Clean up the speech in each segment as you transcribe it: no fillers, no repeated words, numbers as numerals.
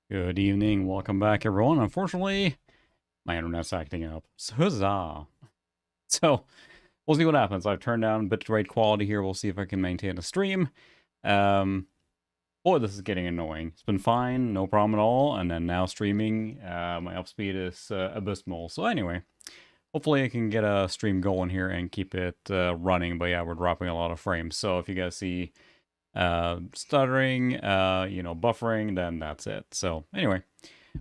Good evening, welcome back everyone. Unfortunately, my internet's acting up. So, huzzah! So, we'll see what happens. I've turned down bitrate quality here. We'll see if I can maintain a stream. Um, Boy, this is getting annoying. It's been fine, no problem at all. And then now streaming, my upspeed is abysmal. So anyway, hopefully I can get a stream going here and keep it running. But yeah, we're dropping a lot of frames. So if you guys see stuttering, buffering, then that's it. So anyway,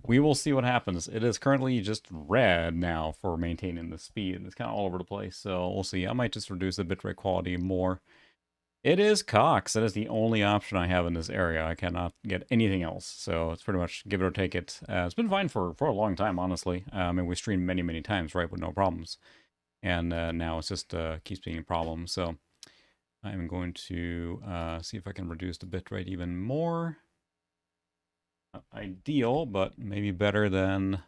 we will see what happens. It is currently just red now for maintaining the speed. It's kind of all over the place, so we'll see. I might just reduce the bitrate quality more. It is Cox. That is the only option I have in this area. I cannot get anything else, so it's pretty much give it or take it. It's been fine for a long time, honestly. And we streamed many times, right, with no problems. And now it's just keeps being a problem, so I'm going to see if I can reduce the bitrate even more. Not ideal, but maybe better than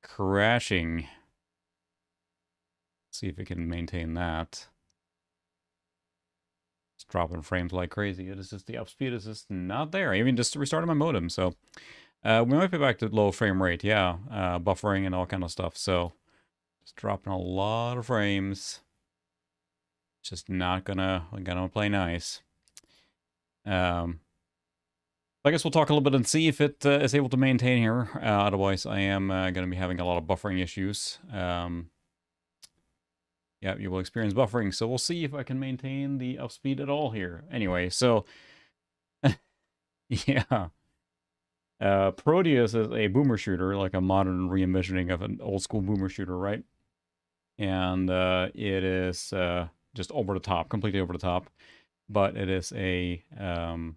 crashing. See if it can maintain that. It's dropping frames like crazy. It is just the upspeed is just not there. I even just restarted my modem, so we might be back to low frame rate. Yeah, buffering and all kind of stuff. So just dropping a lot of frames. Just not gonna play nice. I guess we'll talk a little bit and see if it is able to maintain here. Otherwise, I am going to be having a lot of buffering issues. Yeah, you will experience buffering. So we'll see if I can maintain the upspeed at all here. Anyway, so yeah. Prodeus is a boomer shooter, like a modern re-envisioning of an old school boomer shooter, right? And it is just over the top, completely over the top. But it is a kind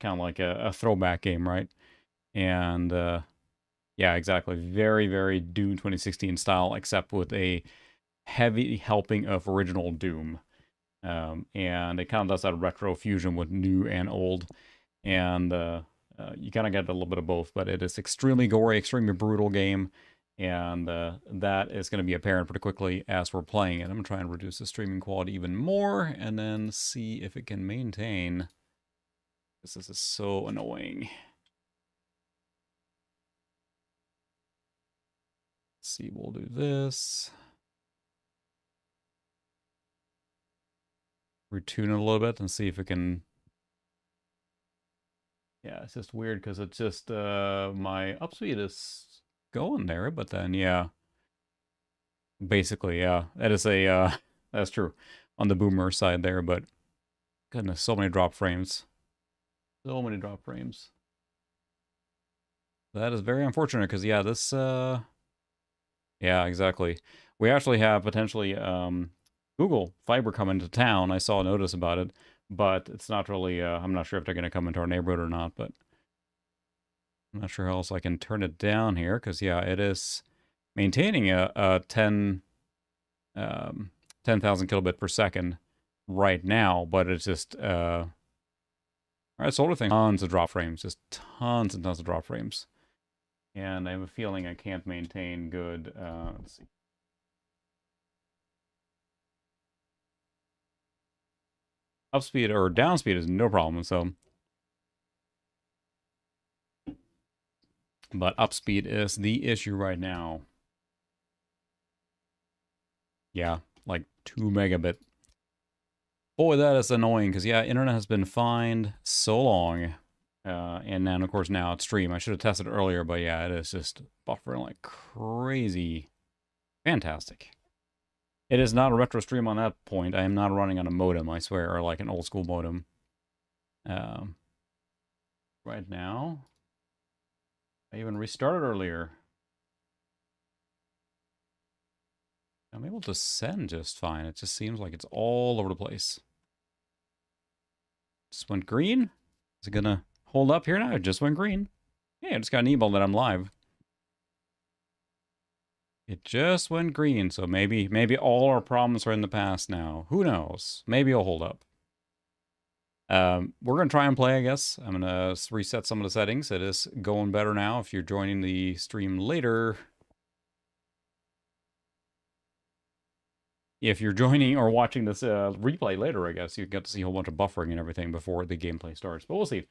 of like a throwback game, right? And yeah, exactly. Very Doom 2016 style, except with a heavy helping of original Doom. And it kind of does that retro fusion with new and old. And you kind of get a little bit of both, but it is extremely gory, extremely brutal game. And that is going to be apparent pretty quickly as we're playing it. I'm going to try and reduce the streaming quality even more and then see if it can maintain. This is so annoying. Let's see, we'll do this. Retune it a little bit and see if it can. Yeah, it's just weird because it's just my upspeed is going there, but then yeah, basically yeah, that is a that's true on the boomer side there, but goodness, so many drop frames, so many drop frames. That is very unfortunate because yeah, this yeah, exactly. We actually have potentially Google Fiber coming to town. I saw a notice about it, but it's not really, I'm not sure if they're going to come into our neighborhood or not, but I'm not sure how else I can turn it down here, because yeah, it is maintaining a 10,000 kilobit per second right now, but it's just, all right, solar thing, tons of drop frames, just tons and tons of drop frames. And I have a feeling I can't maintain good, let's see. Upspeed or downspeed is no problem, so. But upspeed is the issue right now. Yeah, like 2 megabit. Boy, that is annoying, because yeah, internet has been fine so long. And then, of course, now it's stream. I should have tested it earlier, but yeah, it is just buffering like crazy. Fantastic. It is not a retro stream on that point. I am not running on a modem, I swear, or like an old school modem. Right now, I even restarted earlier. I'm able to send just fine. It just seems like it's all over the place. Just went green. Is it gonna hold up here now? It just went green. Yeah, I just got an email that I'm live. It just went green, so maybe all our problems are in the past now. Who knows? Maybe it'll hold up. We're gonna try and play, I guess. I'm gonna reset some of the settings. It is going better now. If you're joining the stream later, if you're joining or watching this replay later, I guess you get to see a whole bunch of buffering and everything before the gameplay starts. But we'll see.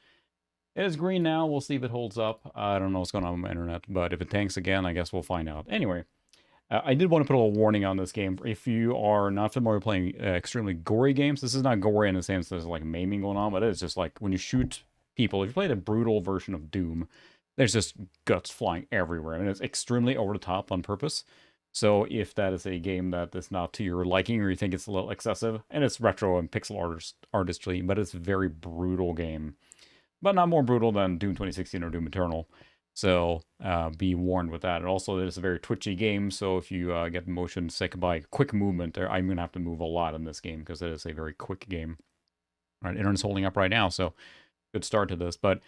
It is green now. We'll see if it holds up. I don't know what's going on with my internet, but if it tanks again, I guess we'll find out. Anyway, I did want to put a little warning on this game. If you are not familiar with playing extremely gory games, this is not gory in the sense there's like maiming going on, but it is just like when you shoot people, if you play the brutal version of Doom, there's just guts flying everywhere. and it's extremely over the top on purpose. So if that is a game that is not to your liking or you think it's a little excessive, and it's retro and pixel artistry, but it's a very brutal game. But not more brutal than Doom 2016 or Doom Eternal. So be warned with that. And also, it is a very twitchy game, so if you get motion sick by quick movement, I'm going to have to move a lot in this game because it is a very quick game. All right, internet's holding up right now, so good start to this. But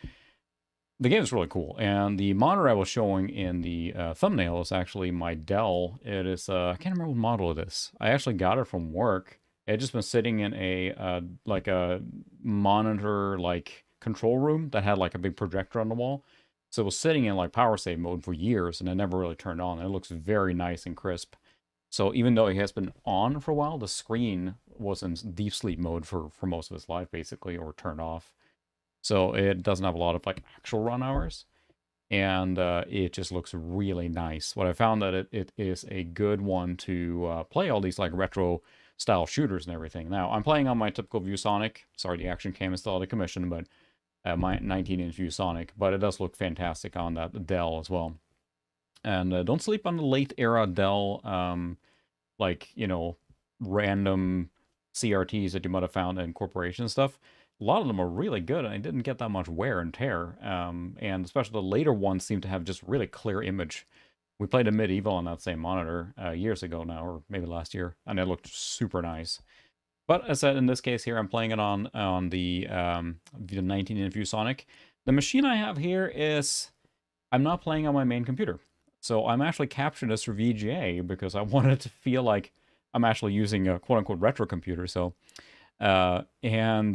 the game is really cool, and the monitor I was showing in the thumbnail is actually my Dell. It is, I can't remember what model it is. I actually got it from work. It had just been sitting in a, like a monitor, like, control room that had like a big projector on the wall. So it was sitting in like power save mode for years and it never really turned on. It looks very nice and crisp. So even though it has been on for a while, the screen was in deep sleep mode for most of its life basically, or turned off. So it doesn't have a lot of like actual run hours. And it just looks really nice. What I found that it is a good one to play all these like retro style shooters and everything. Now I'm playing on my typical ViewSonic. Sorry, the action cam is still out of commission, but my 19-inch ViewSonic, but it does look fantastic on that Dell as well. And don't sleep on the late era Dell, like, you know, random CRTs that you might have found in corporation stuff. A lot of them are really good, and I didn't get that much wear and tear. And especially the later ones seem to have just really clear image. We played a Medieval on that same monitor years ago now, or maybe last year, and it looked super nice. But as I said, in this case here, I'm playing it on the 19-inch ViewSonic. The machine I have here is, I'm not playing on my main computer. So I'm actually capturing this for VGA because I wanted to feel like I'm actually using a quote-unquote retro computer. So, in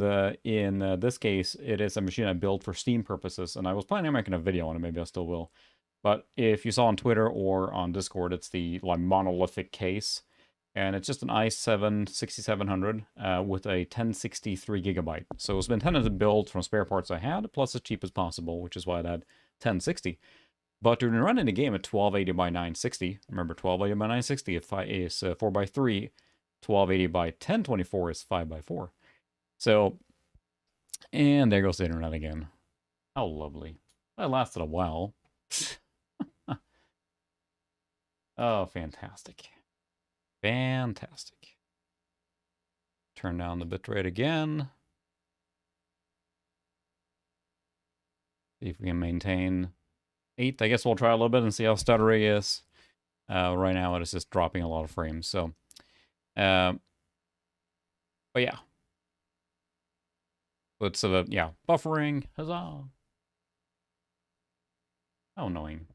this case, it is a machine I built for Steam purposes, and I was planning on making a video on it. Maybe I still will. But if you saw on Twitter or on Discord, it's the like monolithic case. And it's just an i7 6700 with a 1063 gigabyte. So it's been intended to build from spare parts I had, plus as cheap as possible, which is why I had 1060. But to run in the game at 1280 by 960, remember 1280 by 960 is 4x3, 1280 by 1024 is 5x4. So, and there goes the internet again. How lovely. That lasted a while. Oh, fantastic. Fantastic. Turn down the bitrate again. See if we can maintain 8. I guess we'll try a little bit and see how stuttery it is. Right now it is just dropping a lot of frames. So, but yeah. Let's, yeah, buffering. Huzzah. How annoying.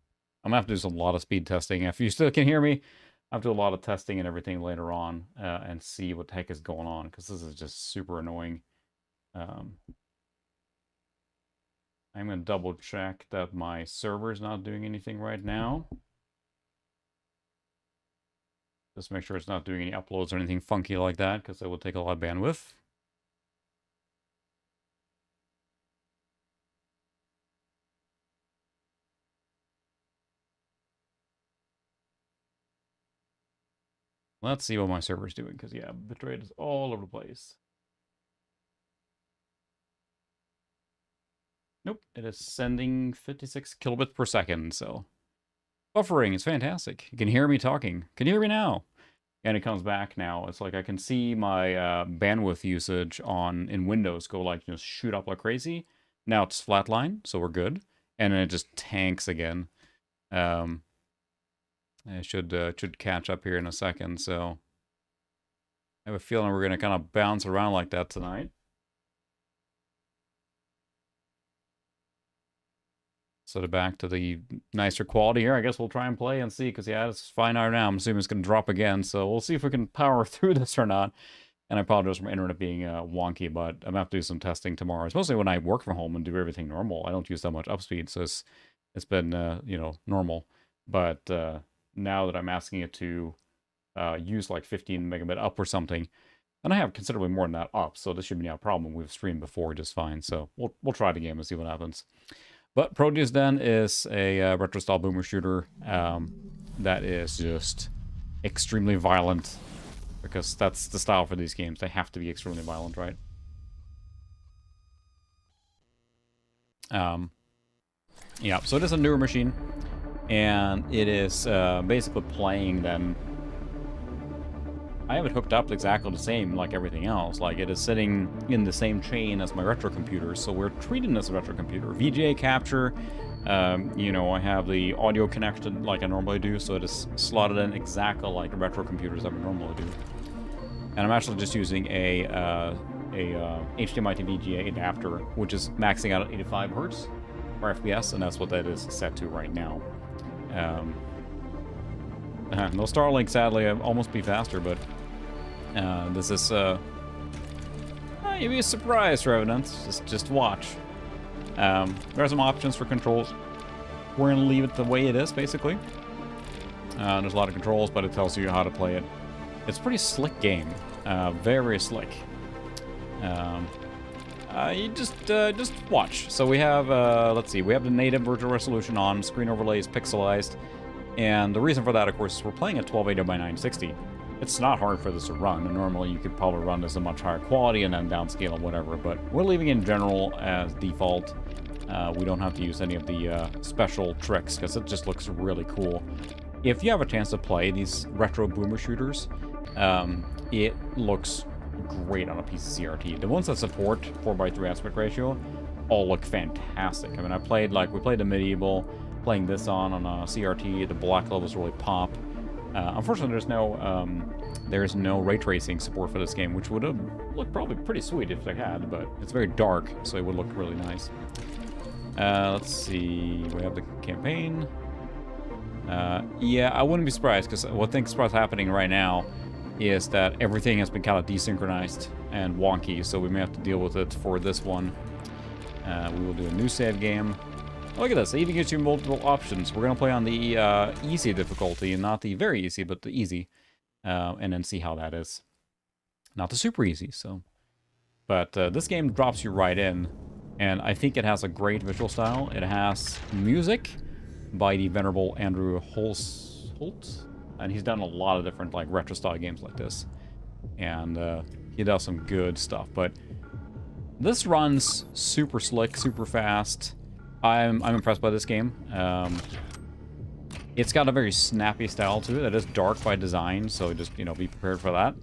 I'm gonna have to do a lot of speed testing. If you still can hear me, I have to do a lot of testing and everything later on and see what the heck is going on, because this is just super annoying. I'm going to double check that my server is not doing anything right now. Just make sure it's not doing any uploads or anything funky like that, because it will take a lot of bandwidth. Let's see what my server's doing, because yeah, bitrate is all over the place. Nope, it is sending 56 kilobits per second, so... Buffering is fantastic. You can hear me talking. Can you hear me now? And it comes back now. It's like I can see my bandwidth usage in Windows go like, you know, shoot up like crazy. Now it's flatline, so we're good. And then it just tanks again. It should catch up here in a second, so I have a feeling we're going to kind of bounce around like that tonight. So back to the nicer quality here. I guess we'll try and play and see, because yeah, it's fine right now. I'm assuming it's going to drop again, so we'll see if we can power through this or not. And I apologize for my internet being wonky, but I'm going to have to do some testing tomorrow, especially when I work from home and do everything normal. I don't use that much upspeed, so it's been, you know, normal. But now that I'm asking it to use like 15 megabit up or something, And I have considerably more than that up, so this shouldn't be a problem. We've streamed before just fine, so we'll try the game and see what happens. But Prodeus then is a retro-style boomer shooter that is just extremely violent, because that's the style for these games. They have to be extremely violent, right? Yeah, so it is a newer machine, and it is basically playing then. I have it hooked up exactly the same like everything else. Like, it is sitting in the same chain as my retro computer, so we're treating this as a retro computer. VGA capture, you know, I have the audio connected like I normally do, so it is slotted in exactly like the retro computers that we normally do. And I'm actually just using a HDMI to VGA adapter, which is maxing out at 85 hertz for FPS, and that's what that is set to right now. No Starlink, sadly. I'd almost be faster, but this is you'd be surprised, Revenant. Just watch. There are some options for controls. We're gonna leave it the way it is, basically. There's a lot of controls, but it tells you how to play it. It's a pretty slick game, very slick. You just watch. So we have, let's see, we have the native virtual resolution on. Screen overlay is pixelized. And the reason for that, of course, is we're playing at 1280 by 960. It's not hard for this to run, and normally you could probably run this at much higher quality and then downscale and whatever, but we're leaving it in general as default. We don't have to use any of the special tricks, because it just looks really cool. If you have a chance to play these retro boomer shooters, it looks great on a piece of CRT. The ones that support 4:3 aspect ratio all look fantastic. I mean, we played the Medieval. Playing this on a CRT, the black levels really pop. Unfortunately, there's no ray tracing support for this game, which would have looked probably pretty sweet if they had, but it's very dark, so it would look really nice. Let's see, we have the campaign. Yeah, I wouldn't be surprised, because what I think is probably happening right now is that everything has been kind of desynchronized and wonky, so we may have to deal with it for this one. We will do a new save game. Look at this, it even gives you multiple options. We're going to play on the easy difficulty, and not the very easy, but the easy. And then see how that is. Not the super easy, so. But this game drops you right in, and I think it has a great visual style. It has music by the venerable Andrew Holt, and he's done a lot of different like retro-style games like this. And he does some good stuff, but this runs super slick, super fast. I'm impressed by this game. It's got a very snappy style to it. It is dark by design, so just, you know, be prepared for that.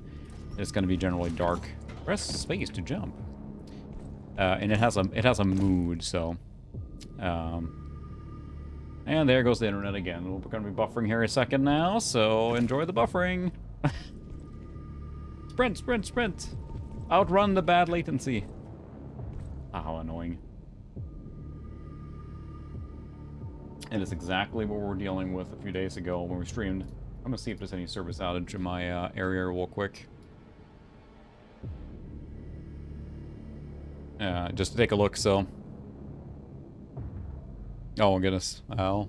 It's going to be generally dark. Press space to jump. And it has a mood, so. And there goes the internet again. We're going to be buffering here a second now, so enjoy the buffering. Sprint, sprint, sprint. Outrun the bad latency. Ah, how annoying. And it's exactly what we were dealing with a few days ago when we streamed. I'm going to see if there's any service outage in my area real quick. Just to take a look, so. Oh, goodness. Oh.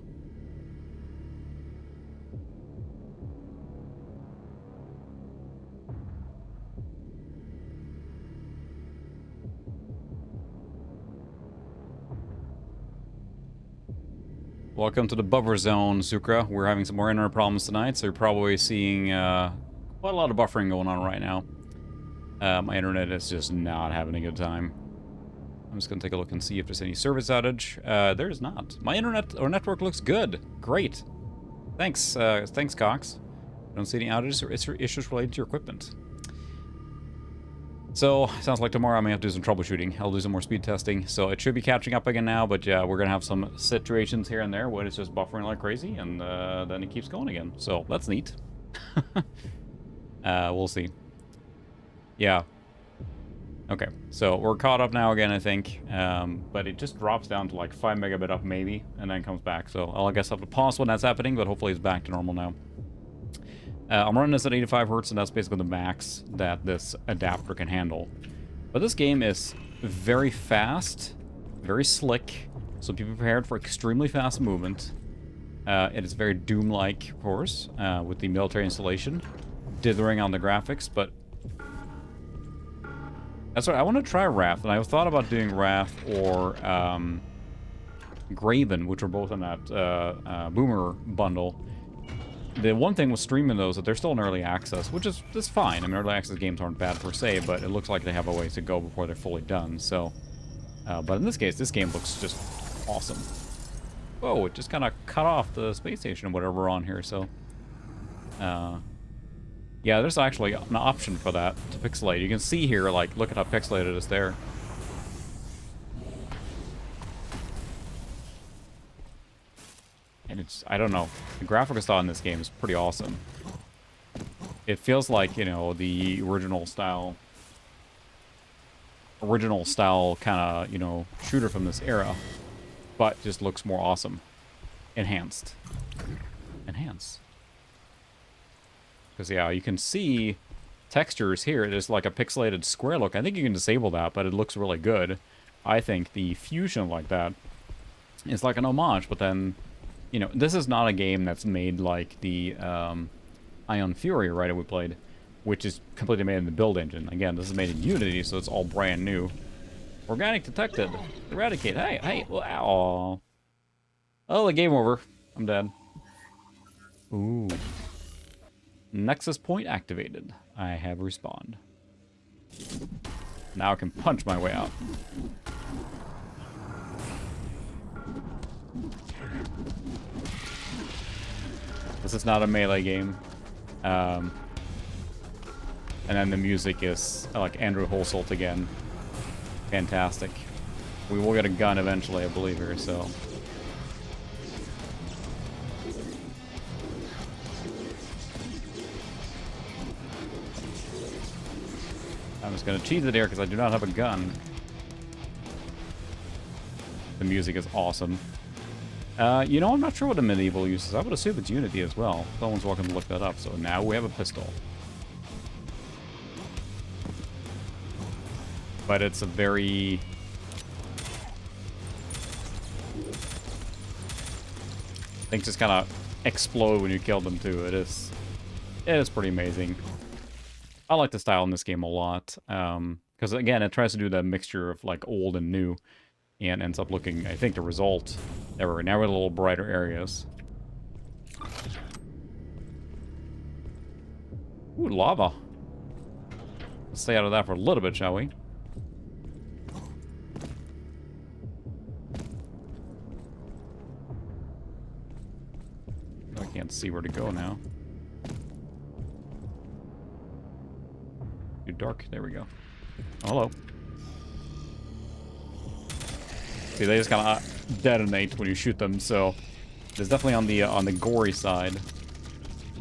Welcome to the buffer zone, Sukra. We're having some more internet problems tonight, so you're probably seeing quite a lot of buffering going on right now. My internet is just not having a good time. I'm just going to take a look and see if there's any service outage. There is not. My internet or network looks good. Great. Thanks, thanks, Cox. I don't see any outages or issues related to your equipment. So, sounds like tomorrow I may have to do some troubleshooting. I'll do some more speed testing. So it should be catching up again now, but yeah, we're going to have some situations here and there where it's just buffering like crazy, and then it keeps going again. So that's neat. We'll see. Yeah. Okay, so we're caught up now again, I think. But it just drops down to like 5 megabit up maybe, and then comes back. So I'll, I guess, have to pause when that's happening, but hopefully it's back to normal now. I'm running this at 85 hertz, and that's basically the max that this adapter can handle. But this game is very fast, very slick, so be prepared for extremely fast movement. It is very Doom-like, of course, with the military installation, dithering on the graphics, but That's right. I want to try Wrath, and I thought about doing Wrath or Graven, which are both in that Boomer bundle. The one thing with streaming those that they're still in early access, which is fine. I mean, early access games aren't bad per se, but it looks like they have a ways to go before they're fully done. So, but in this case, this game looks just awesome. Whoa! It just kind of cut off the space station or whatever we're on here. So, yeah, there's actually an option for that to pixelate. You can see here, like, look at how pixelated it is there. And it's, I don't know, the graphical style in this game is pretty awesome. It feels like, you know, the original style kind of, you know, shooter from this era, but just looks more awesome. Enhanced. Because, yeah, you can see textures here. There's like a pixelated square look. I think you can disable that, but it looks really good. I think the fusion like that is like an homage, but then, you know, this is not a game that's made like the Ion Fury, right, that we played, which is completely made in the build engine. Again, this is made in Unity, so it's all brand new. Organic detected. Eradicate. Hey, wow. Oh, the game over. I'm dead. Ooh. Nexus point activated. I have respawned. Now I can punch my way out. This is not a melee game. And then the music is like Andrew Holsolt again. Fantastic. We will get a gun eventually, I believe here, so. I'm just going to cheese it here because I do not have a gun. The music is awesome. You know, I'm not sure what a medieval uses. I would assume it's Unity as well. Someone's welcome to look that up. So now we have a pistol. But it's a very... Things just kind of explode when you kill them too. It is pretty amazing. I like the style in this game a lot. Because again, it tries to do that mixture of like old and new. And ends up looking, I think, the result. Now we're a little brighter areas. Ooh, lava. Let's stay out of that for a little bit, shall we? I can't see where to go now. Too dark. There we go. Oh, hello. See, they just kind of detonate when you shoot them, so it's definitely on the gory side.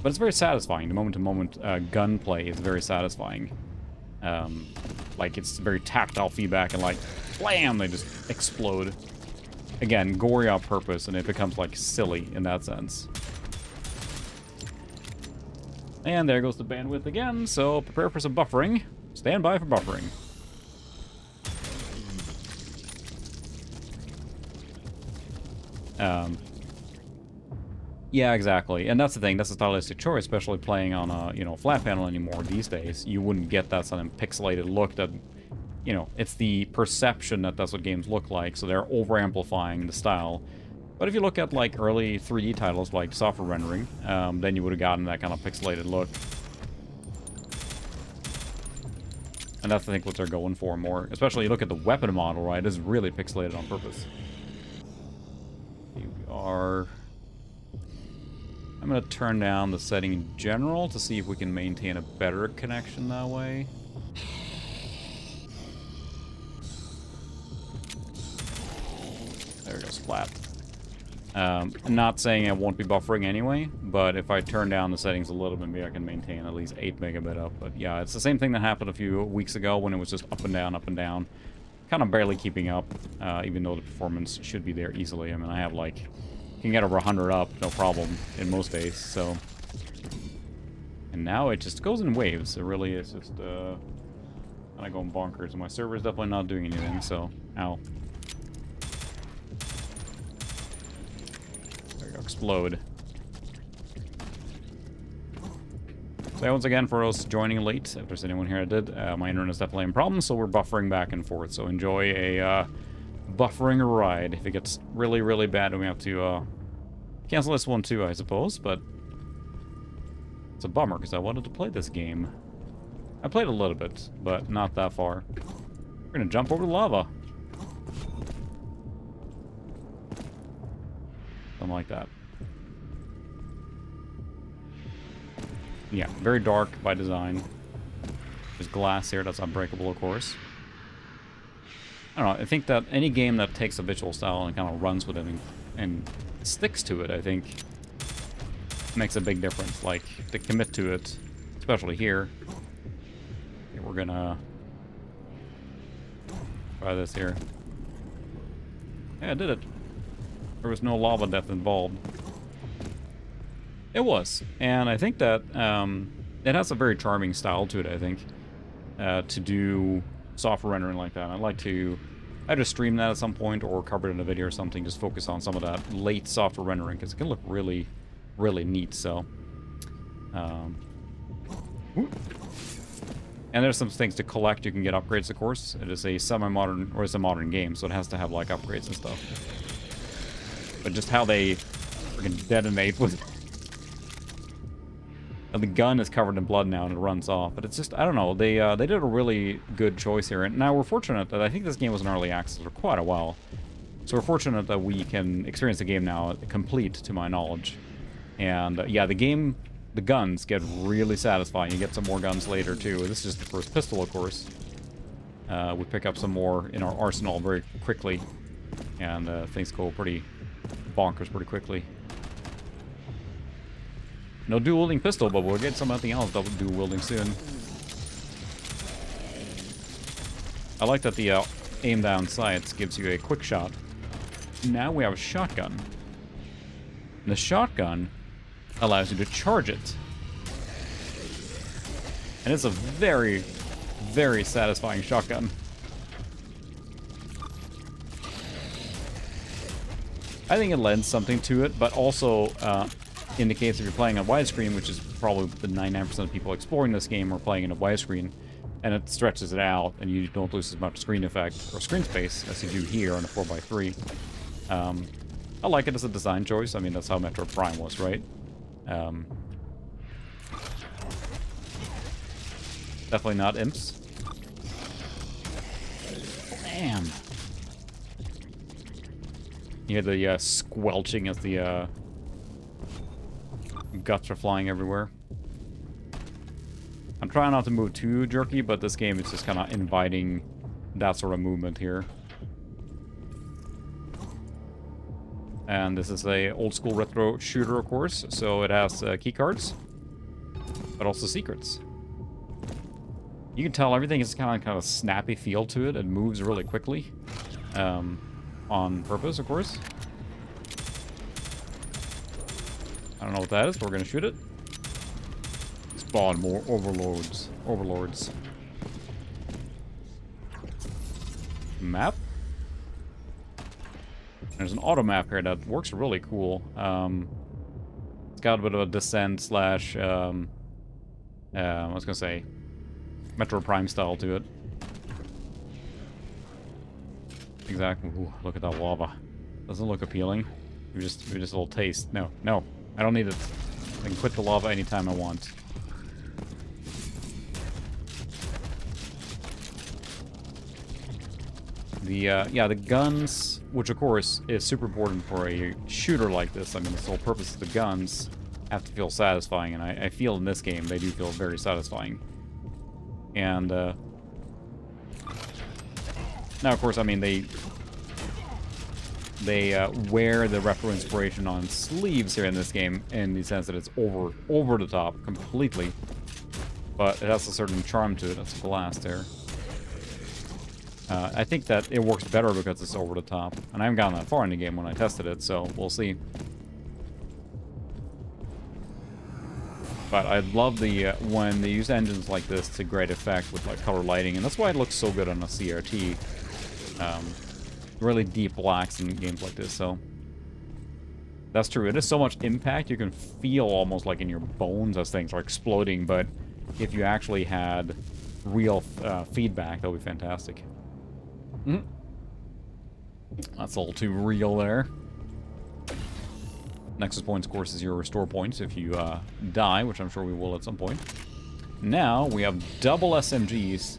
But it's very satisfying. The moment-to-moment gunplay is very satisfying. Like, it's very tactile feedback, and like, blam, they just explode. Again, gory on purpose, and it becomes, like, silly in that sense. And there goes the bandwidth again, so prepare for some buffering. Stand by for buffering. Yeah, exactly. And that's the thing. That's a stylistic choice, especially playing on a, you know, flat panel anymore these days. You wouldn't get that sort of pixelated look that, you know, it's the perception that that's what games look like, so they're over-amplifying the style. But if you look at, like, early 3D titles like software rendering, then you would have gotten that kind of pixelated look. And that's, I think, what they're going for more. Especially, you look at the weapon model, right? It's really pixelated on purpose. Here we are. I'm going to turn down the setting in general to see if we can maintain a better connection that way. There we go, splat. I'm not saying I won't be buffering anyway, but if I turn down the settings a little bit, maybe I can maintain at least 8 megabit up. But yeah, it's the same thing that happened a few weeks ago when it was just up and down. Kind of barely keeping up, even though the performance should be there easily. I mean, I have like, you can get over 100 up, no problem, in most days, so. And now it just goes in waves. It really is just, kind of going bonkers. And my server's definitely not doing anything, so, ow. There we go, explode. So once again, for those joining late, if there's anyone here that did, my internet is definitely in problems, so we're buffering back and forth. So enjoy a buffering ride. If it gets really, really bad, then we have to cancel this one too, I suppose. But it's a bummer, because I wanted to play this game. I played a little bit, but not that far. We're going to jump over the lava. Something like that. Yeah, very dark by design. There's glass here that's unbreakable, of course. I don't know, I think that any game that takes a visual style and kind of runs with it and sticks to it, I think, makes a big difference. Like, to commit to it, especially here. Okay, we're gonna try this here. Yeah, I did it. There was no lava death involved. It was, and I think that it has a very charming style to it, I think, to do software rendering like that. I'd like to either stream that at some point or cover it in a video or something, just focus on some of that late software rendering, because it can look really, really neat, so. And there's some things to collect. You can get upgrades, of course. It is a semi-modern, or it's a modern game, so it has to have, like, upgrades and stuff. But just how they freaking detonate with... And the gun is covered in blood now and it runs off. But it's just, I don't know, they did a really good choice here. And now we're fortunate that I think this game was in early access for quite a while. So we're fortunate that we can experience the game now complete, to my knowledge. And yeah, the guns get really satisfying. You get some more guns later too. This is just the first pistol, of course. We pick up some more in our arsenal very quickly. And things go pretty bonkers pretty quickly. No dual-wielding pistol, but we'll get something else dual-wielding soon. I like that the aim down sights gives you a quick shot. Now we have a shotgun. And the shotgun allows you to charge it. And it's a very, very satisfying shotgun. I think it lends something to it, but also indicates if you're playing on widescreen, which is probably the 99% of people exploring this game are playing in a widescreen, and it stretches it out, and you don't lose as much screen effect or screen space as you do here on a 4x3. I like it as a design choice. I mean, that's how Metro Prime was, right? Definitely not imps. Damn. You hear the squelching as the guts are flying everywhere. I'm trying not to move too jerky, but this game is just kind of inviting that sort of movement here. And this is a old school retro shooter, of course, so it has key cards, but also secrets. You can tell everything is kind of snappy feel to it. It moves really quickly, on purpose, of course. I don't know what that is, but we're gonna shoot it. Spawn more overlords. Map. There's an auto map here that works really cool. It's got a bit of a descent slash I was gonna say Metro Prime style to it. Exactly. Ooh, look at that lava. Doesn't look appealing. We just a little taste. No. I don't need it. I can quit the lava anytime I want. The guns, which of course is super important for a shooter like this. I mean, the whole purpose of the guns have to feel satisfying, and I feel in this game they do feel very satisfying. And now, of course, I mean they wear the retro inspiration on sleeves here in this game, in the sense that it's over the top completely, but it has a certain charm to it. That's glass there. I think that it works better because it's over the top, and I haven't gotten that far in the game when I tested it, so we'll see. But I love the when they use engines like this to great effect with like color lighting, and that's why it looks so good on a CRT. Really deep blacks in games like this, so That's true. It is so much impact, you can feel almost like in your bones as things are exploding, but if you actually had real feedback, that would be fantastic. Mm. That's a little too real there. Nexus points, of course, is your restore points if you die, which I'm sure we will at some point. Now, we have double SMGs,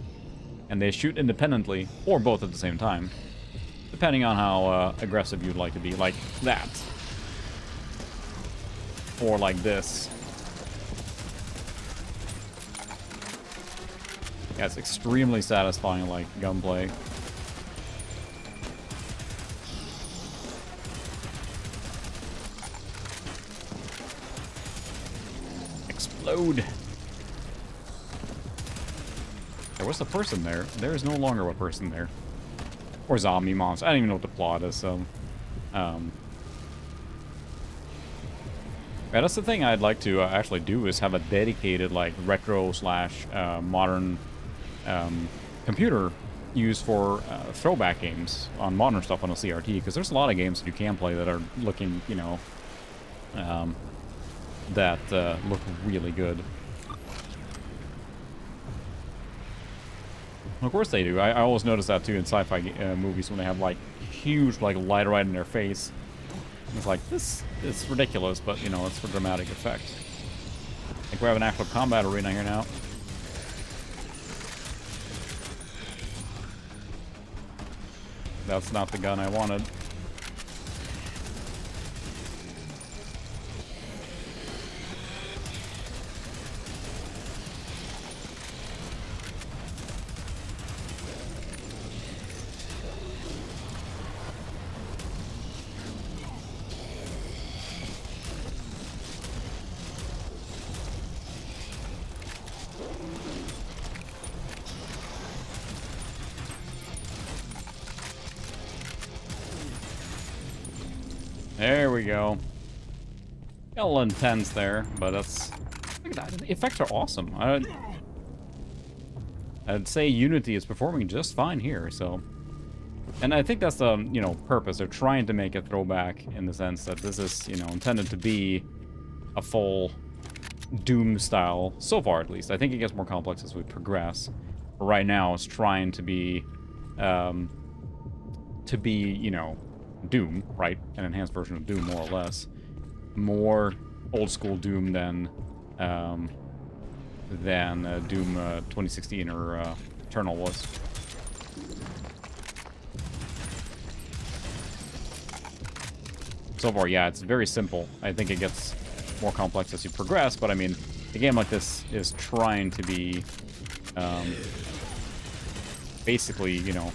and they shoot independently, or both at the same time, depending on how aggressive you'd like to be, like that. Or like this. Yeah, it's extremely satisfying, like, gunplay. Explode! There was a person there. There is no longer a person there. Or zombie monster. I don't even know what the plot is, so... Yeah, that's the thing I'd like to actually do, is have a dedicated, like, retro/modern computer used for throwback games on modern stuff on a CRT, because there's a lot of games that you can play that are looking, you know, that look really good. Of course they do. I always notice that too in sci-fi movies when they have like huge like light right in their face. It's like, this is ridiculous, but you know, it's for dramatic effect. I think we have an actual combat arena here now. That's not the gun I wanted. There we go. Got a little intense there, but that's... Look at that. The effects are awesome. I'd say Unity is performing just fine here, so... And I think that's the, you know, purpose. They're trying to make a throwback in the sense that this is, you know, intended to be a full Doom style, so far at least. I think it gets more complex as we progress. But right now, it's trying to be, you know, Doom, right? An enhanced version of Doom, more or less. More old school Doom than Doom 2016 or Eternal was. So far, yeah, it's very simple. I think it gets more complex as you progress, but I mean, a game like this is trying to be basically, you know,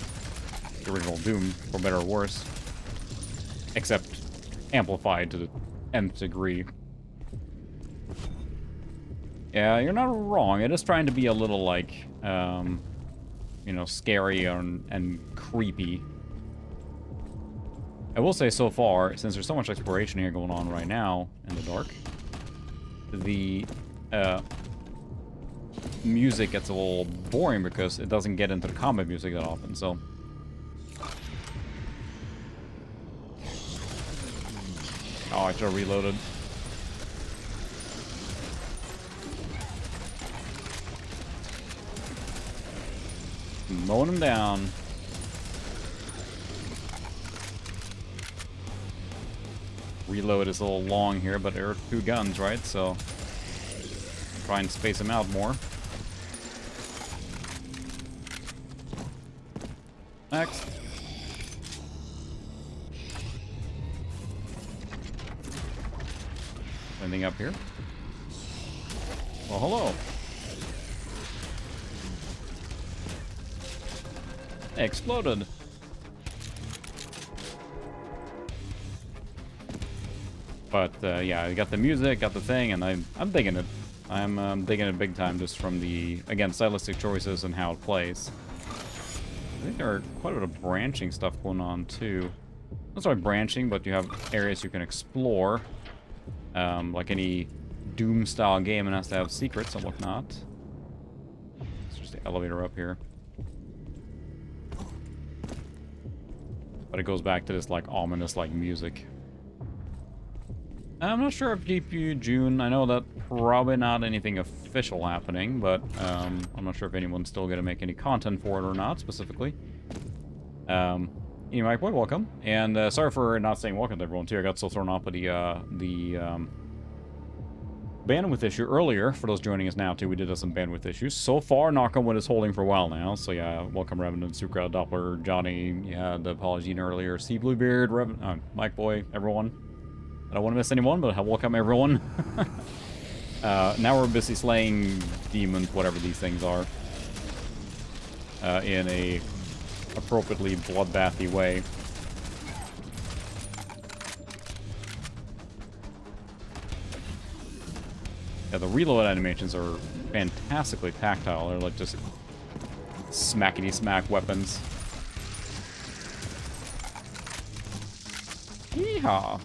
the original Doom, for better or worse. Except amplified to the nth degree. Yeah, you're not wrong. It is trying to be a little, like, you know, scary and creepy. I will say so far, since there's so much exploration here going on right now in the dark, the music gets a little boring because it doesn't get into the combat music that often, so... Oh, I should have reloaded. Mowing him down. Reload is a little long here, but there are two guns, right? So try and space them out more. Next. Anything up here? Well, hello. Exploded. But yeah, I got the music, got the thing, and I'm digging it. I'm digging it big time just from the, again, stylistic choices and how it plays. I think there are quite a bit of branching stuff going on too. Not sorry branching, but you have areas you can explore. Like any Doom-style game, it has to have secrets and whatnot. It's just the elevator up here. But it goes back to this, like, ominous, like, music. I'm not sure if GPU June, I know that probably not anything official happening, but I'm not sure if anyone's still going to make any content for it or not, specifically. Anyway, boy, welcome. And sorry for not saying welcome to everyone, too. I got so thrown off with the bandwidth issue earlier. For those joining us now, too, we did have some bandwidth issues. So far, knock on wood is holding for a while now. So, yeah, welcome, Revenant, Sukra, Doppler, Johnny, yeah, the apology earlier, Sea Bluebeard, Mike Boy, everyone. I don't want to miss anyone, but welcome, everyone. Now we're busy slaying demons, whatever these things are, in a appropriately bloodbathy way. Yeah, the reload animations are fantastically tactile. They're like just smackety-smack weapons. Yeehaw!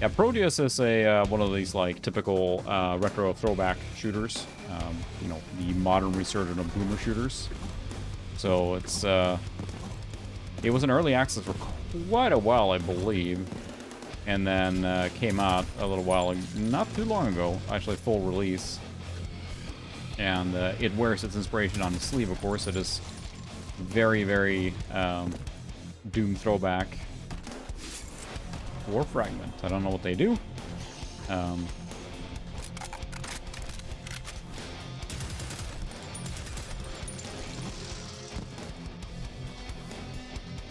Yeah, Prodeus is a one of these like typical retro throwback shooters. You know, the modern resurgent of boomer shooters. So it's it was in early access for quite a while, I believe. And then came out a little while, not too long ago, actually full release. And it wears its inspiration on the sleeve, of course. It is very, very Doom throwback. War Fragment. I don't know what they do. A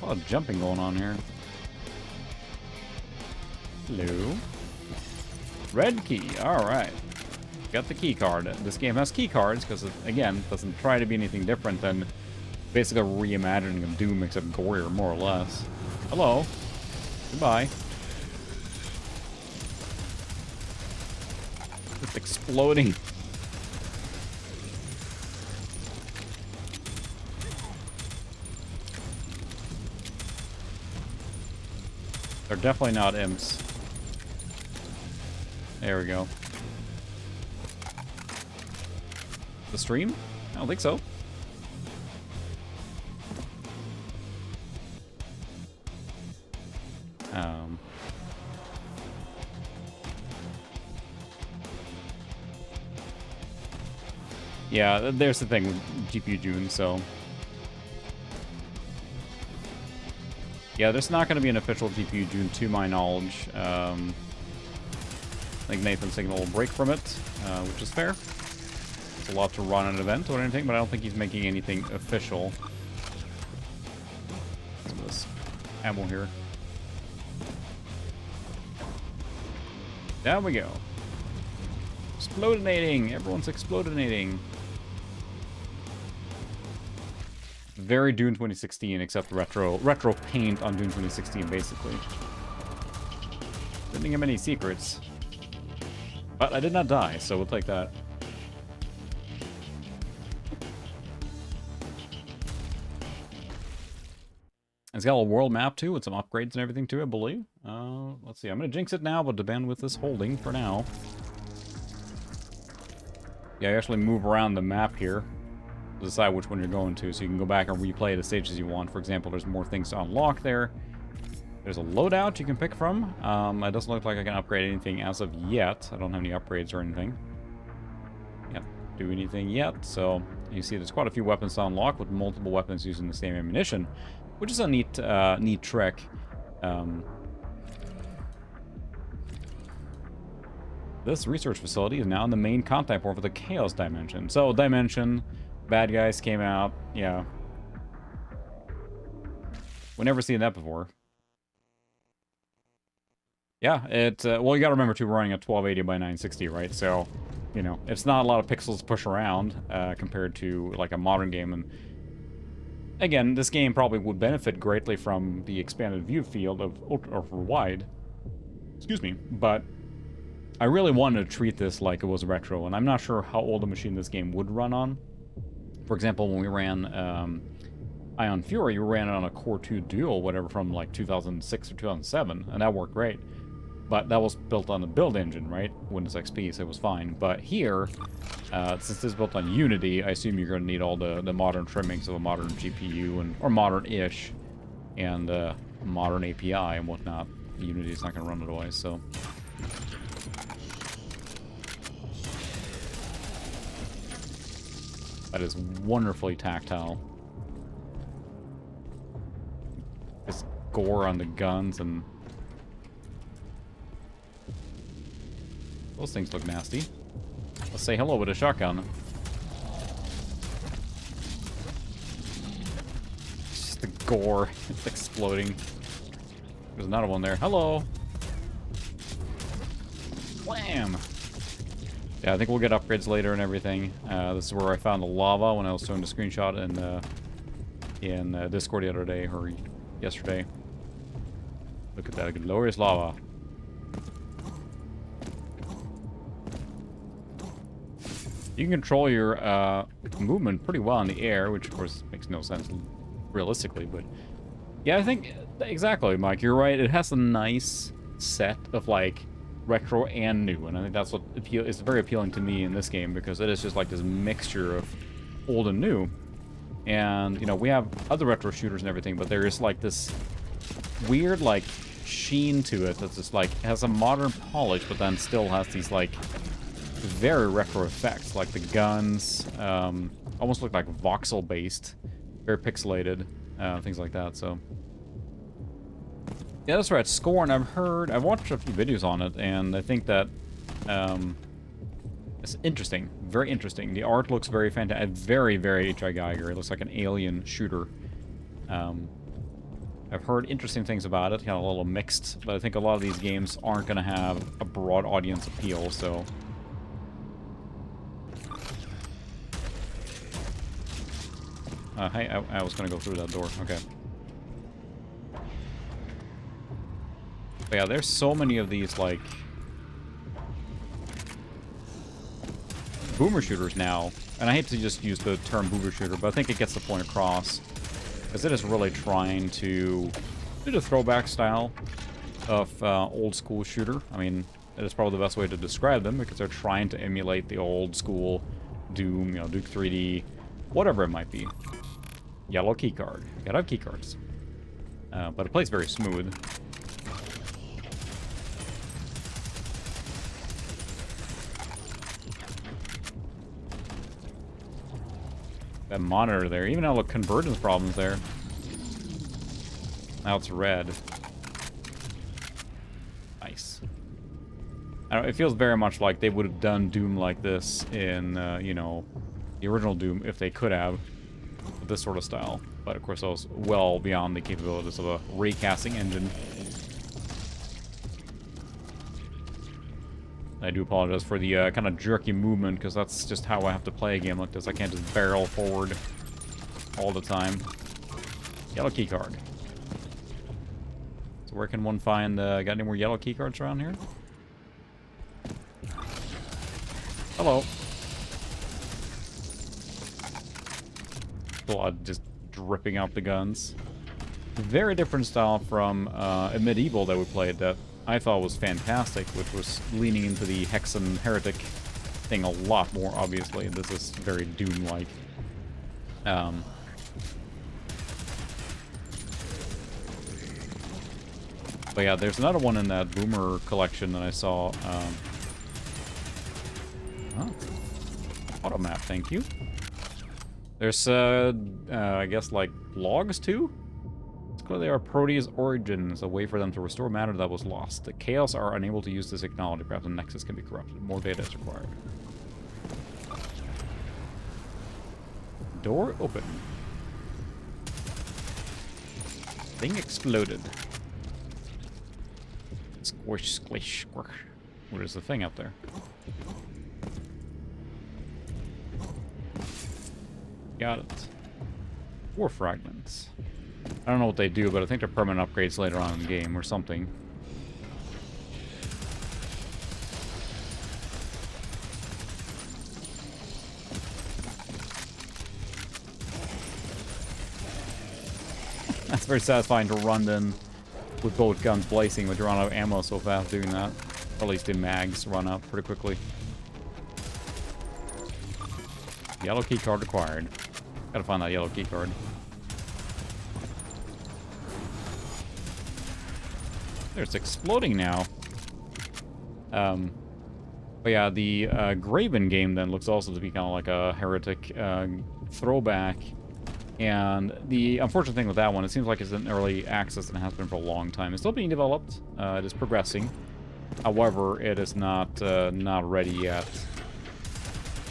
lot of jumping going on here. Hello. Red key. Alright. Got the key card. This game has key cards because, again, it doesn't try to be anything different than basically a reimagining of Doom except gorier, more or less. Hello. Goodbye. Just exploding. They're definitely not imps. There we go. The stream? I don't think so. Yeah, there's the thing with GPU June, so... Yeah, there's not going to be an official GPU June to my knowledge. I think Nathan's taking a little break from it, which is fair. It's a lot to run an event or anything, but I don't think he's making anything official. Some of this ammo here. There we go. Explodinating! Everyone's explodinating. Very Dune 2016, except retro paint on Dune 2016, basically. Didn't have any secrets. But I did not die, so we'll take that. It's got a little world map, too, with some upgrades and everything, too, I believe. Let's see, I'm going to jinx it now, but the bandwidth is holding for now. Yeah, you actually move around the map here. Decide which one you're going to, so you can go back and replay the stages you want. For example, there's more things to unlock there. There's a loadout you can pick from. It doesn't look like I can upgrade anything as of yet. I don't have any upgrades or anything. Can't do anything yet, so you see there's quite a few weapons to unlock with multiple weapons using the same ammunition, which is a neat trick. This research facility is now in the main contact port for the Chaos Dimension. So, Dimension... Bad guys came out, yeah. We've never seen that before. Yeah, well, you gotta remember, too, we're running at 1280 by 960, right? So, you know, it's not a lot of pixels to push around compared to, like, a modern game. And, again, this game probably would benefit greatly from the expanded view field of ultra-wide. Excuse me, but I really wanted to treat this like it was retro, and I'm not sure how old a machine this game would run on. For example, when we ran Ion Fury, we ran it on a Core 2 Duo, whatever, from like 2006 or 2007, and that worked great. But that was built on the build engine, right? Windows XP, so it was fine. But here, since this is built on Unity, I assume you're going to need all the modern trimmings of a modern GPU, or modern-ish, and modern API and whatnot. Unity's not gonna run it away, so. That is wonderfully tactile. This gore on the guns and... Those things look nasty. Let's say hello with a shotgun. Just the gore. It's exploding. There's another one there. Hello! Wham! Yeah, I think we'll get upgrades later and everything. This is where I found the lava when I was showing the screenshot in Discord the other day, or yesterday. Look at that glorious lava. You can control your movement pretty well in the air, which of course makes no sense realistically, but yeah, I think exactly, Mike. You're right. It has a nice set of like retro and new, and I think that's what is very appealing to me in this game, because it is just like this mixture of old and new. And you know, we have other retro shooters and everything, but there is like this weird like sheen to it that's just like has a modern polish, but then still has these like very retro effects, like the guns almost look like voxel based, very pixelated, things like that. So yeah, that's right. Scorn, I've watched a few videos on it, and I think that it's interesting, very interesting. The art looks very fantastic, very, very H.I. Geiger. It looks like an alien shooter. I've heard interesting things about it, kind of a little mixed, but I think a lot of these games aren't going to have a broad audience appeal, so... hey, I was going to go through that door. Okay. But yeah, there's so many of these, like... boomer shooters now. And I hate to just use the term boomer shooter, but I think it gets the point across. Because it is really trying to do the throwback style of old school shooter. I mean, that is probably the best way to describe them, because they're trying to emulate the old school Doom, you know, Duke 3D, whatever it might be. Yellow keycard. You gotta have keycards. But it plays very smooth. That monitor there, even now look, convergence problems there. Now it's red. Nice. I don't know, it feels very much like they would have done Doom like this in, you know, the original Doom, if they could have, with this sort of style. But of course, that was well beyond the capabilities of a raycasting engine. I do apologize for the kind of jerky movement, because that's just how I have to play a game like this. I can't just barrel forward all the time. Yellow keycard. So where can one find, got any more yellow keycards around here? Hello. Blood just dripping out the guns. Very different style from a medieval that we played that I thought was fantastic, which was leaning into the Hexen Heretic thing a lot more, obviously. This is very Doom-like. But yeah, there's another one in that Boomer collection that I saw. Oh. Auto map, thank you. There's, I guess, like, logs, too? They are Prodeus origins, a way for them to restore matter that was lost. The Chaos are unable to use this technology. Perhaps the Nexus can be corrupted. More data is required. Door open. Thing exploded. Squish, squish, squish. What is the thing up there? Got it. 4 fragments. I don't know what they do, but I think they're permanent upgrades later on in the game or something. That's very satisfying to run then with both guns blazing, but you run out of ammo so fast doing that. Or at least the mags run out pretty quickly. Yellow key card required. Gotta find that yellow key card. There, it's exploding now. But yeah, the Graven game then looks also to be kind of like a Heretic throwback. And the unfortunate thing with that one, it seems like it's in early access and has been for a long time. It's still being developed. It is progressing. However, it is not ready yet.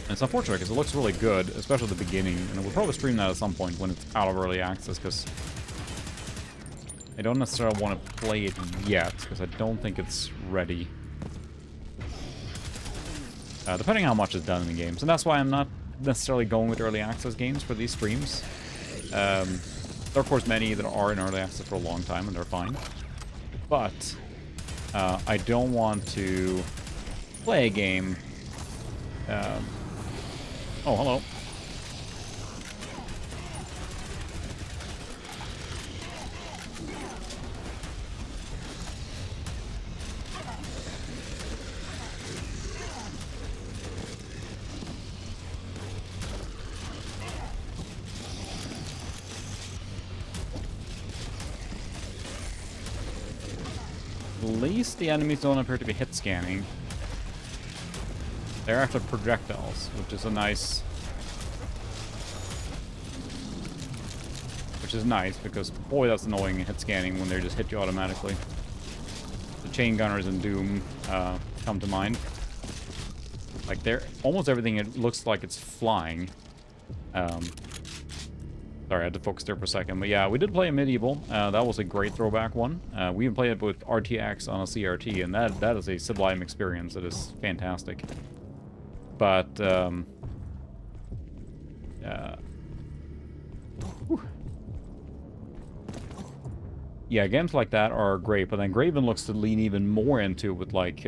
And it's unfortunate because it looks really good, especially at the beginning. And we'll probably stream that at some point when it's out of early access, because I don't necessarily want to play it yet, because I don't think it's ready. Depending on how much is done in the games. And that's why I'm not necessarily going with early access games for these streams. There are, of course, many that are in early access for a long time, and they're fine. But I don't want to play a game... oh, hello. At least the enemies don't appear to be hit scanning. They're after projectiles, which is a nice... Which is nice, because boy, that's annoying hit scanning when they just hit you automatically. The chain gunners in Doom come to mind. Like, they're... Almost everything, it looks like it's flying. Sorry, I had to focus there for a second. But yeah, we did play a Medieval. That was a great throwback one. We even played it with RTX on a CRT, and that is a sublime experience. It is fantastic. But, yeah, games like that are great, but then Graven looks to lean even more into it with, like,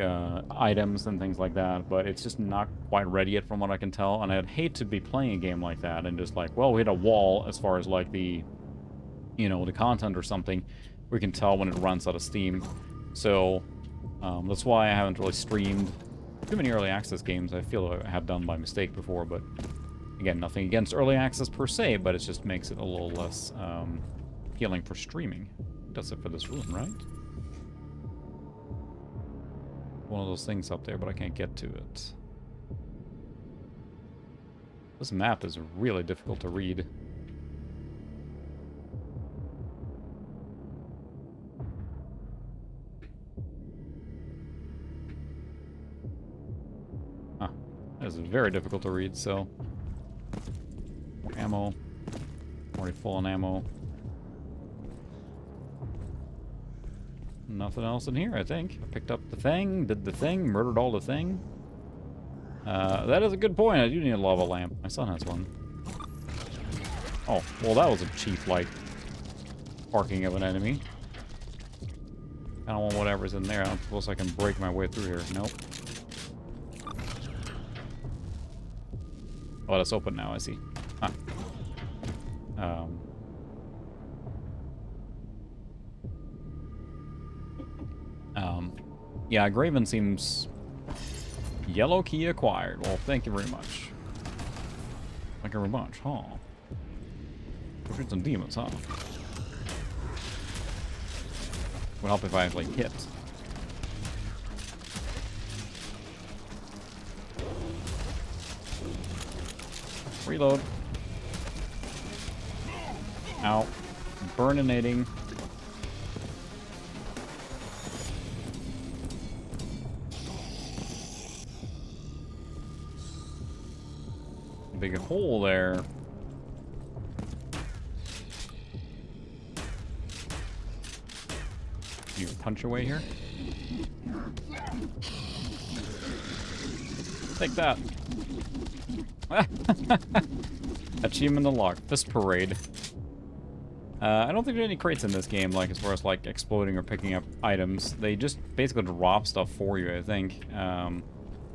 items and things like that, but it's just not quite ready yet from what I can tell, and I'd hate to be playing a game like that and just like, well, we hit a wall as far as, like, the, you know, the content or something. We can tell when it runs out of steam. So, that's why I haven't really streamed too many early access games. I feel I have done by mistake before, but again, nothing against early access per se, but it just makes it a little less appealing for streaming. That's it for this room, right? One of those things up there, but I can't get to it. This map is really difficult to read. Huh. That is very difficult to read, so... More ammo. Already full on ammo. Nothing else in here, I think. I picked up the thing, did the thing, murdered all the thing. That is a good point. I do need a lava lamp. My son has one. Oh, well, that was a cheap, like, parking of an enemy. I don't want whatever's in there. I don't suppose I can break my way through here. Nope. Oh, that's open now, I see. Huh. Yeah, Graven seems... Yellow key acquired. Well, thank you very much. Thank you very much, huh? We're shooting some demons, huh? Would help if I actually hit. Reload. Ow. Burninating. Big hole there. You punch your way here? Take that. Achievement unlocked. Fist parade. I don't think there are any crates in this game, like as far as like exploding or picking up items. They just basically drop stuff for you, I think. So,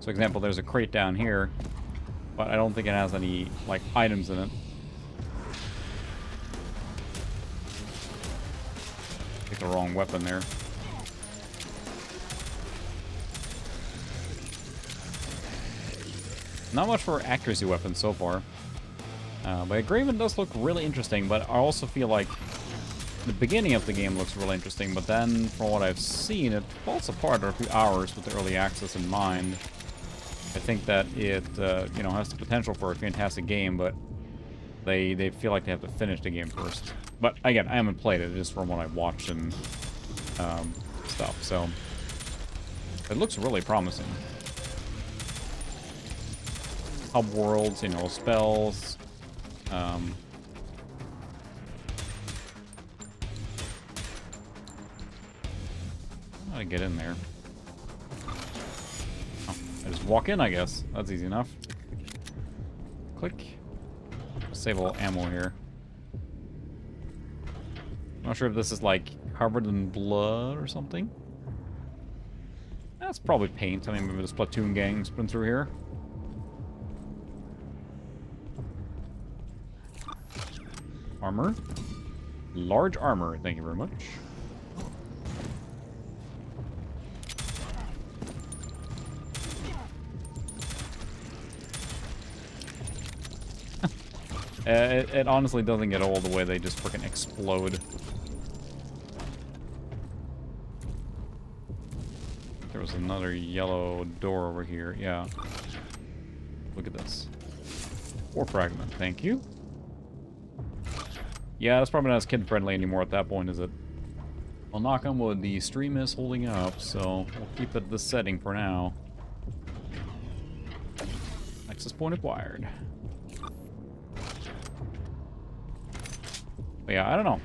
for example, there's a crate down here, but I don't think it has any like items in it. Picked the wrong weapon there. Not much for accuracy weapons so far. But Graven does look really interesting, but I also feel like The beginning of the game looks really interesting, but then, from what I've seen, it falls apart after a few hours with the early access in mind. I think that it, you know, has the potential for a fantastic game, but they feel like they have to finish the game first. But again, I haven't played it, just from what I've watched and stuff, so it looks really promising. Hub worlds, you know, spells. How do I get in there? Oh, I just walk in, I guess. That's easy enough. Click. Save a little ammo here. Not sure if this is like covered in blood or something. That's probably paint. I mean, maybe the Splatoon gang's been through here. Armor. Large armor, thank you very much. It honestly doesn't get old the way they just freaking explode. There was another yellow door over here. Yeah. Look at this. 4 fragment. Thank you. Yeah, that's probably not as kid-friendly anymore at that point, is it? Well, knock on wood, the stream is holding up, so we'll keep it this setting for now. Access point acquired. But yeah, I don't know.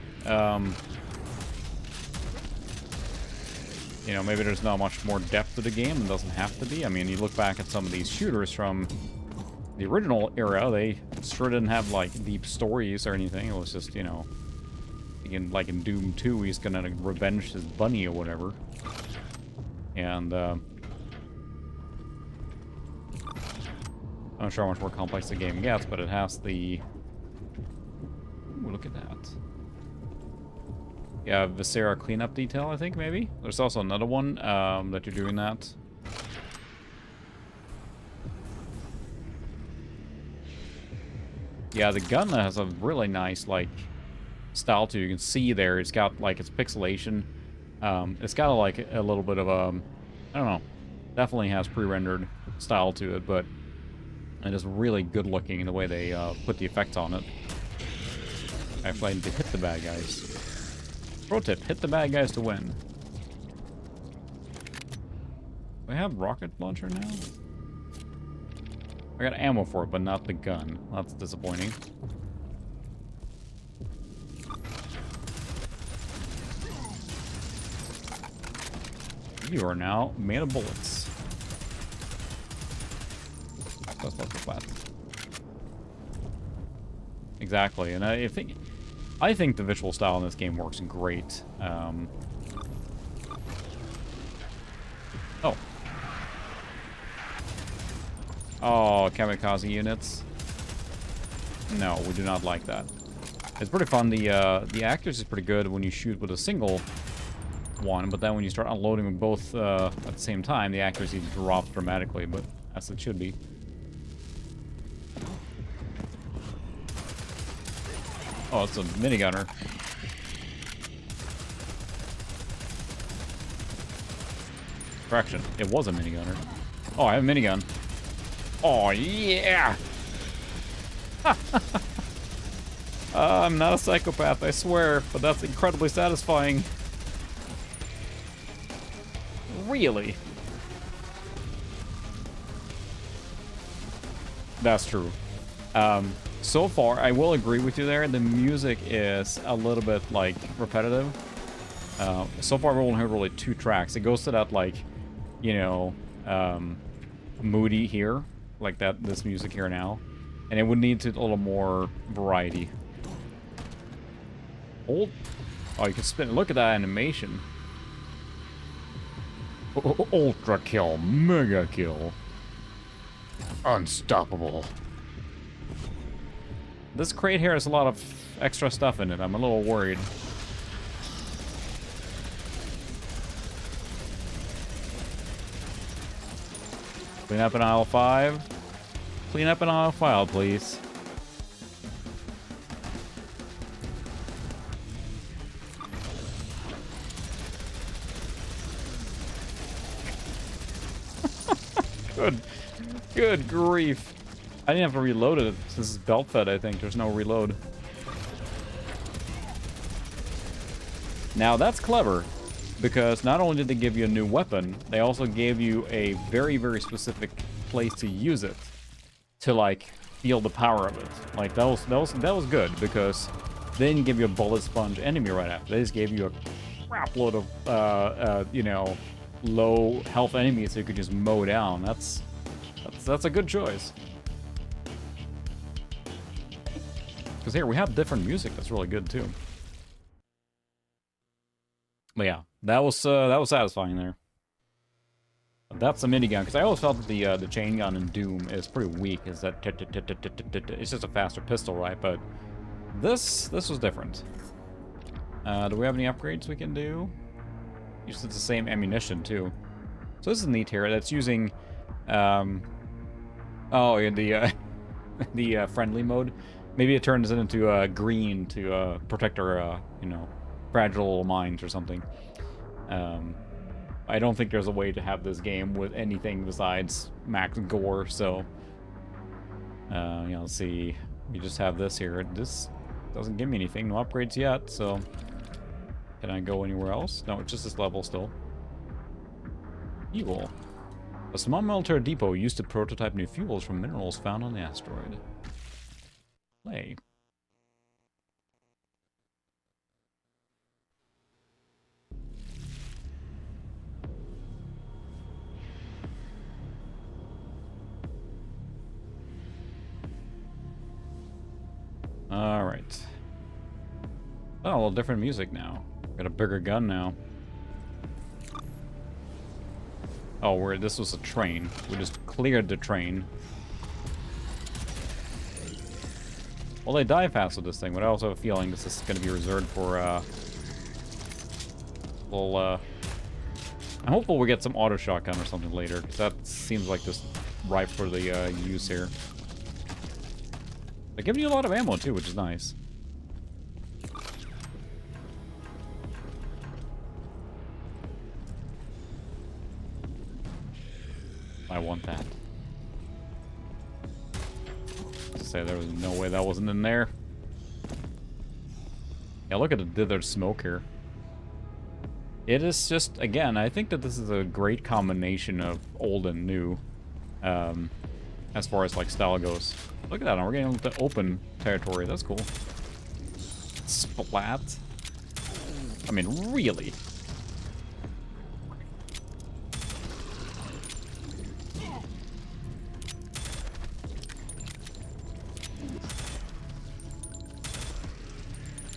You know, maybe there's not much more depth to the game. It doesn't have to be. I mean, you look back at some of these shooters from the original era, they sure didn't have, like, deep stories or anything. It was just, you know, like in Doom 2, he's gonna revenge his bunny or whatever. And, I'm not sure how much more complex the game gets, but it has the... Ooh, look at that. Yeah, Viscera cleanup detail, I think, maybe? There's also another one, that you're doing that. Yeah, the gun has a really nice, like, style to it. You can see there, it's got, like, its pixelation. It's got, like, a little bit of a, I don't know, definitely has pre-rendered style to it, but it is really good looking in the way they put the effects on it. Actually, I need to hit the bad guys. Pro tip, hit the bad guys to win. Do I have rocket launcher now? I got ammo for it, but not the gun. That's disappointing. You are now made of bullets. That's not so flat. Exactly, and I think the visual style in this game works great. Oh. Oh, kamikaze units. No, we do not like that. It's pretty fun. The accuracy is pretty good when you shoot with a single one, but then when you start unloading them both at the same time, the accuracy drops dramatically, but as it should be. Oh, it's a minigunner. Correction, it was a minigunner. Oh, I have a minigun. Oh, yeah! I'm not a psychopath, I swear, but that's incredibly satisfying. Really? That's true. So far, I will agree with you there. The music is a little bit, like, repetitive. So far, we've only heard really 2 tracks. It goes to that, like, you know, moody here, like that. This music here now, and it would need to a little more variety. Oh, you can spin. Look at that animation. Ultra kill, mega kill, unstoppable. This crate here has a lot of extra stuff in it. I'm a little worried. Clean up in aisle 5. Clean up in aisle 5, please. Good grief. I didn't have to reload it. This is belt fed, I think. There's no reload. Now that's clever, because not only did they give you a new weapon, they also gave you a very, very specific place to use it to like feel the power of it. Like that was good, because they didn't give you a bullet sponge enemy right after. They just gave you a crap load of you know, low health enemies so you could just mow down. That's a good choice. Because here we have different music that's really good too. But yeah, that was satisfying there. That's a minigun, because I always felt that the chain gun in Doom is pretty weak. Is that it's just a faster pistol, right? But this was different. Do we have any upgrades we can do? It's the same ammunition too. So this is neat here. That's using oh, in the the friendly mode. Maybe it turns it into green to protect our you know, fragile minds or something. I don't think there's a way to have this game with anything besides max gore, so you know, let's see. We just have this here. This doesn't give me anything, no upgrades yet, so can I go anywhere else? No, it's just this level still. Fuel. A small military depot used to prototype new fuels from minerals found on the asteroid. Play. Alright. Oh, a little different music now. Got a bigger gun now. Oh, this was a train. We just cleared the train. Well, they die fast with this thing, but I also have a feeling this is going to be reserved for, I'm hopeful we get some auto shotgun or something later, because that seems like just ripe for the, use here. They're giving you a lot of ammo, too, which is nice. I want that. Say there was no way that wasn't in there. Yeah, look at the dithered smoke here. It is just, again, I think that this is a great combination of old and new, as far as like style goes. Look at that, we're getting into open territory. That's cool. Splat. I mean, really.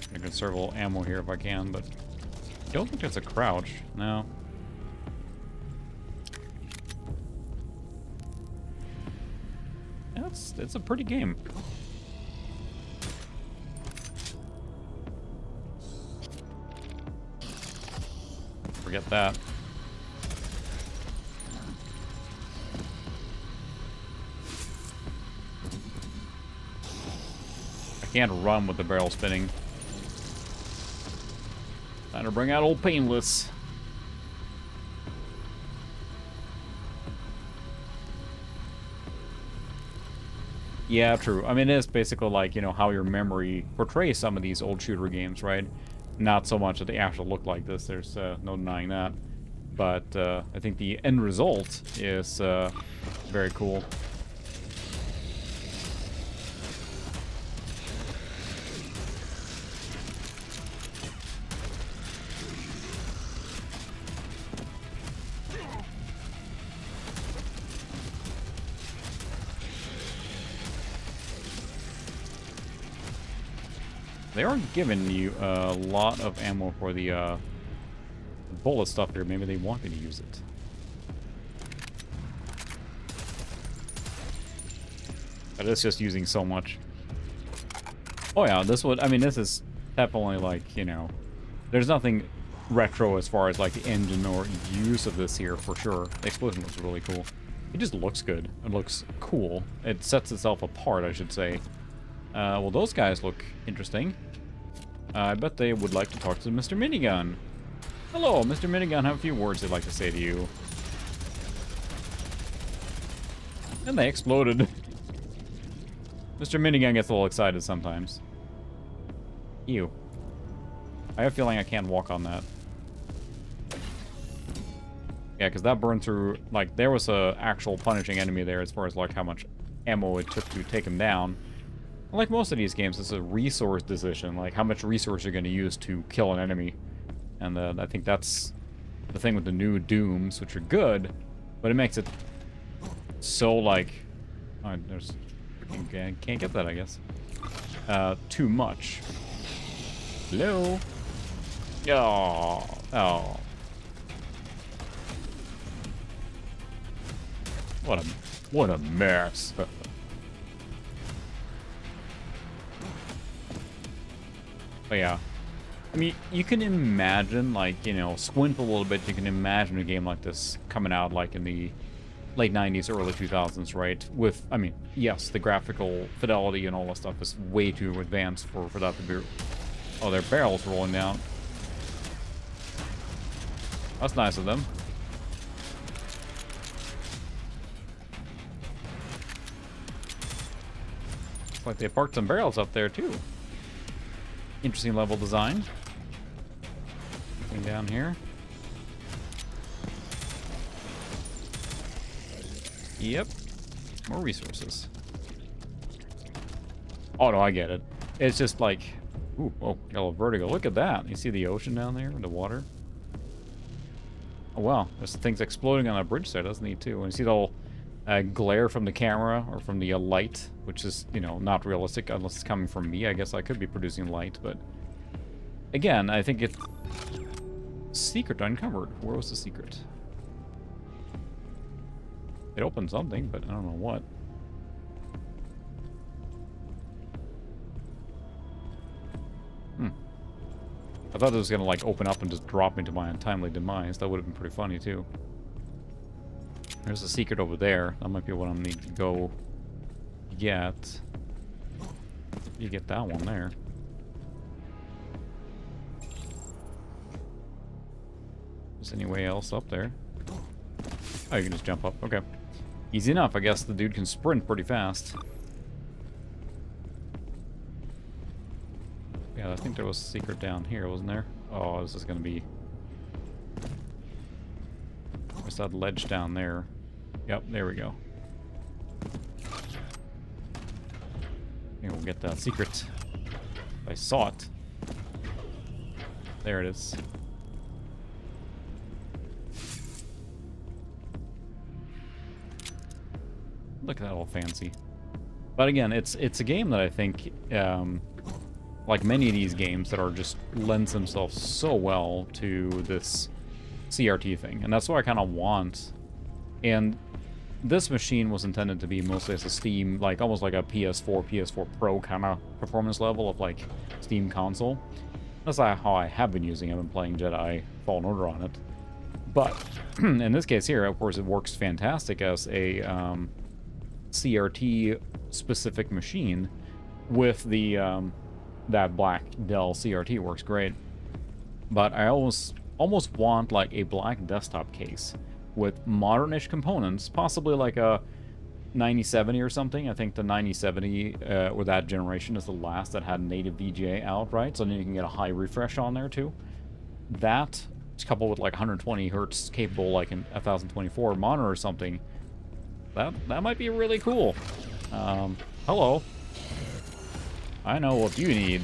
I can conserve a little ammo here if I can, but I don't think that's a crouch. No. It's a pretty game. Forget that. I can't run with the barrel spinning. Time to bring out old Painless. Yeah, true. I mean, it's basically like, you know, how your memory portrays some of these old shooter games, right? Not so much that they actually look like this. There's no denying that. But I think the end result is very cool. They aren't giving you a lot of ammo for the bullet stuff here. Maybe they want me to use it. But it's just using so much. Oh yeah, this would, I mean, this is definitely like, you know, there's nothing retro as far as like the engine or use of this here for sure. The explosion looks really cool. It just looks good. It looks cool. It sets itself apart, I should say. Well, those guys look interesting. I bet they would like to talk to Mr. Minigun. Hello, Mr. Minigun. Have a few words they'd like to say to you. And they exploded. Mr. Minigun gets a little excited sometimes. Ew. I have a feeling I can't walk on that. Yeah, because that burned through, like, there was a actual punishing enemy there as far as, like, how much ammo it took to take him down. Like most of these games, it's a resource decision, like how much resource you're going to use to kill an enemy. And I think that's the thing with the new Dooms, which are good, but it makes it so, like... Oh, there's... Can't get that, I guess. Too much. Hello? Oh. Oh. What a mess. But yeah. I mean, you can imagine, like, you know, squint a little bit, you can imagine a game like this coming out, like, in the late 90s, early 2000s, right? With, I mean, yes, the graphical fidelity and all that stuff is way too advanced for that to be... Oh, their barrels rolling down. That's nice of them. Looks like they parked some barrels up there, too. Interesting level design. Anything down here? Yep. More resources. Oh, no, I get it. It's just like... Ooh, oh, got a little vertigo. Look at that. You see the ocean down there? The water? Oh, wow. There's things exploding on that bridge there, doesn't it, too? And you see the whole glare from the camera or from the light, which is, you know, not realistic unless it's coming from me. I guess I could be producing light, but... Again, I think it's... Secret uncovered. Where was the secret? It opened something, but I don't know what. I thought it was gonna, like, open up and just drop me to my untimely demise. That would have been pretty funny, too. There's a secret over there. That might be what I need to go get. You get that one there. Is any way else up there? Oh, you can just jump up. Okay. Easy enough. I guess the dude can sprint pretty fast. Yeah, I think there was a secret down here, wasn't there? Oh, this is gonna be... Where's that ledge down there? Yep, there we go. Here, we'll get that secret. I saw it. There it is. Look at that all fancy. But again, it's a game that I think, like many of these games that are just lends themselves so well to this CRT thing. And that's what I kind of want. And this machine was intended to be mostly as a Steam, like almost like a PS4 Pro kind of performance level of like Steam console. That's how I have been using it. I've been playing Jedi Fallen Order on it. But in this case here, of course, it works fantastic as a CRT specific machine with the that black Dell CRT works great. But I almost want like a black desktop case with modern-ish components, possibly like a 9070 or something. I think the 9070 or that generation is the last that had native VGA out, right? So then you can get a high refresh on there too. That coupled with like 120 hertz capable, like in 1024 monitor or something. That might be really cool. Hello. I know what you need.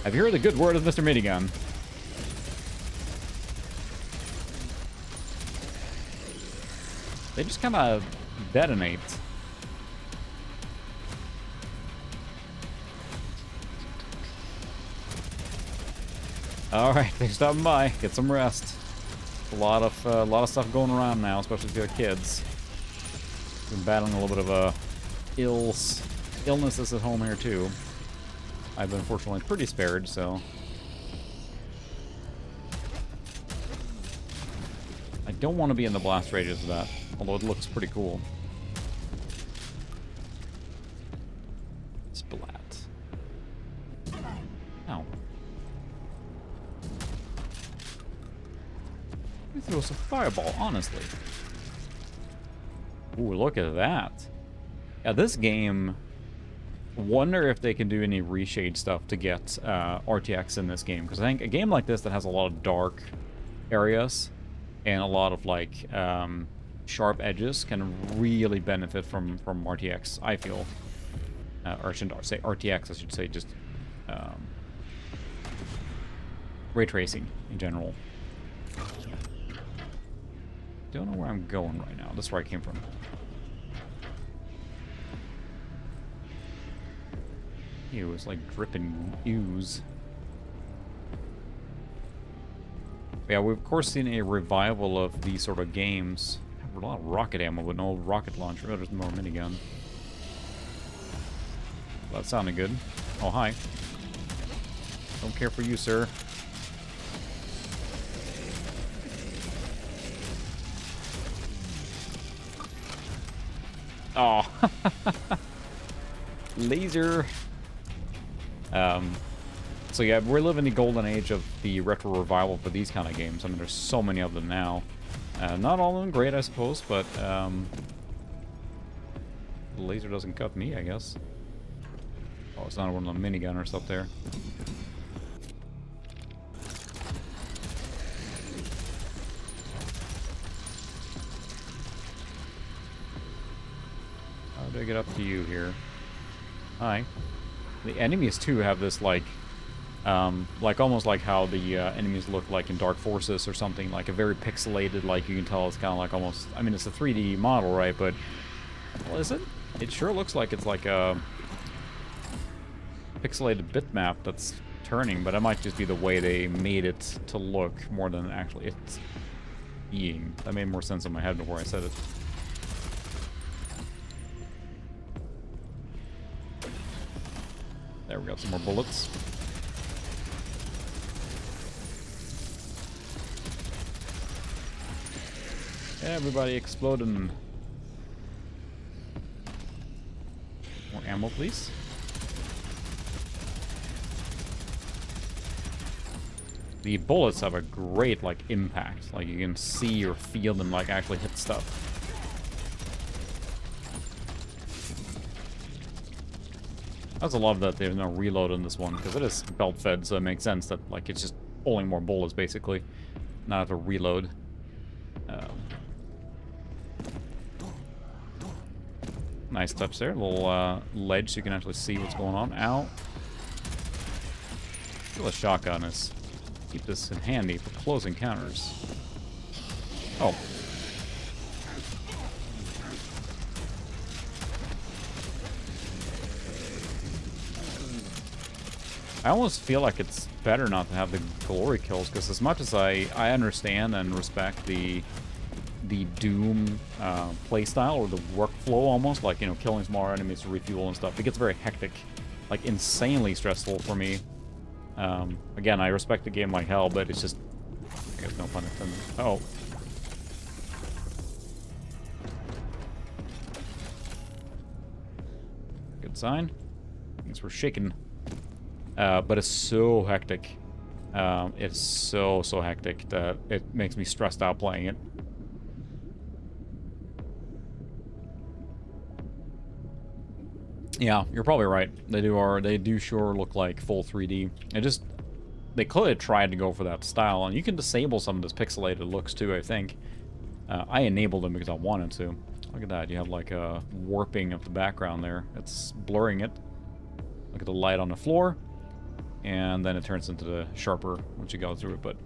Have you heard the good word of Mr. Minigun? They just kind of detonate. Alright, thanks for stopping by. Get some rest. A lot of stuff going around now, especially if you have kids. Been battling a little bit of illnesses at home here too. I've been fortunately pretty spared, so I don't want to be in the blast radius of that, although it looks pretty cool. Splat. Ow. It was a fireball, honestly. Ooh, look at that. Yeah, this game, wonder if they can do any reshade stuff to get RTX in this game, because I think a game like this that has a lot of dark areas and a lot of like sharp edges can really benefit from RTX, I feel. Or I shouldn't say RTX, I should say just ray tracing in general. Don't know where I'm going right now. That's where I came from. Ew, it's like dripping ooze. Yeah, we've of course seen a revival of these sort of games. Have a lot of rocket ammo, but no rocket launcher. Oh, there's more minigun. That sounded good. Oh, hi. Don't care for you, sir. Oh. Laser. So yeah, we're living the golden age of the retro revival for these kind of games. I mean, there's so many of them now. Not all of them great, I suppose, but the laser doesn't cut me, I guess. Oh, it's not one of the minigunners up there. How do I get up to you here? Hi. The enemies, too, have this, like almost like how the enemies look like in Dark Forces or something, like a very pixelated, like you can tell it's kind of like almost, I mean, it's a 3D model, right, but, well, is it? It sure looks like it's like a pixelated bitmap that's turning, but it might just be the way they made it to look more than actually it's being. That made more sense in my head before I said it. There, we got some more bullets. Everybody exploding. More ammo, please. The bullets have a great, like, impact. Like, you can see or feel them, like, actually hit stuff. I also love that there's no reload in this one, because it is belt-fed, so it makes sense that, like, it's just pulling more bullets, basically. Not have to reload. Nice touch there. A little ledge so you can actually see what's going on. Ow. Feel a shotgun is. Keep this in handy for close encounters. Oh. I almost feel like it's better not to have the glory kills, because as much as I understand and respect the Doom playstyle, or the workflow almost, like, you know, killing smaller enemies to refuel and stuff, it gets very hectic, like insanely stressful for me. Again, I respect the game like hell, but it's just, I guess no pun intended. Oh. Good sign. Thanks for shaking. But it's so hectic. It's so hectic that it makes me stressed out playing it. Yeah, you're probably right. They do sure look like full 3D. They clearly tried to go for that style, and you can disable some of this pixelated looks too, I think. I enabled them because I wanted to. Look at that, you have like a warping of the background there. It's blurring it. Look at the light on the floor, and then it turns into the sharper once you go through it, but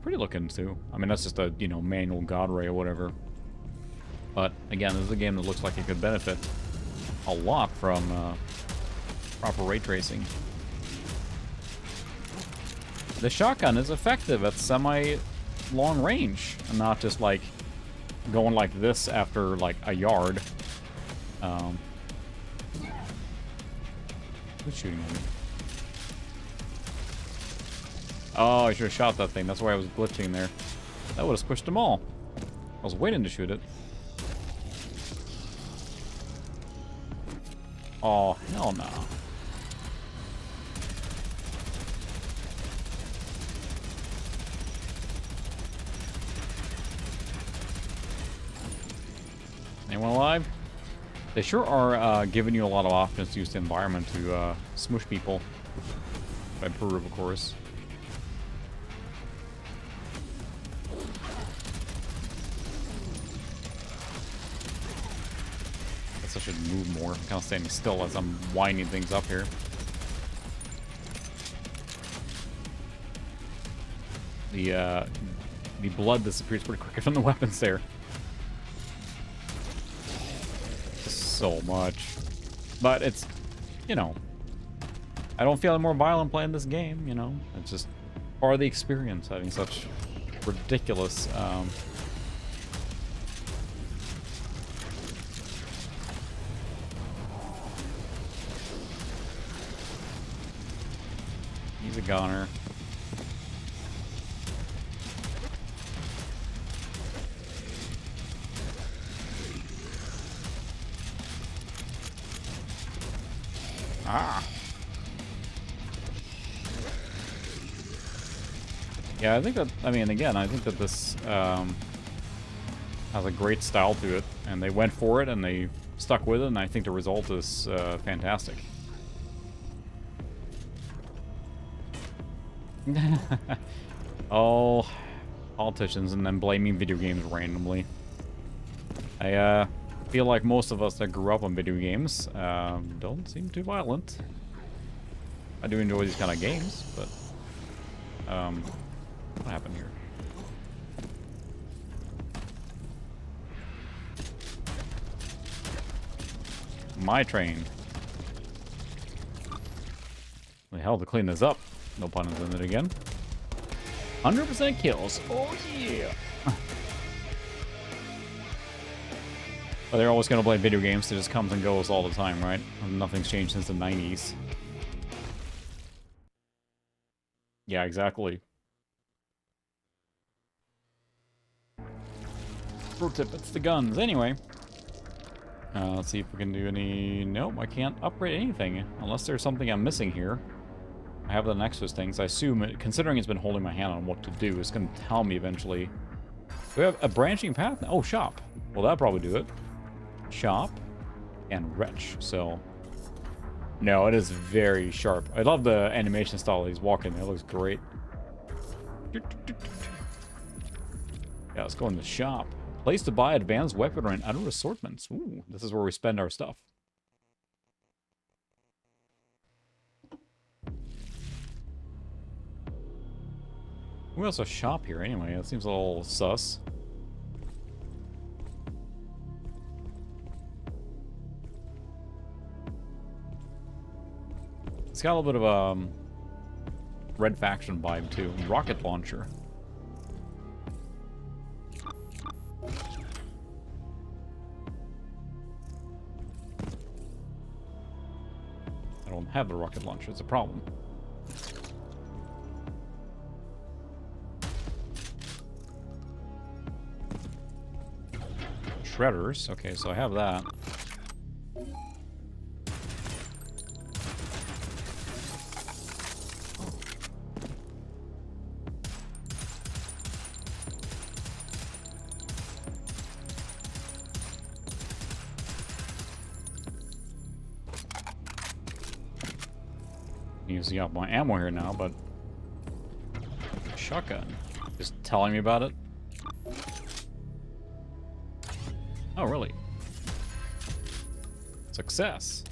pretty looking too. I mean, that's just a, you know, manual god ray or whatever. But again, this is a game that looks like it could benefit a lot from proper ray tracing. The shotgun is effective at semi-long range, and not just like going like this after like a yard. Who's shooting at me? Oh, I should have shot that thing. That's why I was glitching there. That would have squished them all. I was waiting to shoot it. Oh, hell no. Anyone alive? They sure are giving you a lot of options to use the environment to smoosh people. By improve, of course. I guess I should move more. I'm kind of standing still as I'm winding things up here. The blood disappears pretty quickly from the weapons there. So much. But it's, you know, I don't feel any more violent playing this game, you know. It's just part of the experience, having such ridiculous, he's a goner. Ah. Yeah, I think that, I mean, again, I think that this has a great style to it, and they went for it, and they stuck with it, and I think the result is fantastic. Oh, politicians, and then blaming video games randomly. I feel like most of us that grew up on video games don't seem too violent. I do enjoy these kind of games, but what happened here? My train. The hell to clean this up. No pun intended again. 100% kills. Oh yeah. But they're always going to play video games. It just comes and goes all the time, right? Nothing's changed since the 90s. Yeah, exactly. Pro tip, it's the guns. Anyway. Let's see if we can do any... Nope, I can't upgrade anything. Unless there's something I'm missing here. I have the Nexus things. I assume, considering it's been holding my hand on what to do, it's going to tell me eventually. Do we have a branching path? Oh, shop. Well, that'll probably do it. Shop and retch. So, no, it is very sharp. I love the animation style he's walking. It looks great. Yeah, let's go in the shop. Place to buy advanced weaponry and other assortments. Ooh, this is where we spend our stuff. We also shop here anyway. That seems a little sus. It's got a little bit of a Red Faction vibe too. Rocket launcher. I don't have the rocket launcher. It's a problem. Shredders. Okay, so I have that. Using up my ammo here now, but shotgun. Just telling me about it. Oh, really? Success.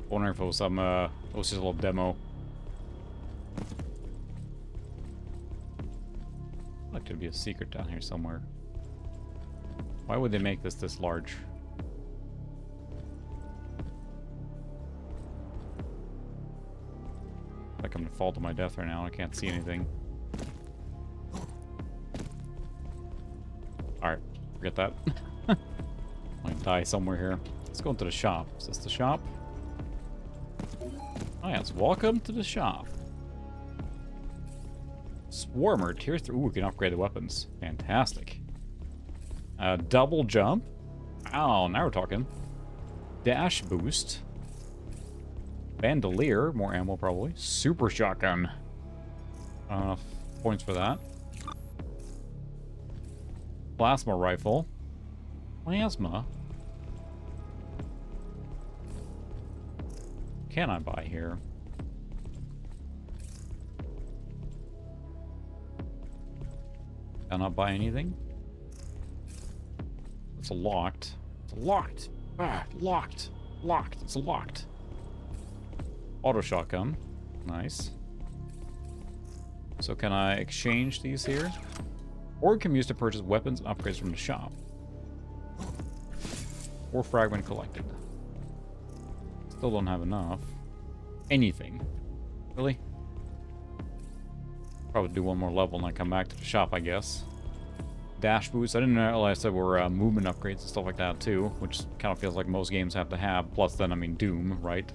Wondering if it was some, it was just a little demo. I'd like to be a secret down here somewhere. Why would they make this large? Like I'm gonna fall to my death right now. I can't see anything. Alright, forget that. I'm gonna die somewhere here. Let's go into the shop. Is this the shop? Oh yes, welcome to the shop. Swarmer, tier 3. Ooh, we can upgrade the weapons. Fantastic. Double jump. Oh, now we're talking. Dash boost. Bandolier, more ammo probably. Super shotgun. Points for that. Plasma rifle. Plasma? Can I buy here? Cannot buy anything? It's locked. It's locked. Ah, locked. Locked. It's locked. Auto shotgun. Nice. So can I exchange these here? Or can be used to purchase weapons and upgrades from the shop. Or fragment collected. Still don't have enough. Anything. Really? Probably do one more level and then come back to the shop, I guess. Dash boots. I didn't realize there were movement upgrades and stuff like that too, which kind of feels like most games have to have. Plus then, I mean, Doom, right?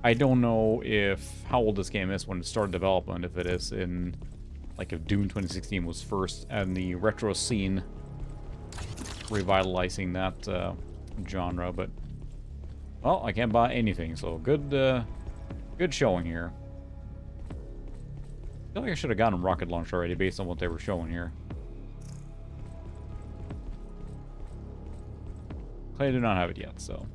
I don't know how old this game is when it started development, if it is in, like, if Doom 2016 was first and the retro scene revitalizing that genre, but, well, I can't buy anything, so good showing here. I feel like I should have gotten a rocket launcher already based on what they were showing here. I do not have it yet, so.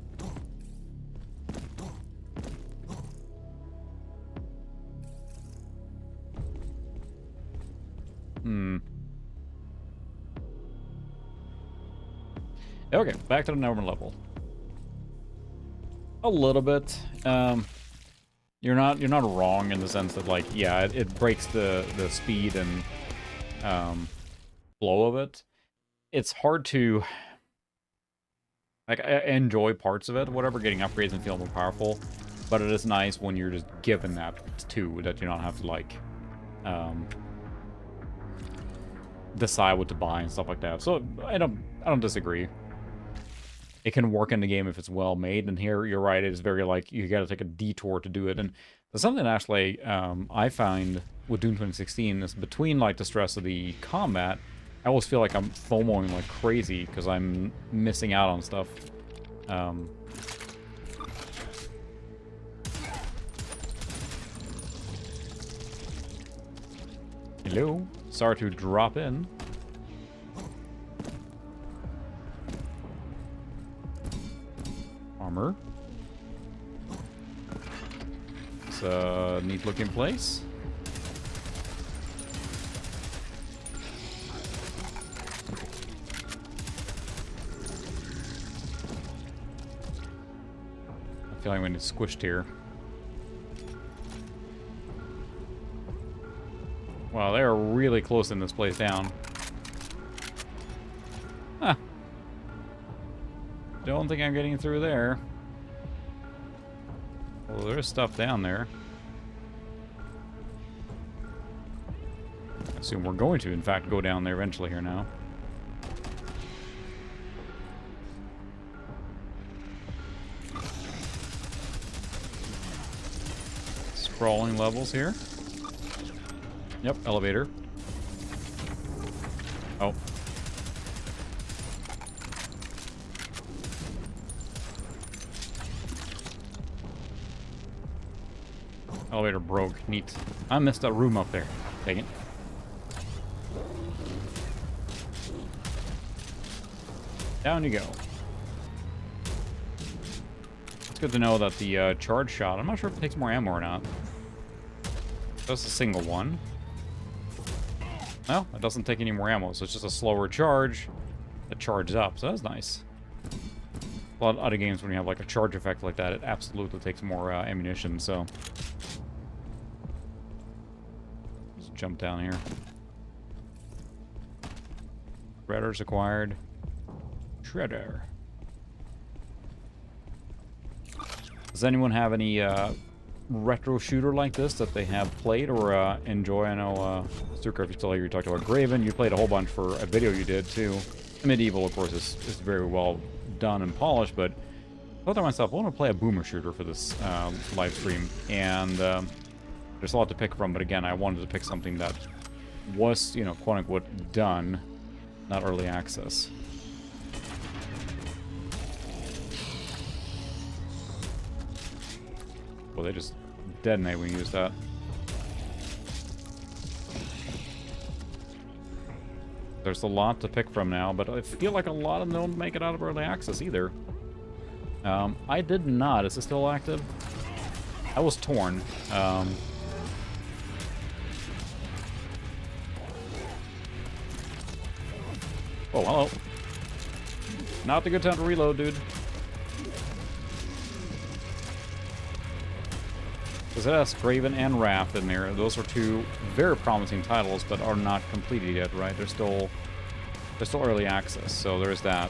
Okay, back to the normal level. A little bit. You're not wrong in the sense that, like, yeah, it breaks the speed and flow of it. It's hard to, like, I enjoy parts of it, whatever, getting upgrades and feeling more powerful, but it is nice when you're just given that too, that you don't have to, like, decide what to buy and stuff like that. So I don't disagree. It can work in the game if it's well made, and here you're right, it is very, like, you gotta take a detour to do it. And there's something actually I find with Doom 2016 is between, like, the stress of the combat, I always feel like I'm FOMOing like crazy because I'm missing out on stuff. Hello, sorry to drop in. Armor. It's a neat looking place. I'm feeling when it's squished here. Wow, they're really close in this place down. Huh. Don't think I'm getting through there. Well, there's stuff down there. I assume we're going to, in fact, go down there eventually here now. Sprawling levels here. Yep, elevator. Oh. Elevator broke. Neat. I missed a room up there. Dang it. Down you go. It's good to know that the charge shot, I'm not sure if it takes more ammo or not. That's a single one. No, it doesn't take any more ammo, so it's just a slower charge that charges up, so that's nice. A lot of other games, when you have like a charge effect like that, it absolutely takes more ammunition, so. Just jump down here. Shredders acquired. Shredder. Does anyone have any retro shooter like this that they have played or enjoy? I know, Stuker, if you still here, you talked about Graven. You played a whole bunch for a video you did too. Medieval, of course, is very well done and polished, but I thought to myself, I want to play a boomer shooter for this live stream, and there's a lot to pick from, but again, I wanted to pick something that was, you know, quote-unquote done, not early access. Well, they just detonate when you use that. There's a lot to pick from now, but I feel like a lot of them don't make it out of early access either. I did not. Is it still active? I was torn. Oh, hello. Not a good time to reload, dude. Because it has Graven and Wrath in there. Those are two very promising titles, but are not completed yet, right? They're still early access, so there's that.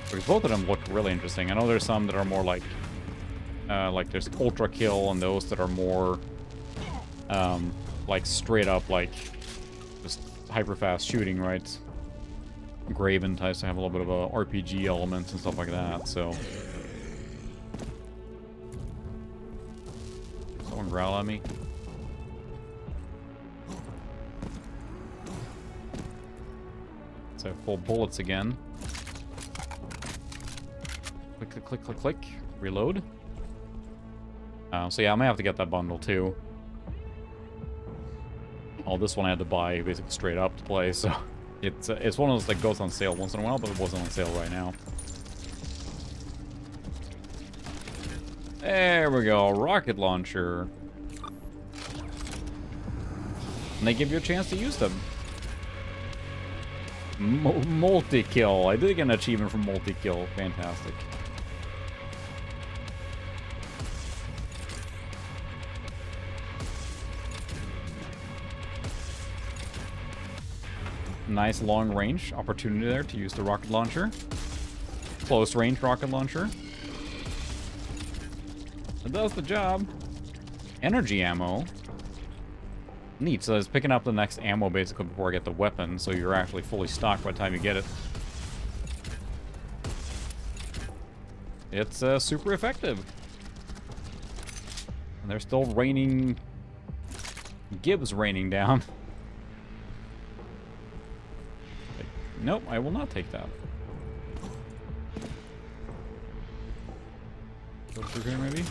Because both of them look really interesting. I know there's some that are more like there's Ultra Kill, and those that are more like straight up like just hyper fast shooting, right? Graven tries to have a little bit of a RPG elements and stuff like that, so. Someone growl at me. So full bullets again. Click, click, click, click, click. Reload. So yeah, I may have to get that bundle too. Oh, this one I had to buy basically straight up to play, so. It's one of those that goes on sale once in a while, but it wasn't on sale right now. There we go, rocket launcher. And they give you a chance to use them. Multi-kill. I did get an achievement for multi-kill. Fantastic. Nice long range opportunity there to use the rocket launcher. Close range rocket launcher. It does the job. Energy ammo. Neat. So it's picking up the next ammo basically before I get the weapon, so you're actually fully stocked by the time you get it. It's super effective. And they're still raining... Gibbs raining down. Nope, I will not take that. Go through here, maybe?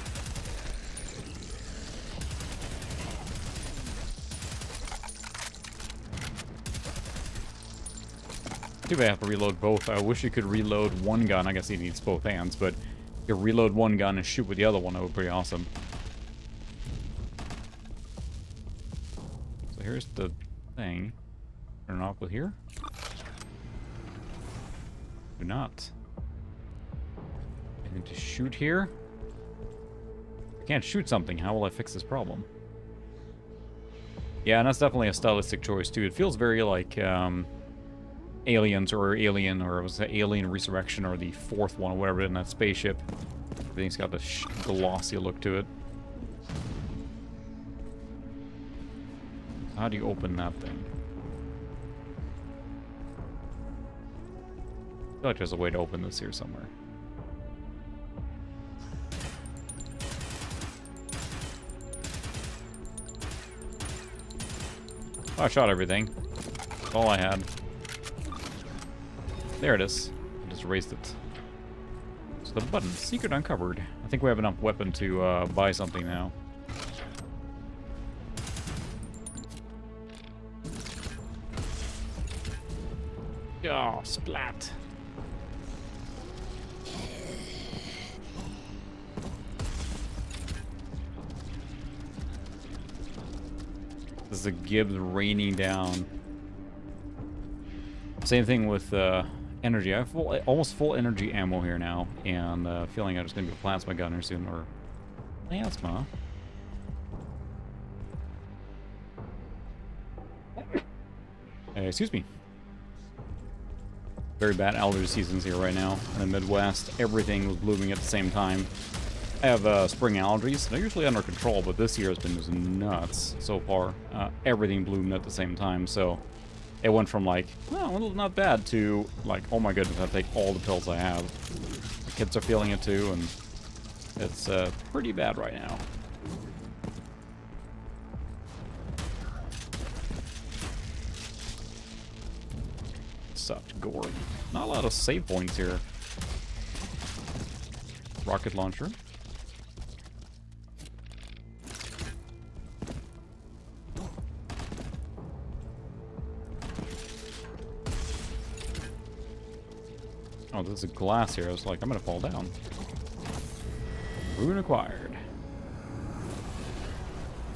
Too bad I have to reload both. I wish you could reload one gun. I guess he needs both hands, but you could reload one gun and shoot with the other one. That would be pretty awesome. So here's the thing. Turn it off with here. Do not. Anything to shoot here? I can't shoot something. How will I fix this problem? Yeah, and that's definitely a stylistic choice too. It feels very like Aliens or Alien, or was it Alien Resurrection, or the fourth one, or whatever, in that spaceship. Everything's got this glossy look to it. How do you open that thing? I feel like there's a way to open this here somewhere. Oh, I shot everything. That's all I had. There it is. I just erased it. So the button, secret uncovered. I think we have enough weapon to buy something now. Oh, splat. This is a Gibbs raining down. Same thing with energy. I have almost full energy ammo here now, and feeling I'm just going to be a plasma gunner soon, or plasma. Excuse me. Very bad allergy seasons here right now in the Midwest. Everything was blooming at the same time. I have spring allergies. They're usually under control, but this year has been just nuts so far. Everything bloomed at the same time, so it went from like, oh, well, not bad, to like, oh my goodness, I take all the pills I have. The kids are feeling it too, and it's pretty bad right now. Such gore. Not a lot of save points here. Rocket launcher. Oh, there's a glass here. I was like, I'm gonna fall down. Rune acquired.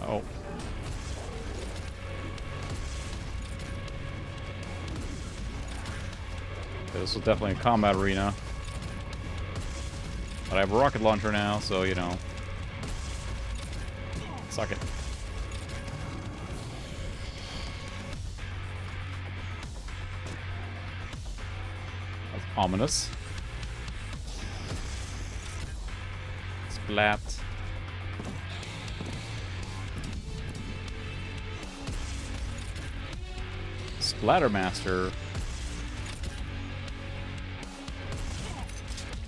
Oh. This was definitely a combat arena. But I have a rocket launcher now, so, you know. Suck it. That's ominous. Splat. Splattermaster.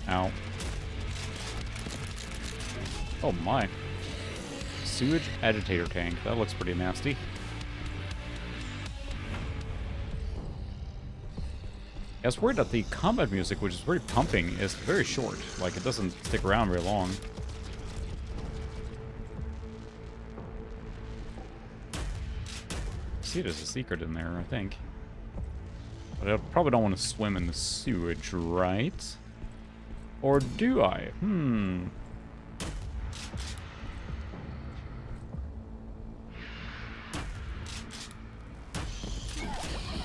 Ow. Oh my. Sewage agitator tank. That looks pretty nasty. I was worried that the combat music, which is very pumping, is very short. Like, it doesn't stick around very long. See, there's a secret in there, I think. But I probably don't want to swim in the sewage, right? Or do I?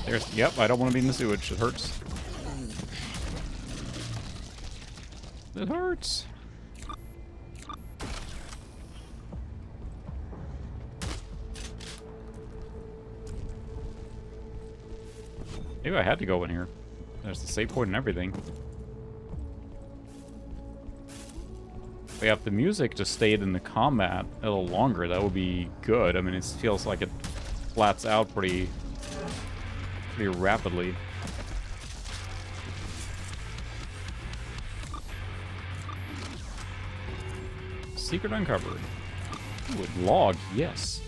There's, yep, I don't want to be in the sewage. It hurts. It hurts. Maybe I had to go in here. There's the save point and everything. If the music just stayed in the combat a little longer, that would be good. I mean, it feels like it flats out pretty rapidly. Secret uncovered. Ooh, log, yes.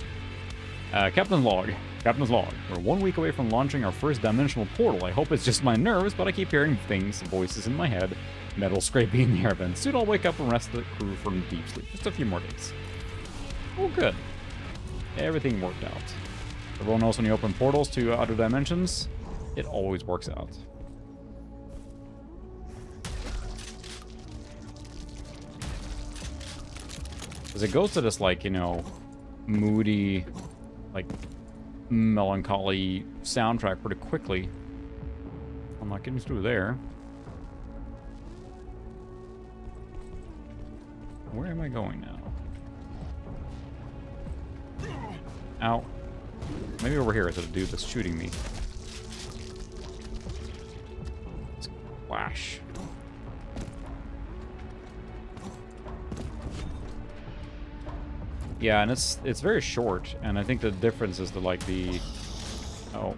Captain's log. Captain's log. We're 1 week away from launching our first dimensional portal. I hope it's just my nerves, but I keep hearing things, voices in my head, metal scraping in the air vents. Soon I'll wake up and rest the crew from deep sleep. Just a few more days. Oh, good. Everything worked out. Everyone knows when you open portals to other dimensions, it always works out. Because it goes to this, like, you know, moody, like, melancholy soundtrack pretty quickly. I'm not getting through there. Where am I going now? Ow. Maybe over here is a dude that's shooting me. Splash. Yeah, and it's very short, and I think the difference is like the... Oh.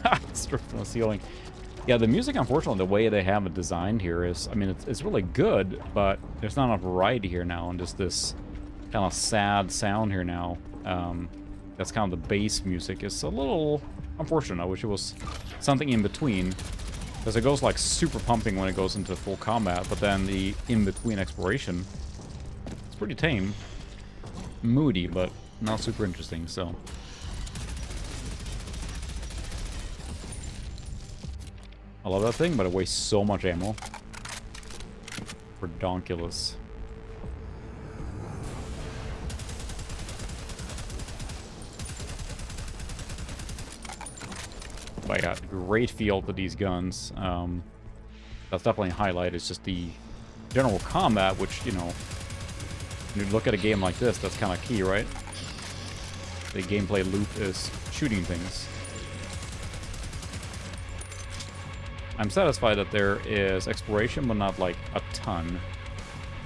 God, it's stripped from the ceiling. Yeah, the music, unfortunately, the way they have it designed here is, I mean, it's really good, but there's not enough variety here now, and just this kind of sad sound here now. That's kind of the bass music. Is a little unfortunate. I wish it was something in between. Because it goes like super pumping when it goes into full combat, but then the in-between exploration, it's pretty tame. Moody, but not super interesting, so. I love that thing, but it wastes so much ammo. Redonkulous. But I got great feel to these guns. That's definitely a highlight. It's just the general combat, which, you know, when you look at a game like this, that's kind of key, right? The gameplay loop is shooting things. I'm satisfied that there is exploration, but not like a ton.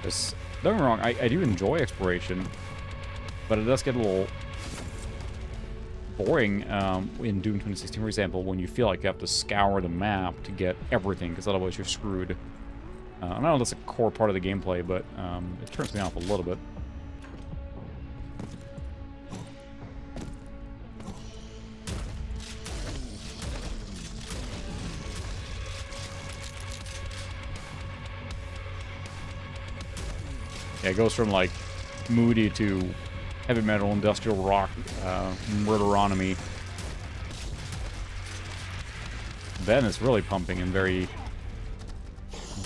Don't get me wrong, I do enjoy exploration, but it does get a little boring in Doom 2016, for example, when you feel like you have to scour the map to get everything, because otherwise you're screwed. I know that's a core part of the gameplay, but it turns me off a little bit. Yeah, it goes from like moody to heavy metal, industrial rock, murderonomy, Then it's really pumping and very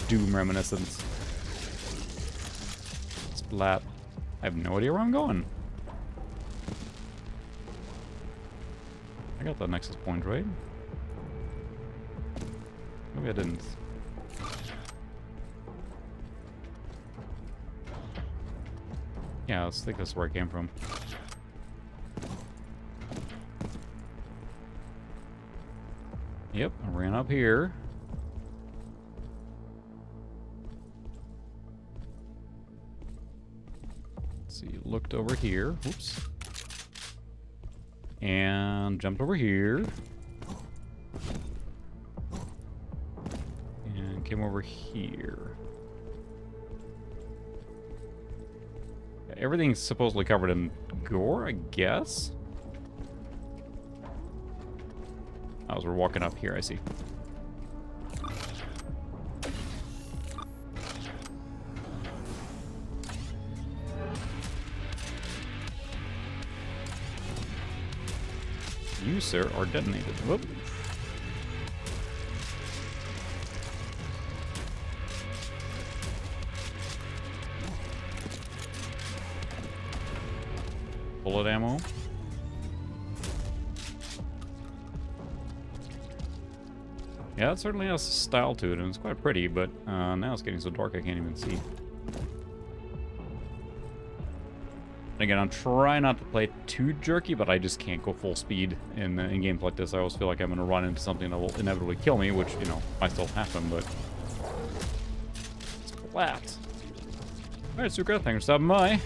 Doom reminiscent. Splat. I have no idea where I'm going. I got the nexus point, right? Maybe I didn't. Yeah, I think that's where I came from. Yep, I ran up here. Let's see, looked over here. Oops. And jumped over here. And came over here. Everything's supposedly covered in gore, I guess? As we're walking up here, I see. You, sir, are detonated. Whoop. Bullet ammo. Yeah, it certainly has style to it, and it's quite pretty, but now it's getting so dark I can't even see. And again, I'm trying not to play too jerky, but I just can't go full speed in games like this. I always feel like I'm going to run into something that will inevitably kill me, which, you know, might still happen, but... Splat! Alright, Suka, thanks for stopping by.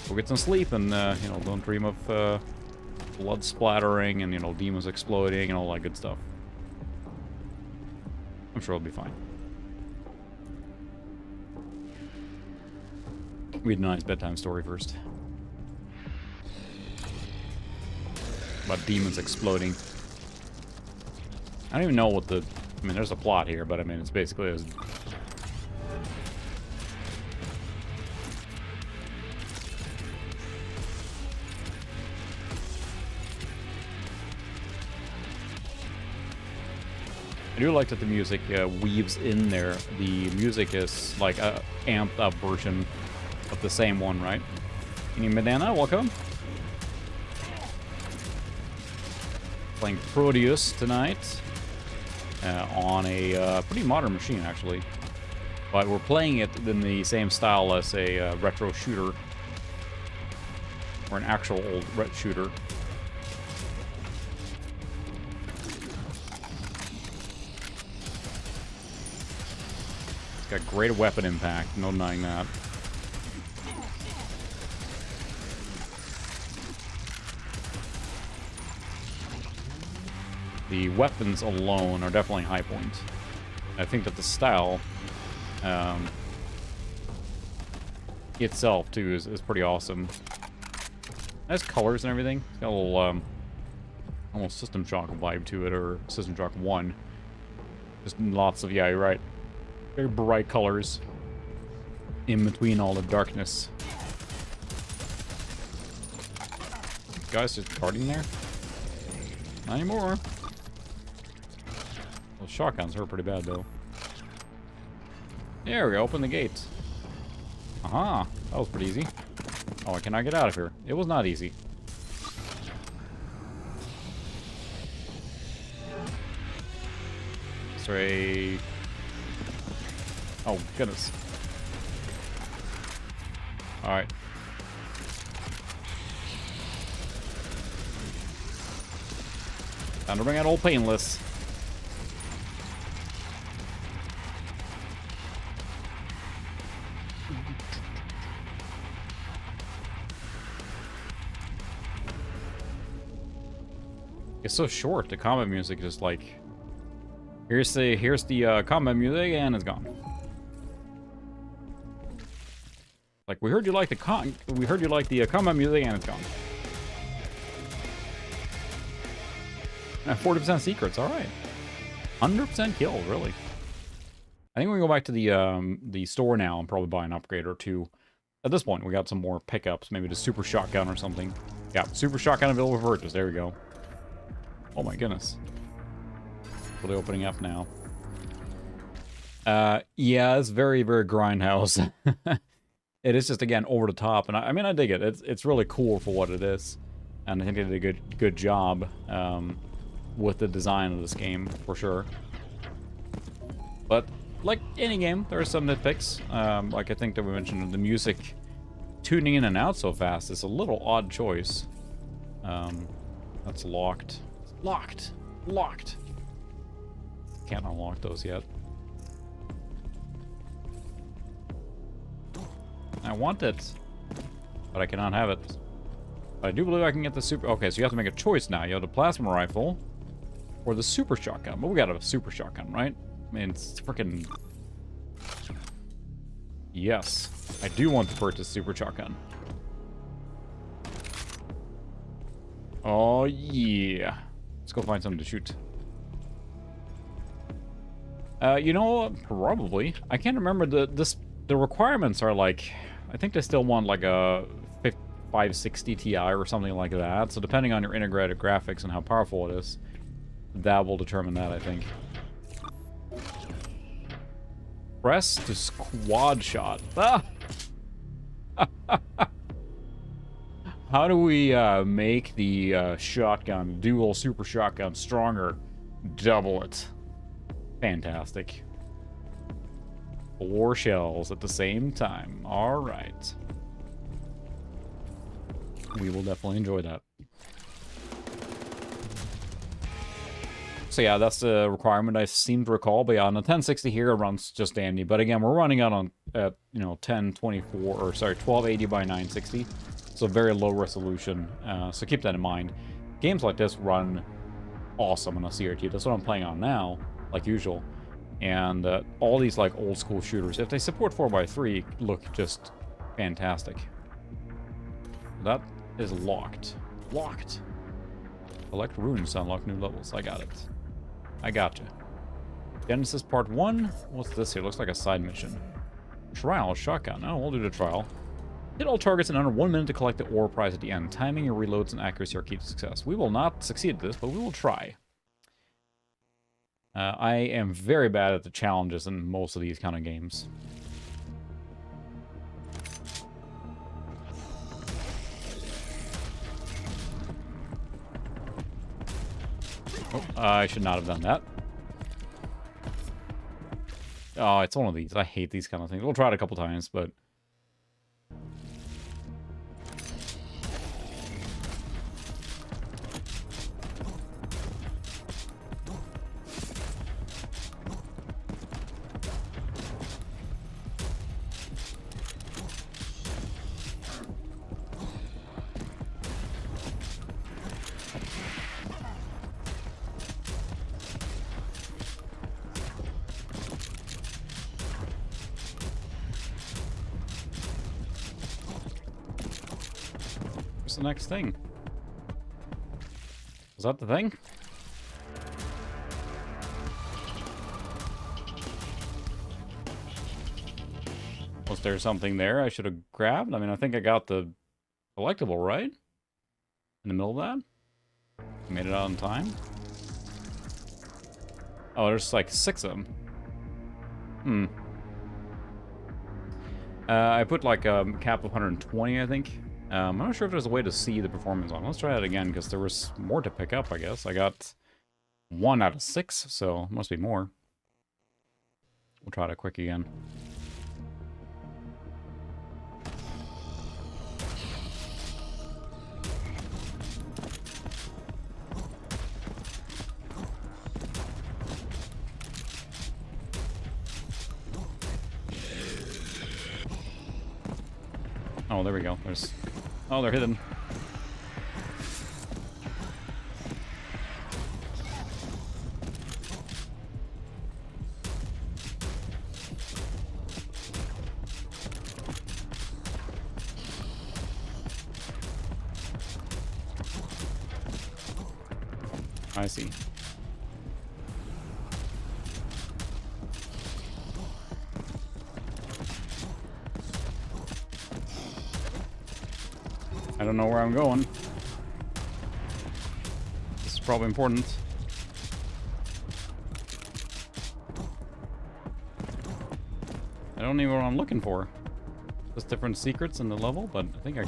Go get some sleep and, you know, don't dream of blood splattering and, you know, demons exploding and all that good stuff. I'm sure it'll be fine. Read a nice bedtime story first. About demons exploding. I don't even know what the... I mean, there's a plot here, but I mean, it's basically... I do like that the music weaves in there. The music is like a amped up version of the same one, right? Any Banana, welcome. Playing Prodeus tonight on a pretty modern machine, actually. But we're playing it in the same style as a retro shooter. Or an actual old ret shooter. Got great weapon impact, no denying that. The weapons alone are definitely high points. I think that the style itself, too, is pretty awesome. Nice colors and everything. It's got a little almost System Shock vibe to it, or System Shock 1. Just lots of, yeah, you're right. Very bright colors in between all the darkness. Guys just guarding there? Not anymore. Those shotguns hurt pretty bad, though. There we go, open the gate. Aha, that was pretty easy. Oh, I cannot get out of here. It was not easy. Straight. Oh, goodness. Alright. Time to bring out old Painless. It's so short. The combat music is like... Here's the combat music, and it's gone. Like, we heard you like the combat music, and it's gone. 40% secrets, all right. 100% kill, really. I think we can go back to the store now and probably buy an upgrade or two. At this point, we got some more pickups, maybe the super shotgun or something. Yeah, super shotgun available for purchase. There we go. Oh my goodness. really opening up now. Yeah, it's very, very grindhouse. It is just, again, over the top, and I mean, I dig it. It's really cool for what it is, and I think they did a good job with the design of this game, for sure. But, like any game, there are some nitpicks. Like I think that we mentioned, the music tuning in and out so fast is a little odd choice. That's locked. Locked! Locked! Can't unlock those yet. I want it, but I cannot have it. But I do believe I can get the super... Okay, so you have to make a choice now. You have the plasma rifle or the super shotgun. But we got a super shotgun, right? I mean, it's freaking... Yes. I do want to purchase super shotgun. Oh, yeah. Let's go find something to shoot. You know, probably. I can't remember. The requirements are like... I think they still want like a 560 Ti or something like that. So depending on your integrated graphics and how powerful it is, that will determine that, I think. Press to squad shot. Ah! How do we make the shotgun, dual super shotgun, stronger? Double it. Fantastic. 4 shells at the same time. All right. We will definitely enjoy that. So yeah, that's the requirement I seem to recall. But yeah, on the 1060 here, it runs just dandy. But again, we're running out on at 1024 or sorry 1280 by 960, so very low resolution. So keep that in mind. Games like this run awesome on a CRT. That's what I'm playing on now, like usual. And all these like old school shooters, if they support 4x3, look just fantastic. That is locked. Locked. Collect runes to unlock new levels. I got it. I gotcha. Genesis Part 1. What's this here? Looks like a side mission. Trial shotgun. Oh, we'll do the trial. Hit all targets in under 1 minute to collect the ore prize at the end. Timing your reloads and accuracy are key to success. We will not succeed at this, but we will try. I am very bad at the challenges in most of these kind of games. Oh, I should not have done that. Oh, it's one of these. I hate these kind of things. We'll try it a couple times, but... the next thing? Is that the thing? Was there something there I should have grabbed? I mean, I think I got the collectible, right? In the middle of that? Made it out in time? Oh, there's like 6 of them. I put like a cap of 120, I think. I'm not sure if there's a way to see the performance on. Let's try it again, because there was more to pick up, I guess. I got 1 out of 6, so must be more. We'll try it quick again. Oh, there we go. There's... Oh, they're hidden. I see. I don't know where I'm going. This is probably important. don't even know what I'm looking for. Just different secrets in the level, but I think I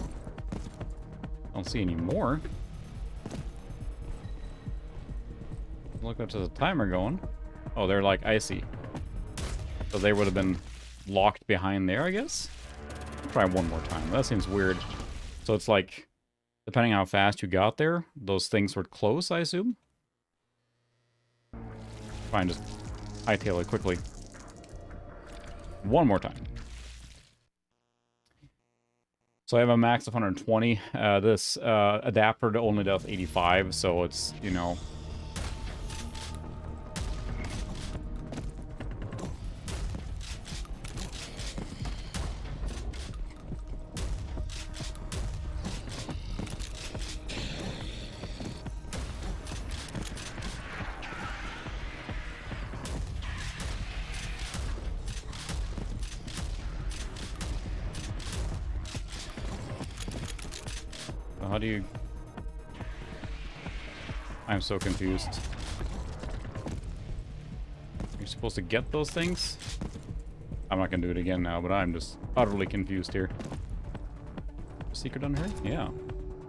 don't see any more. Look, up to the timer going. Oh, they're like icy. So they would have been locked behind there, I guess? I'll try one more time. That seems weird. So it's like, depending on how fast you got there, those things would close, I assume? Fine, just hightail it quickly. One more time. So I have a max of 120. This adapter only does 85, so it's, you know... How do you... I'm so confused. You're supposed to get those things? I'm not gonna do it again now, but I'm just utterly confused here. Secret under here? Yeah.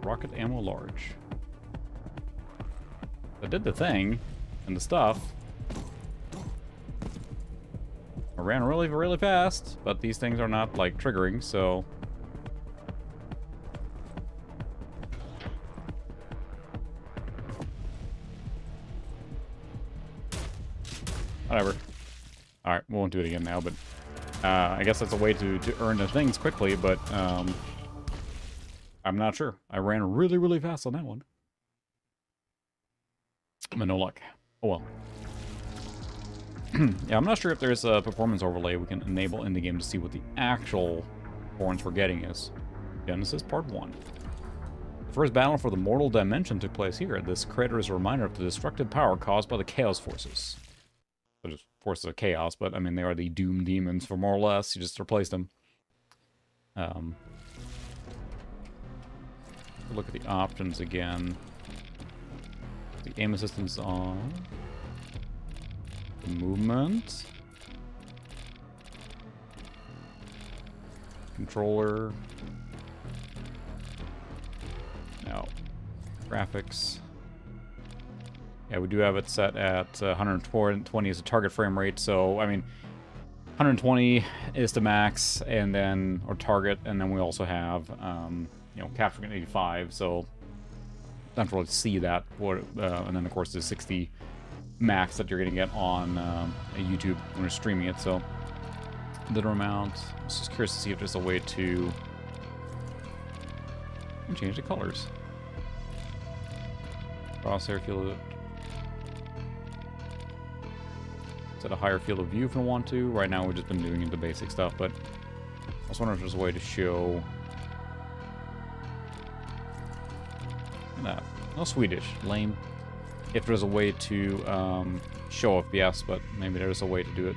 Rocket ammo large. I did the thing, and the stuff. I ran really, really fast, but these things are not, like, triggering, so... Whatever. Alright, we won't do it again now, but I guess that's a way to earn the things quickly, but I'm not sure. I ran really, really fast on that one. But no luck. Oh well. Yeah, I'm not sure if there's a performance overlay we can enable in the game to see what the actual performance we're getting is. Genesis Part 1. The first battle for the mortal dimension took place here. This crater is a reminder of the destructive power caused by the Chaos Forces. So just forces of chaos, but I mean they are the doom demons for more or less. You just replace them. Look at the options again. The aim assistance on. The movement. Controller. No. Graphics. Yeah, we do have it set at 120 as a target frame rate, so, I mean, 120 is the max, and then, or target, and then we also have, you know, capturing at 85, so, don't really see that, and then, of course, the 60 max that you're going to get on YouTube when you're streaming it, so, little amount. I was just curious to see if there's a way to change the colors. Crosshair field. Set a higher field of view if we want to. Right now we've just been doing the basic stuff, but I was wondering if there's a way to show... No Swedish. Lame. If there's a way to show FPS, but maybe there's a way to do it.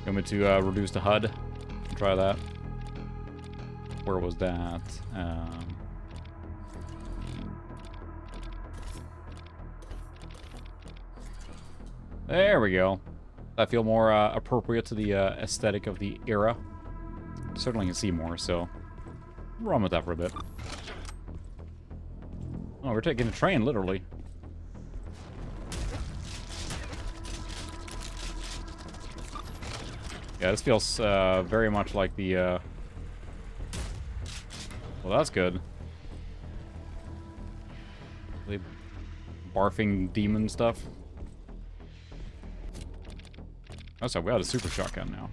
You want me to reduce the HUD? Try that. Where was that? There we go. I feel more appropriate to the aesthetic of the era. Certainly can see more, so run with that for a bit. Oh, we're taking a train, literally. Yeah, this feels very much like the... Well, that's good. The barfing demon stuff. Oh, so we got a super shotgun now.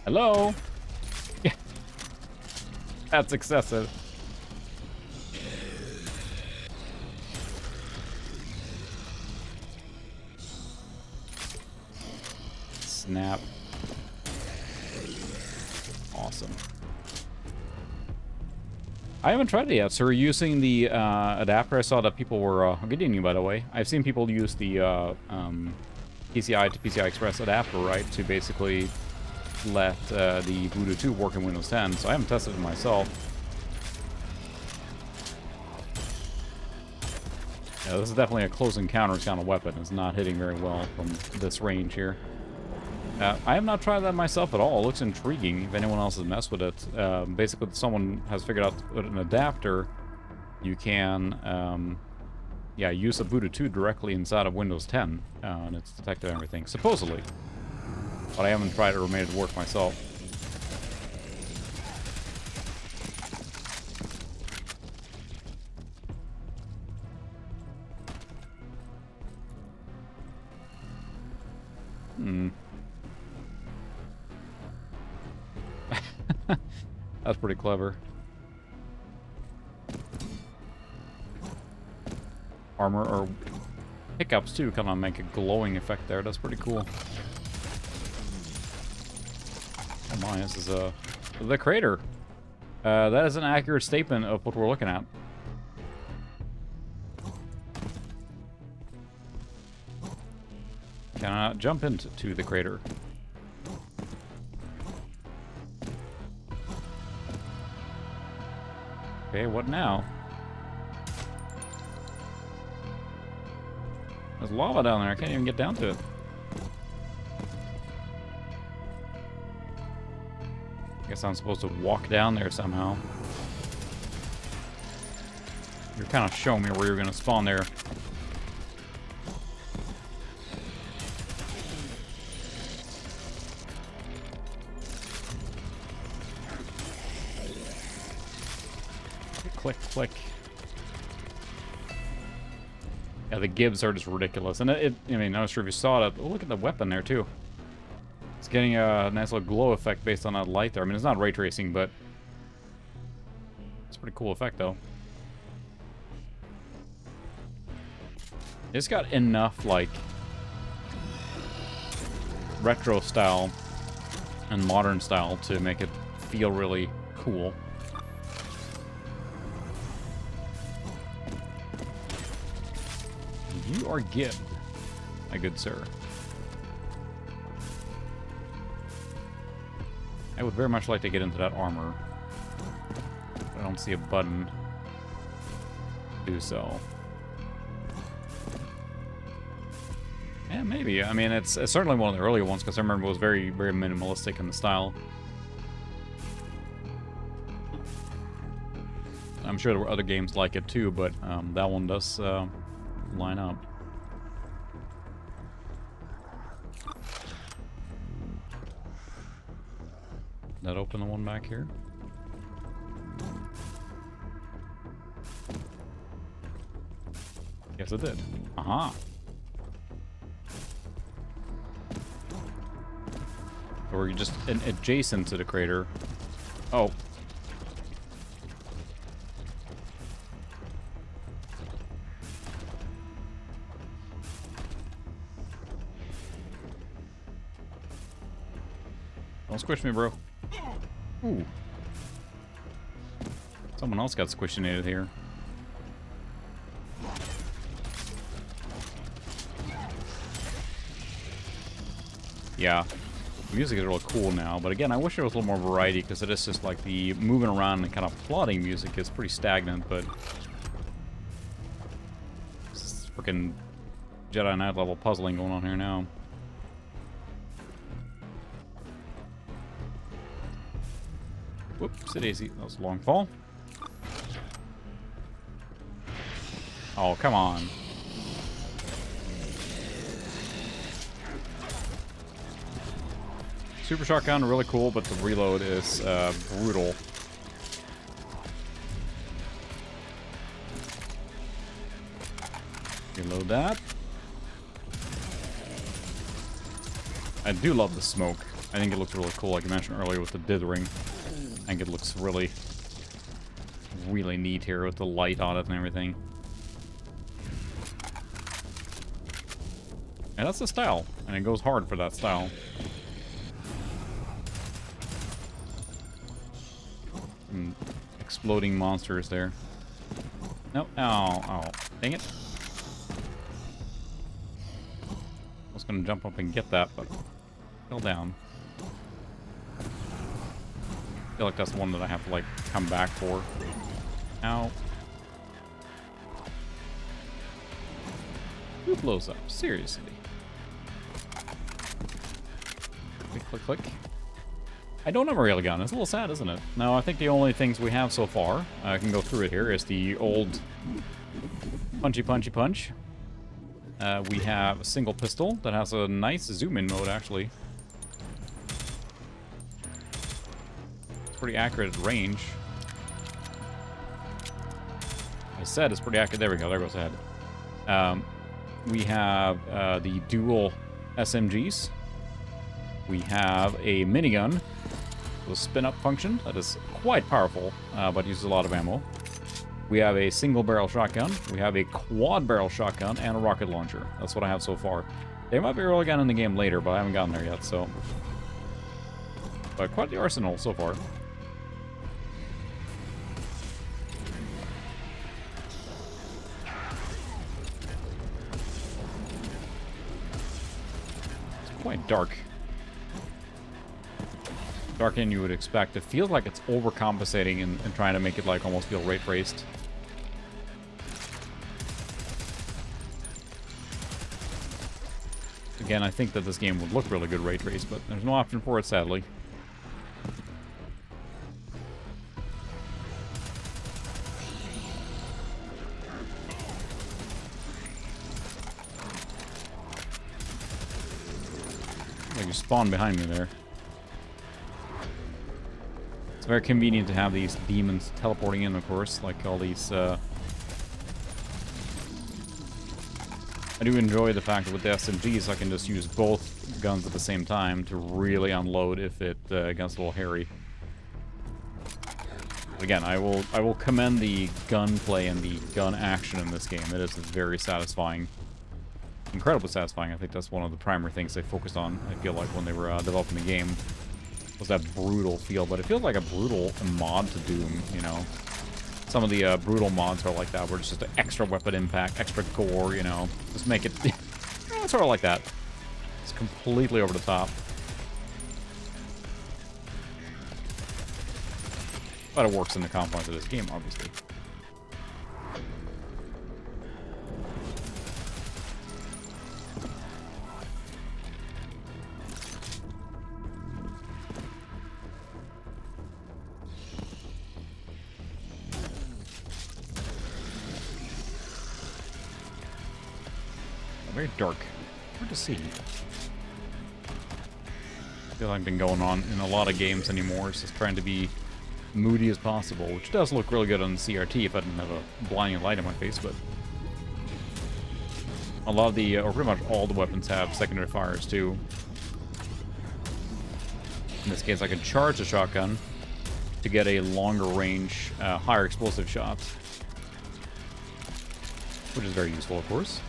Hello? Yeah. That's excessive. Snap. Awesome. I haven't tried it yet, so we're using the adapter. I saw that people were getting you, by the way. I've seen people use the PCI to PCI Express adapter, right, to basically let the Voodoo 2 work in Windows 10, so I haven't tested it myself. Yeah, this is definitely a close encounters kind of weapon. It's not hitting very well from this range here. I have not tried that myself at all. It looks intriguing if anyone else has messed with it. Basically, someone has figured out with an adapter, you can, yeah, use Ubuntu 2 directly inside of Windows 10, and it's detected everything, supposedly. But I haven't tried it or made it work myself. That's pretty clever. Armor or pickups too kind of make a glowing effect there. That's pretty cool. Oh my, this is the crater. That is an accurate statement of what we're looking at. Can I not jump into the crater? Okay, what now? There's lava down there. I can't even get down to it. I guess I'm supposed to walk down there somehow. You're kind of showing me where you're going to spawn there. Click, click. Yeah, the gibs are just ridiculous. And I mean, I'm not sure if you saw it. Oh, look at the weapon there, too. It's getting a nice little glow effect based on that light there. I mean, it's not ray tracing, but it's a pretty cool effect, though. It's got enough, like, retro style and modern style to make it feel really cool. You are gibbed, my good sir. I would very much like to get into that armor. I don't see a button to do so. Yeah, maybe. I mean, it's certainly one of the earlier ones, because I remember it was very, very minimalistic in the style. I'm sure there were other games like it too, but that one does line up. That open the one back here? Yes, it did. Aha. So we're just adjacent to the crater. Oh. Don't squish me, bro. Ooh. Someone else got squishinated here. Yeah. The music is really cool now, but again, I wish there was a little more variety, because it is just like the moving around and kind of plotting music is pretty stagnant, but this is freaking Jedi Knight level puzzling going on here now. Whoops, daisy. That was a long fall. Oh, come on. Super shotgun, really cool, but the reload is brutal. Reload that. I do love the smoke. I think it looks really cool, like I mentioned earlier with the dithering. I think it looks really, really neat here with the light on it and everything. And that's the style, and it goes hard for that style. Some exploding monsters there. Nope. Oh, dang it. I was gonna jump up and get that, but fell down. I feel like that's the one that I have to, like, come back for. Ow. Who blows up? Seriously. Click, click, click. I don't have a railgun. It's a little sad, isn't it? No, I think the only things we have so far, I can go through it here, is the old punchy, punchy, punch. We have a single pistol that has a nice zoom-in mode, actually. It's pretty accurate at range. I said it's pretty accurate. There we go. There goes ahead. We have the dual SMGs. We have a minigun with a spin-up function that is quite powerful, but uses a lot of ammo. We have a single-barrel shotgun. We have a quad-barrel shotgun and a rocket launcher. That's what I have so far. There might be a railgun in the game later, but I haven't gotten there yet, so... But quite the arsenal so far. It's quite dark. Darker than you would expect. It feels like it's overcompensating and trying to make it like almost feel ray traced. Again, I think that this game would look really good ray traced, but there's no option for it, sadly. Like you spawned behind me there. It's very convenient to have these demons teleporting in, of course, like all these, I do enjoy the fact that with the SMGs I can just use both guns at the same time to really unload if it gets a little hairy. But again, I will commend the gunplay and the gun action in this game. It is very satisfying. Incredibly satisfying. I think that's one of the primary things they focused on, I feel like, when they were developing the game. Was that brutal feel, but it feels like a brutal mod to Doom, you know. Some of the brutal mods are like that, where it's just an extra weapon impact, extra gore, you know. Just make it sort of like that. It's completely over the top. But it works in the confines of this game, obviously. Very dark. Hard to see. I feel like I've been going on in a lot of games anymore. It's just trying to be moody as possible, which does look really good on the CRT if I didn't have a blinding light in my face, but a lot of the, or pretty much all the weapons have secondary fires too. In this case, I can charge the shotgun to get a longer range, higher explosive shot, which is very useful, of course.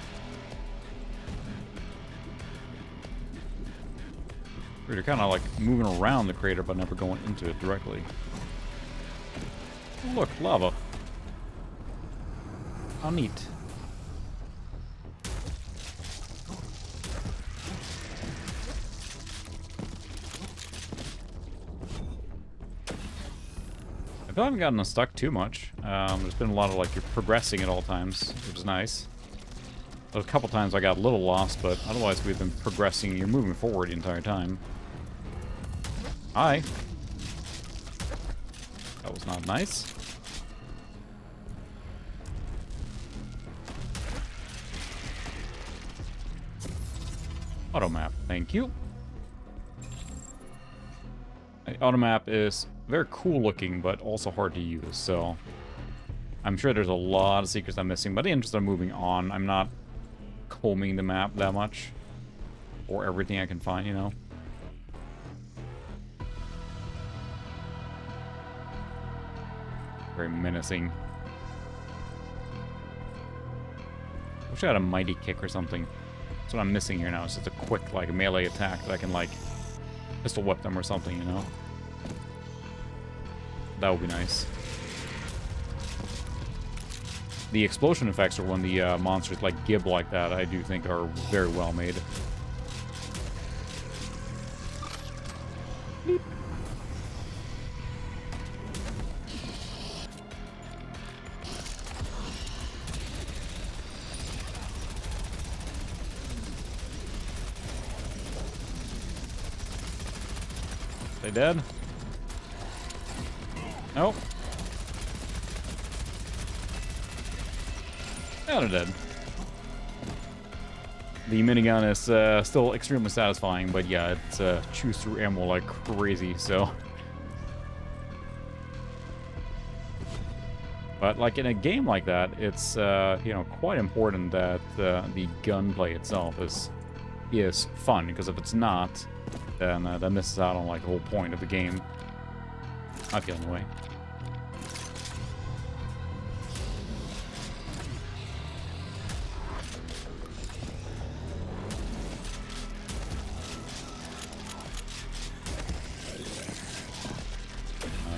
You're kind of like moving around the crater, but never going into it directly. Oh, look, lava. How neat. I feel I haven't gotten stuck too much. There's been a lot of like you're progressing at all times, which is nice. A couple times I got a little lost, but otherwise we've been progressing. You're moving forward the entire time. Hi. That was not nice. Automap, thank you. The automap is very cool looking, but also hard to use, so I'm sure there's a lot of secrets I'm missing, but in the interest of moving on, I'm not combing the map that much, or everything I can find, you know. Very menacing. Wish I had a mighty kick or something. That's what I'm missing here now. It's just a quick, like, melee attack that I can, like, pistol whip them or something, you know? That would be nice. The explosion effects, or when the monsters, like, gib like that, I do think are very well made. Beep. They dead? Nope. Yeah, they're dead. The minigun is still extremely satisfying, but yeah, it chews through ammo like crazy, so... But like in a game like that, it's you know, quite important that the gunplay itself is fun, because if it's not, then that misses out on like the whole point of the game. I feel anyway.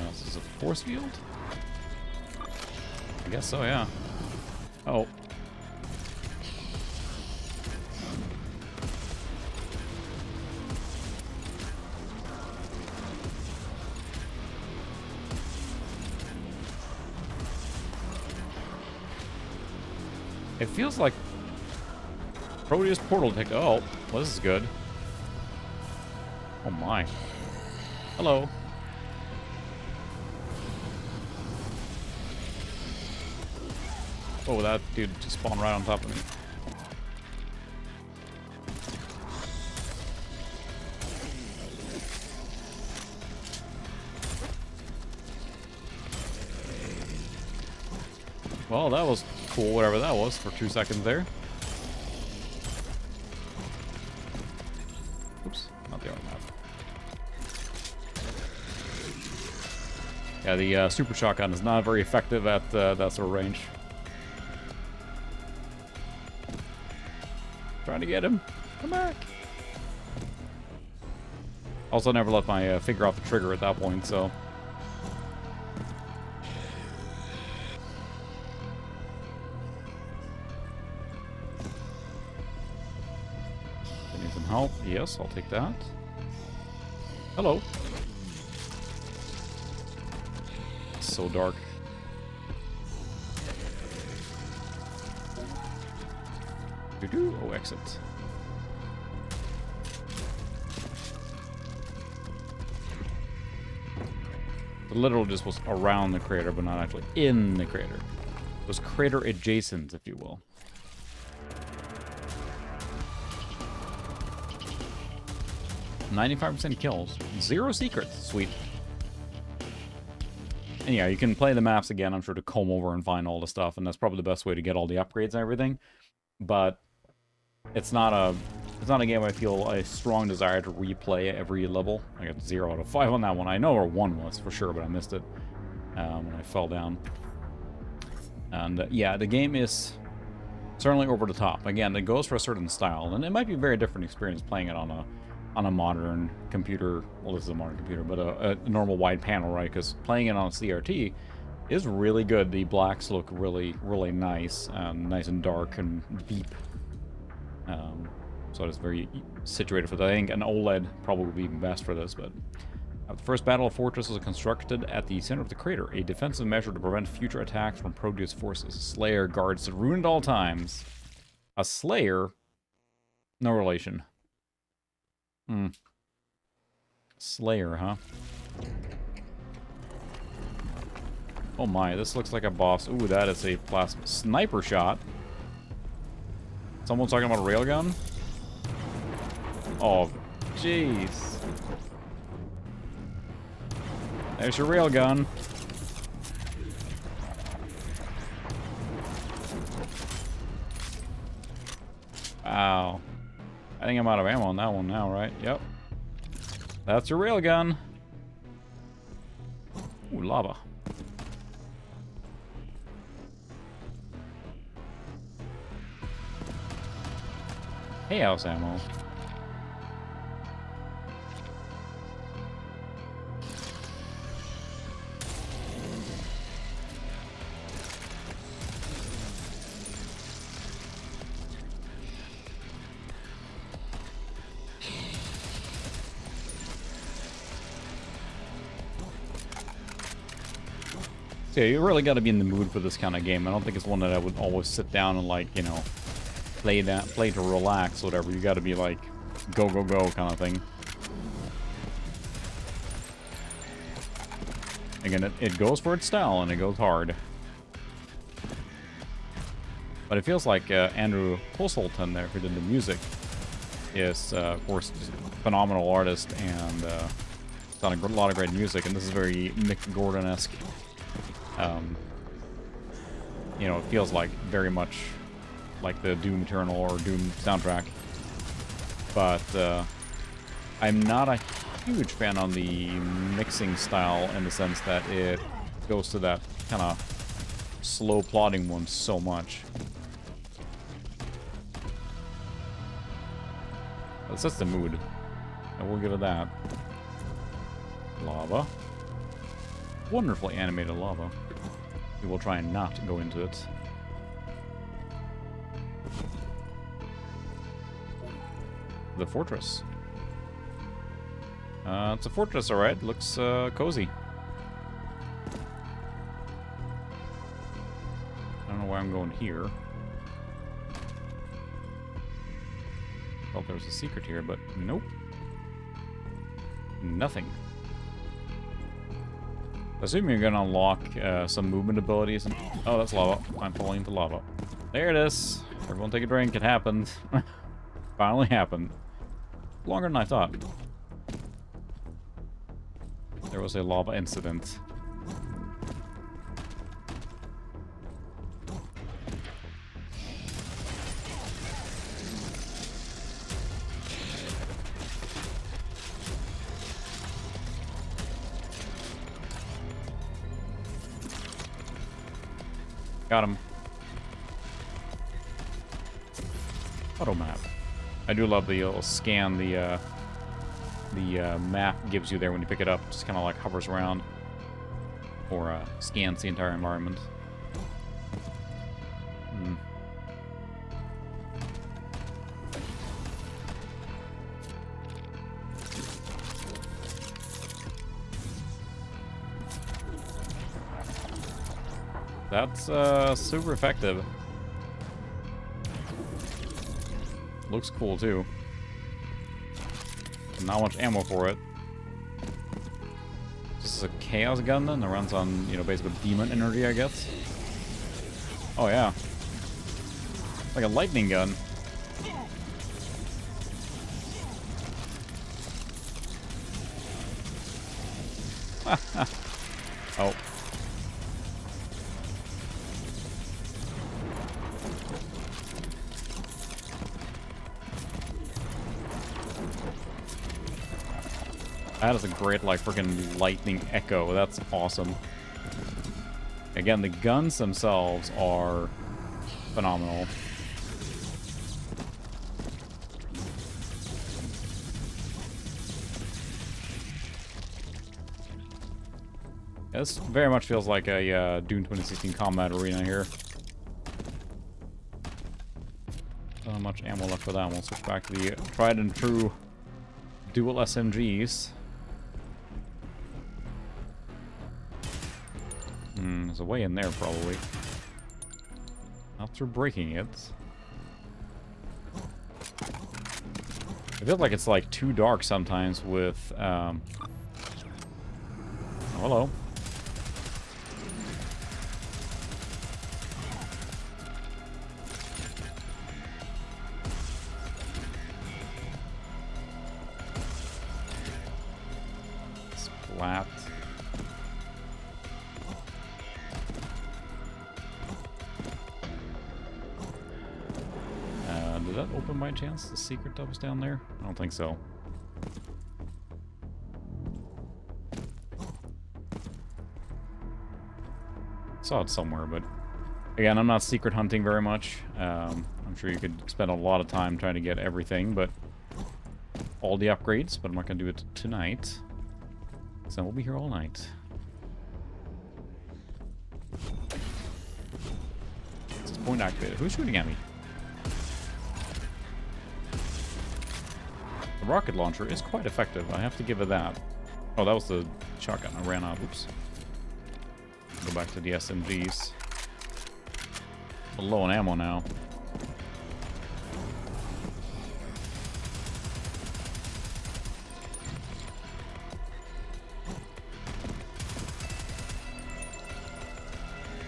This is a force field? I guess so, yeah. Oh. It feels like Prodeus portal tech. Oh, well, this is good. Oh my. Hello. Oh, that dude just spawned right on top of me. Well, that was cool, whatever that was, for 2 seconds there. Oops, not the other map. Yeah, the super shotgun is not very effective at that sort of range. Trying to get him. Come back. Also, never let my finger off the trigger at that point, so... Need some help? Yes, I'll take that. Hello. It's so dark. Oh, exit. The literal just was around the crater, but not actually in the crater. It was crater adjacent, if you will. %95 kills. 0 secrets. Sweet. And yeah, you can play the maps again, I'm sure, to comb over and find all the stuff, and that's probably the best way to get all the upgrades and everything. But it's not a game I feel a strong desire to replay every level. I got 0 out of 5 on that one. I know where 1 was for sure, but I missed it when I fell down. And yeah, the game is certainly over the top. Again, it goes for a certain style, and it might be a very different experience playing it on a modern computer. Well, this is a modern computer, but a normal wide panel, right? Because playing it on a CRT is really good. The blacks look really, really nice, nice and dark and deep. So it's very situated for that. I think an OLED probably would be best for this, but... The first battle of fortress was constructed at the center of the crater, a defensive measure to prevent future attacks from Prodeus forces. Slayer guards the ruin at all times. A Slayer? No relation. Slayer, huh? Oh my, this looks like a boss. Ooh, that is a plasma sniper shot. Someone's talking about a railgun? Oh, jeez. There's your railgun. Wow. I think I'm out of ammo on that one now, right? Yep. That's your railgun. Ooh, lava. Hey, house ammo. Yeah, you really got to be in the mood for this kind of game. I don't think it's one that I would always sit down and, like, you know, play to relax, whatever. You got to be like, go, go, go kind of thing. Again, it goes for its style, and it goes hard. But it feels like Andrew Posselton there, who did the music, is, of course, just a phenomenal artist and done a lot of great music. And this is very Mick Gordon-esque. You know, it feels like very much like the Doom Eternal or Doom soundtrack. But I'm not a huge fan on the mixing style in the sense that it goes to that kind of slow plodding one so much. It sets the mood. I will give it that. Lava. Wonderfully animated lava. We will try and not go into it. The fortress. It's a fortress, alright. Looks cozy. I don't know why I'm going here. Thought there was a secret here, but nope. Nothing. I assume you're gonna unlock some movement abilities. And oh, that's lava. I'm falling into lava. There it is. Everyone take a drink. It happened. Finally happened. Longer than I thought. There was a lava incident. Got him. Auto map. I do love the little scan the map gives you there when you pick it up. Just kind of like hovers around or scans the entire environment. That's super effective. Looks cool too. Not much ammo for it. This is a chaos gun then that runs on, you know, basically demon energy, I guess. Oh yeah. Like a lightning gun. Oh. That is a great, like, freaking lightning echo. That's awesome. Again, the guns themselves are phenomenal. This very much feels like a Doom 2016 combat arena here. Not much ammo left for that. We'll switch back to the tried and true dual SMGs. There's a way in there, probably. Not through breaking it. I feel like it's like too dark sometimes with oh, hello. Splat. Did that open by chance? The secret that was down there? I don't think so. Saw it somewhere, but again, I'm not secret hunting very much. I'm sure you could spend a lot of time trying to get everything, but all the upgrades, but I'm not going to do it tonight. So we'll be here all night. This point activated. Who's shooting at me? The rocket launcher is quite effective. I have to give it that. Oh, that was the shotgun. I ran out. Oops. Go back to the SMGs. A little low on ammo now.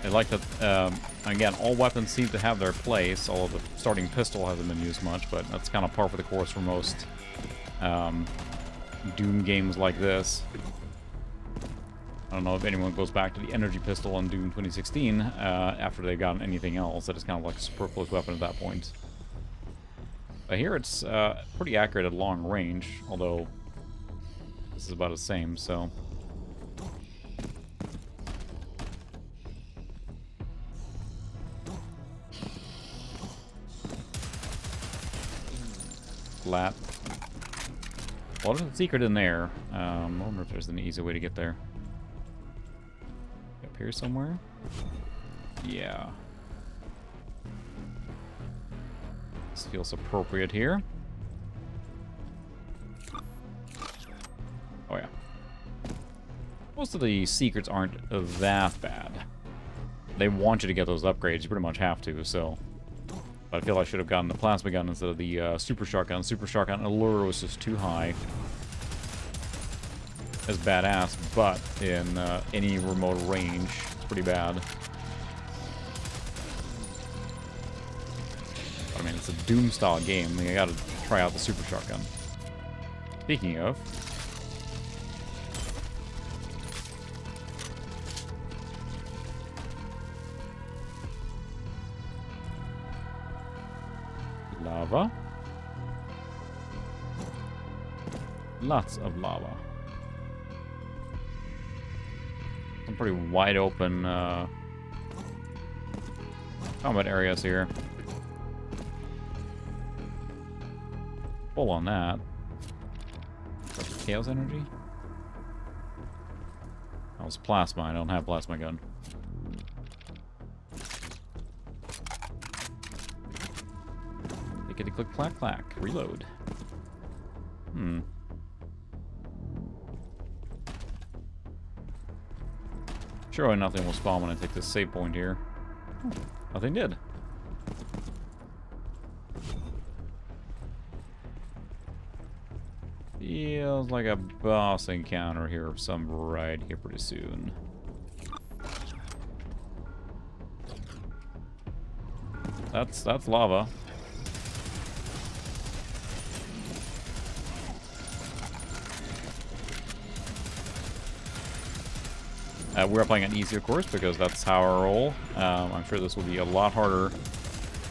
I like that, again, all weapons seem to have their place, although the starting pistol hasn't been used much, but that's kind of par for the course for most Doom games like this. I don't know if anyone goes back to the energy pistol on Doom 2016 after they've gotten anything else. That is kind of like a superfluous weapon at that point. But here it's pretty accurate at long range, although this is about the same, so... Flat. Well, there's a secret in there. I wonder if there's an easy way to get there. Up here somewhere? Yeah. This feels appropriate here. Oh yeah. Most of the secrets aren't that bad. They want you to get those upgrades, you pretty much have to, so... But I feel I should have gotten the plasma gun instead of the super shotgun. Super shotgun allure was just too high. It's badass, but in any remote range, it's pretty bad. I mean, it's a Doom-style game. I gotta try out the super shotgun. Speaking of... Lava. Lots of lava. Some pretty wide open combat areas here. Full on that. Chaos energy? That was plasma. I don't have plasma gun. Click, click, clack, clack. Reload. Surely nothing will spawn when I take this save point here. Nothing did. Feels like a boss encounter here of some variety here pretty soon. That's lava. We're playing on easy, of course, because that's how I roll. I'm sure this will be a lot harder.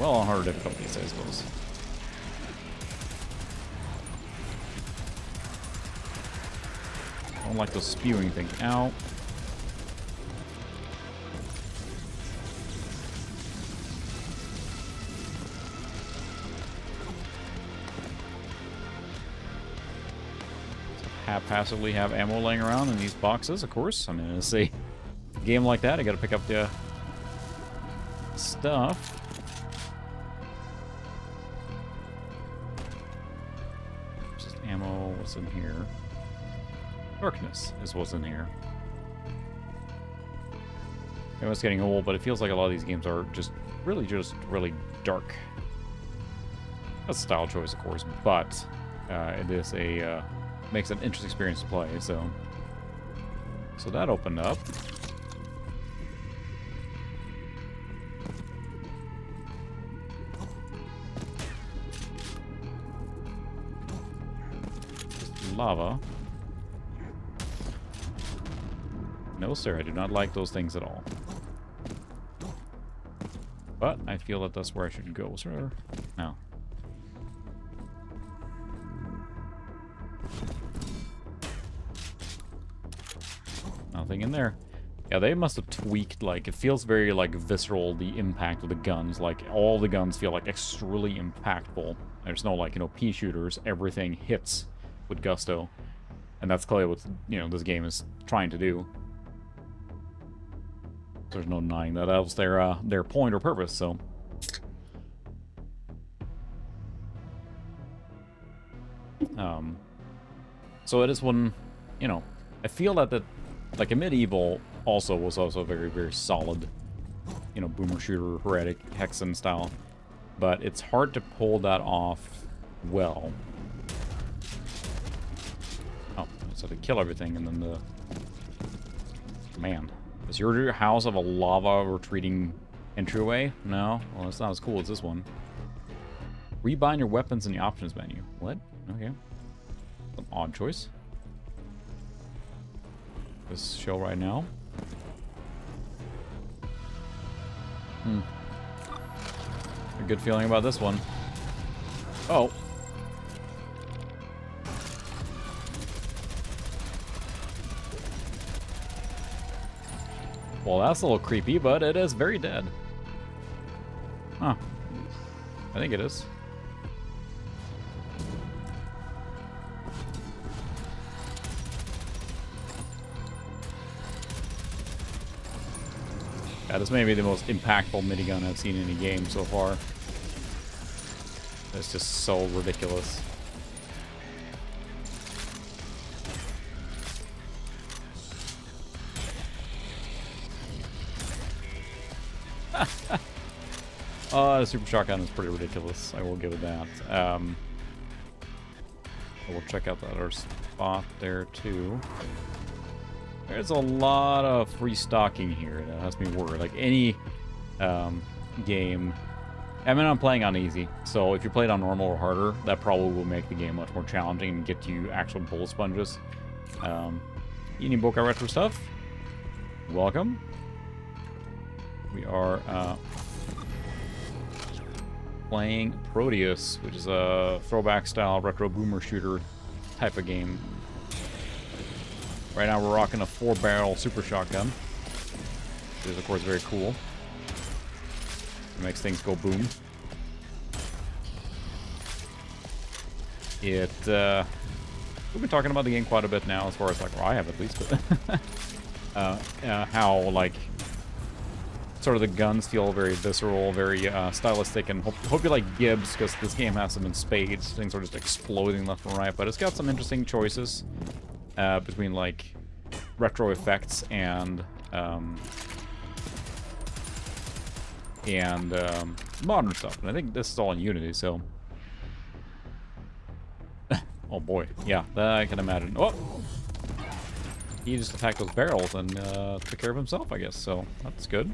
Well, on harder difficulties, I suppose. I don't like the spewing thing. Ow. Haphazardly have ammo laying around in these boxes, of course. I mean, it's a game like that. I gotta pick up the stuff. Just ammo. What's in here? Darkness is what's in here. I know it's getting old, but it feels like a lot of these games are just really dark. That's a style choice, of course, but it is a makes an interesting experience to play. So that opened up. Just lava. No, sir, I do not like those things at all. But I feel that that's where I should go, sir. No. Nothing in there. Yeah, they must have tweaked, like, it feels very, like, visceral, the impact of the guns. Like, all the guns feel, like, extremely impactful. There's no, like, you know, pea shooters. Everything hits with gusto. And that's clearly what, you know, this game is trying to do. There's no denying that was their point or purpose, so... So it is one, you know, I feel that like a Medieval also was also very, very solid, you know, boomer shooter, heretic, Hexen style, but it's hard to pull that off well. Oh, so to kill everything and then the... Man. Does your house have a lava retreating entryway? No? Well, it's not as cool as this one. Rebind your weapons in the options menu. What? Okay. An odd choice. This show right now. A good feeling about this one. Oh. Well, that's a little creepy, but it is very dead. Huh. I think it is. Yeah, this may be the most impactful minigun I've seen in a game so far. It's just so ridiculous. The super shotgun is pretty ridiculous. I will give it that. We'll check out that other spot there too. There's a lot of free stocking here. That has me worried. Like any game. I mean, I'm playing on easy, so if you play it on normal or harder, that probably will make the game much more challenging and get you actual bullet sponges. Any Boca Retro stuff? Welcome. We are playing Prodeus, which is a throwback style retro boomer shooter type of game. Right now we're rocking a 4-barrel super shotgun, which is of course very cool. It makes things go boom. We've been talking about the game quite a bit now, as far as like, well, I have at least, but how like sort of the guns feel very visceral, very stylistic, and hope you like Gibbs, because this game has them in spades. Things are just exploding left and right, but it's got some interesting choices between like retro effects and modern stuff. And I think this is all in Unity, so oh boy, yeah, that I can imagine. Oh, he just attacked those barrels and took care of himself, I guess. So that's good.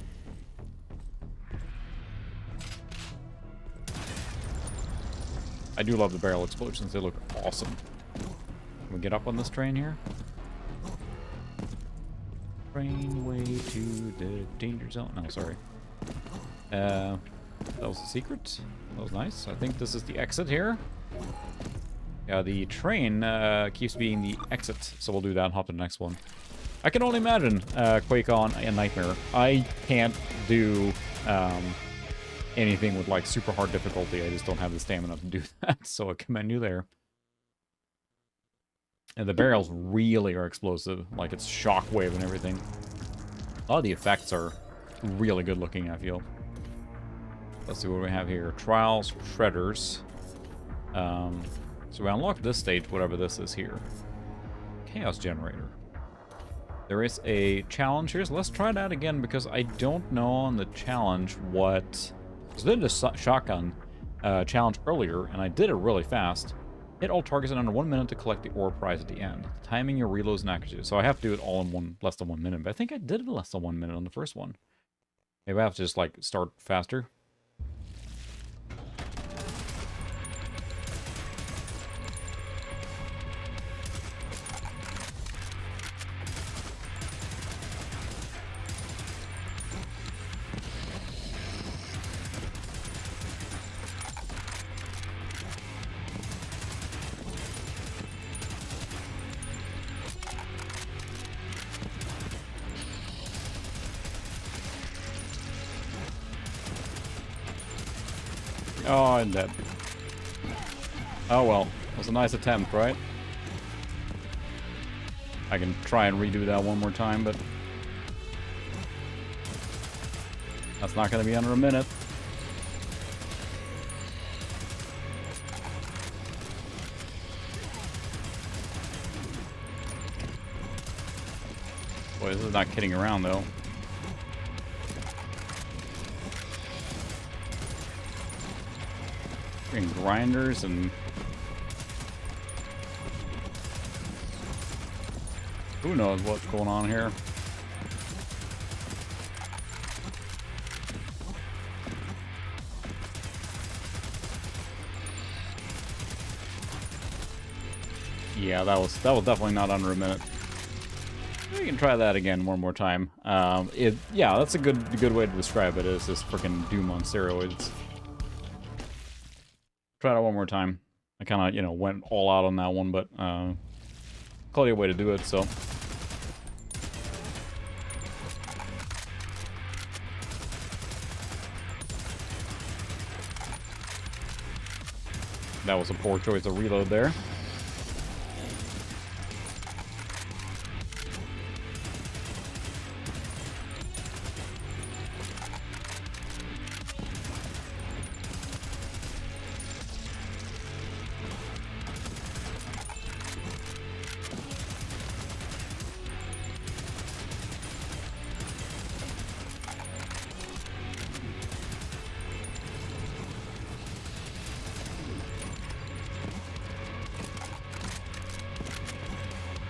I do love the barrel explosions. They look awesome. Can we get up on this train here? Train way to the danger zone. No, sorry. That was the secret. That was nice. I think this is the exit here. Yeah, the train keeps being the exit, so we'll do that and hop to the next one. I can only imagine Quake on a Nightmare. I can't do anything with like super hard difficulty. I just don't have the stamina to do that, so I commend you there. And the barrels really are explosive, like it's shockwave and everything. A lot of the effects are really good looking, I feel. Let's see what we have here. Trials, Shredders. So we unlocked this stage, whatever this is here. Chaos Generator. There is a challenge here, so let's try that again, because I don't know on the challenge what... Because I did a shotgun challenge earlier, and I did it really fast. Hit all targets in under 1 minute to collect the ore prize at the end. Timing your reloads and accuracy. So I have to do it all in less than 1 minute, but I think I did it less than 1 minute on the first one. Maybe I have to just, like, start faster. Oh, I'm dead. Oh well, it was a nice attempt, right? I can try and redo that one more time, but that's not going to be under a minute. Boy, this is not kidding around, though. And grinders and who knows what's going on here. Yeah, that was definitely not under a minute. We can try that again one more time. Yeah, that's a good way to describe it. Is this freaking Doom on steroids? Try that one more time. I kind of went all out on that one, but clearly a way to do it. So. That was a poor choice of reload there.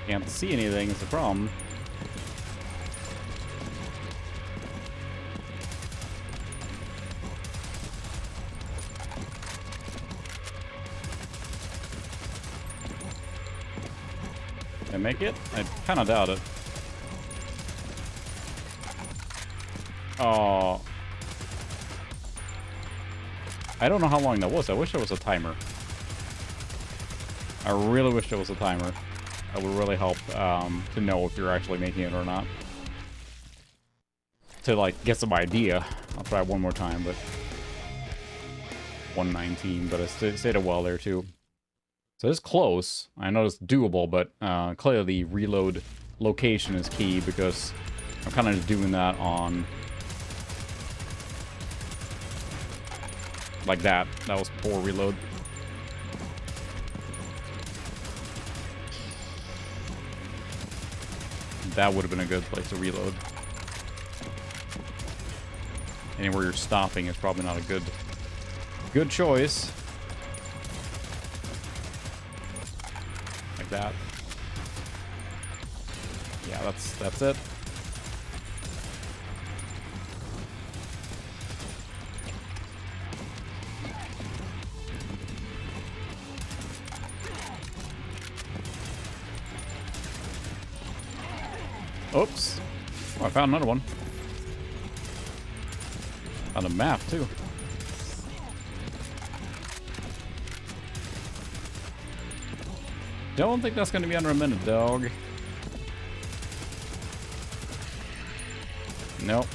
Can't see anything is the problem. Can I make it? I kind of doubt it. Oh. I don't know how long that was. I wish there was a timer. I really wish there was a timer. That would really help to know if you're actually making it or not. To, like, get some idea. I'll try one more time, but... 119, but I stayed a while there, too. So it's close. I know it's doable, but clearly the reload location is key, because I'm kind of just doing that on... like that. That was poor reload. That would have been a good place to reload. Anywhere you're stopping is probably not a good choice. Like that. Yeah, that's it. Oops. Oh, I found another one. Found a map, too. Don't think that's going to be under a minute, dog. Nope.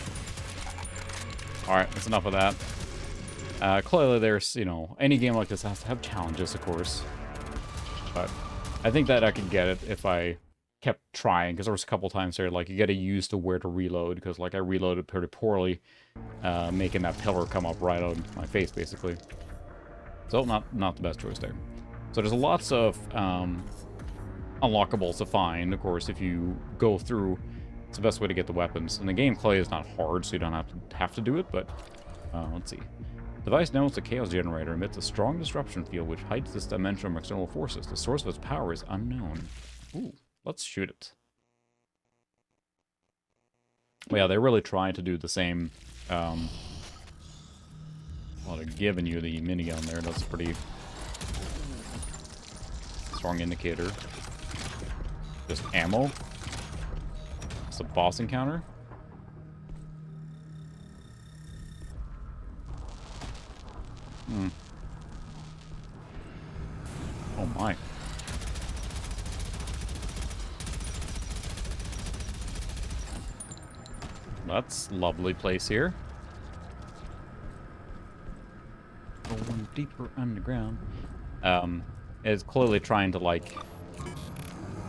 Alright, that's enough of that. Clearly there's, any game like this has to have challenges, of course. But I think that I could get it if I kept trying, because there was a couple times there, like, you gotta use to where to reload, because, like, I reloaded pretty poorly, making that pillar come up right on my face, basically. So, not the best choice there. So there's lots of unlockables to find, of course, if you go through. It's the best way to get the weapons. And the game clearly is not hard, so you don't have to do it, but let's see. The device knows the chaos generator emits a strong disruption field which hides this dimension from external forces. The source of its power is unknown. Ooh. Let's shoot it. Well, yeah, they're really trying to do the same. Well, they're giving you the minigun there. That's a pretty strong indicator. Just ammo. It's a boss encounter. Oh my. That's a lovely place here. Going deeper underground. It's clearly trying to, like...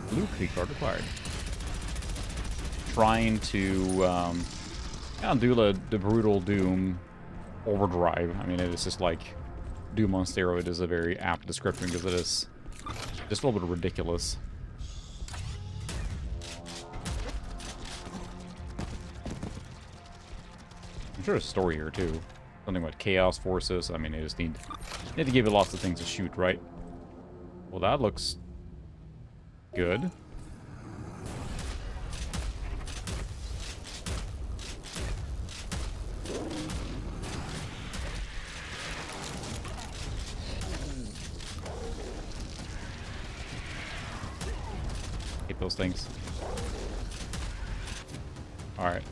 Blue key card required. Trying to, do the brutal Doom overdrive. I mean, it is just like... Doom on steroid is a very apt description, because it is just a little bit ridiculous. I'm sure there's a story here, too. Something about chaos forces. I mean, they just need to give you lots of things to shoot, right? Well, that looks good. those things. Alright.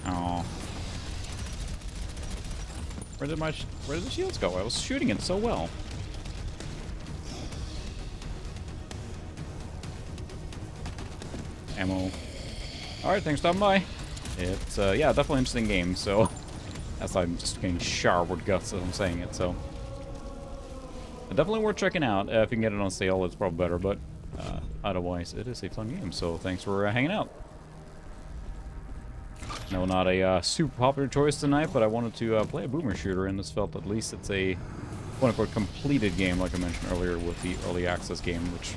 Oh. Where did the shields go? I was shooting it so well. Ammo. Alright, thanks for stopping by. It's, yeah, definitely an interesting game, so... That's why I'm just getting showered with guts as I'm saying it, so... Definitely worth checking out. If you can get it on sale, it's probably better, but... otherwise, it is a fun game, so thanks for hanging out. No, not a super popular choice tonight, but I wanted to play a boomer shooter, and this felt at least it's a quote-unquote completed game, like I mentioned earlier with the early access game, which...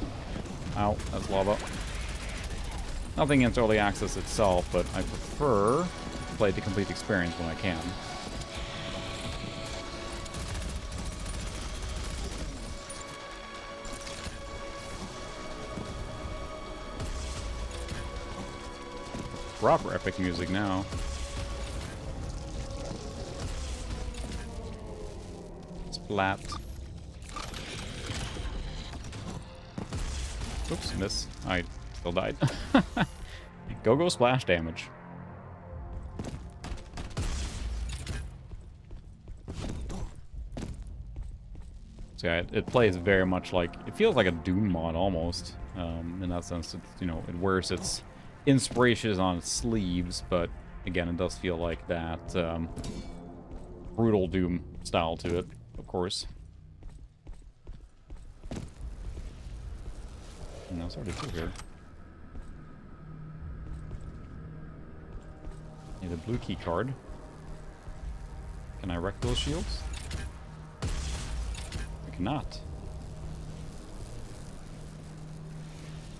Ow, that's lava. Nothing against early access itself, but I prefer to play the complete experience when I can. Proper epic music now. Splat. Oops, miss. I still died. Go splash damage. So yeah, it plays very much like, it feels like a Doom mod almost. In that sense, it's, you know, it wears its inspirations on its sleeves, but again, it does feel like that brutal Doom style to it, of course. And that's already through here. Need a blue key card. Can I wreck those shields? I cannot.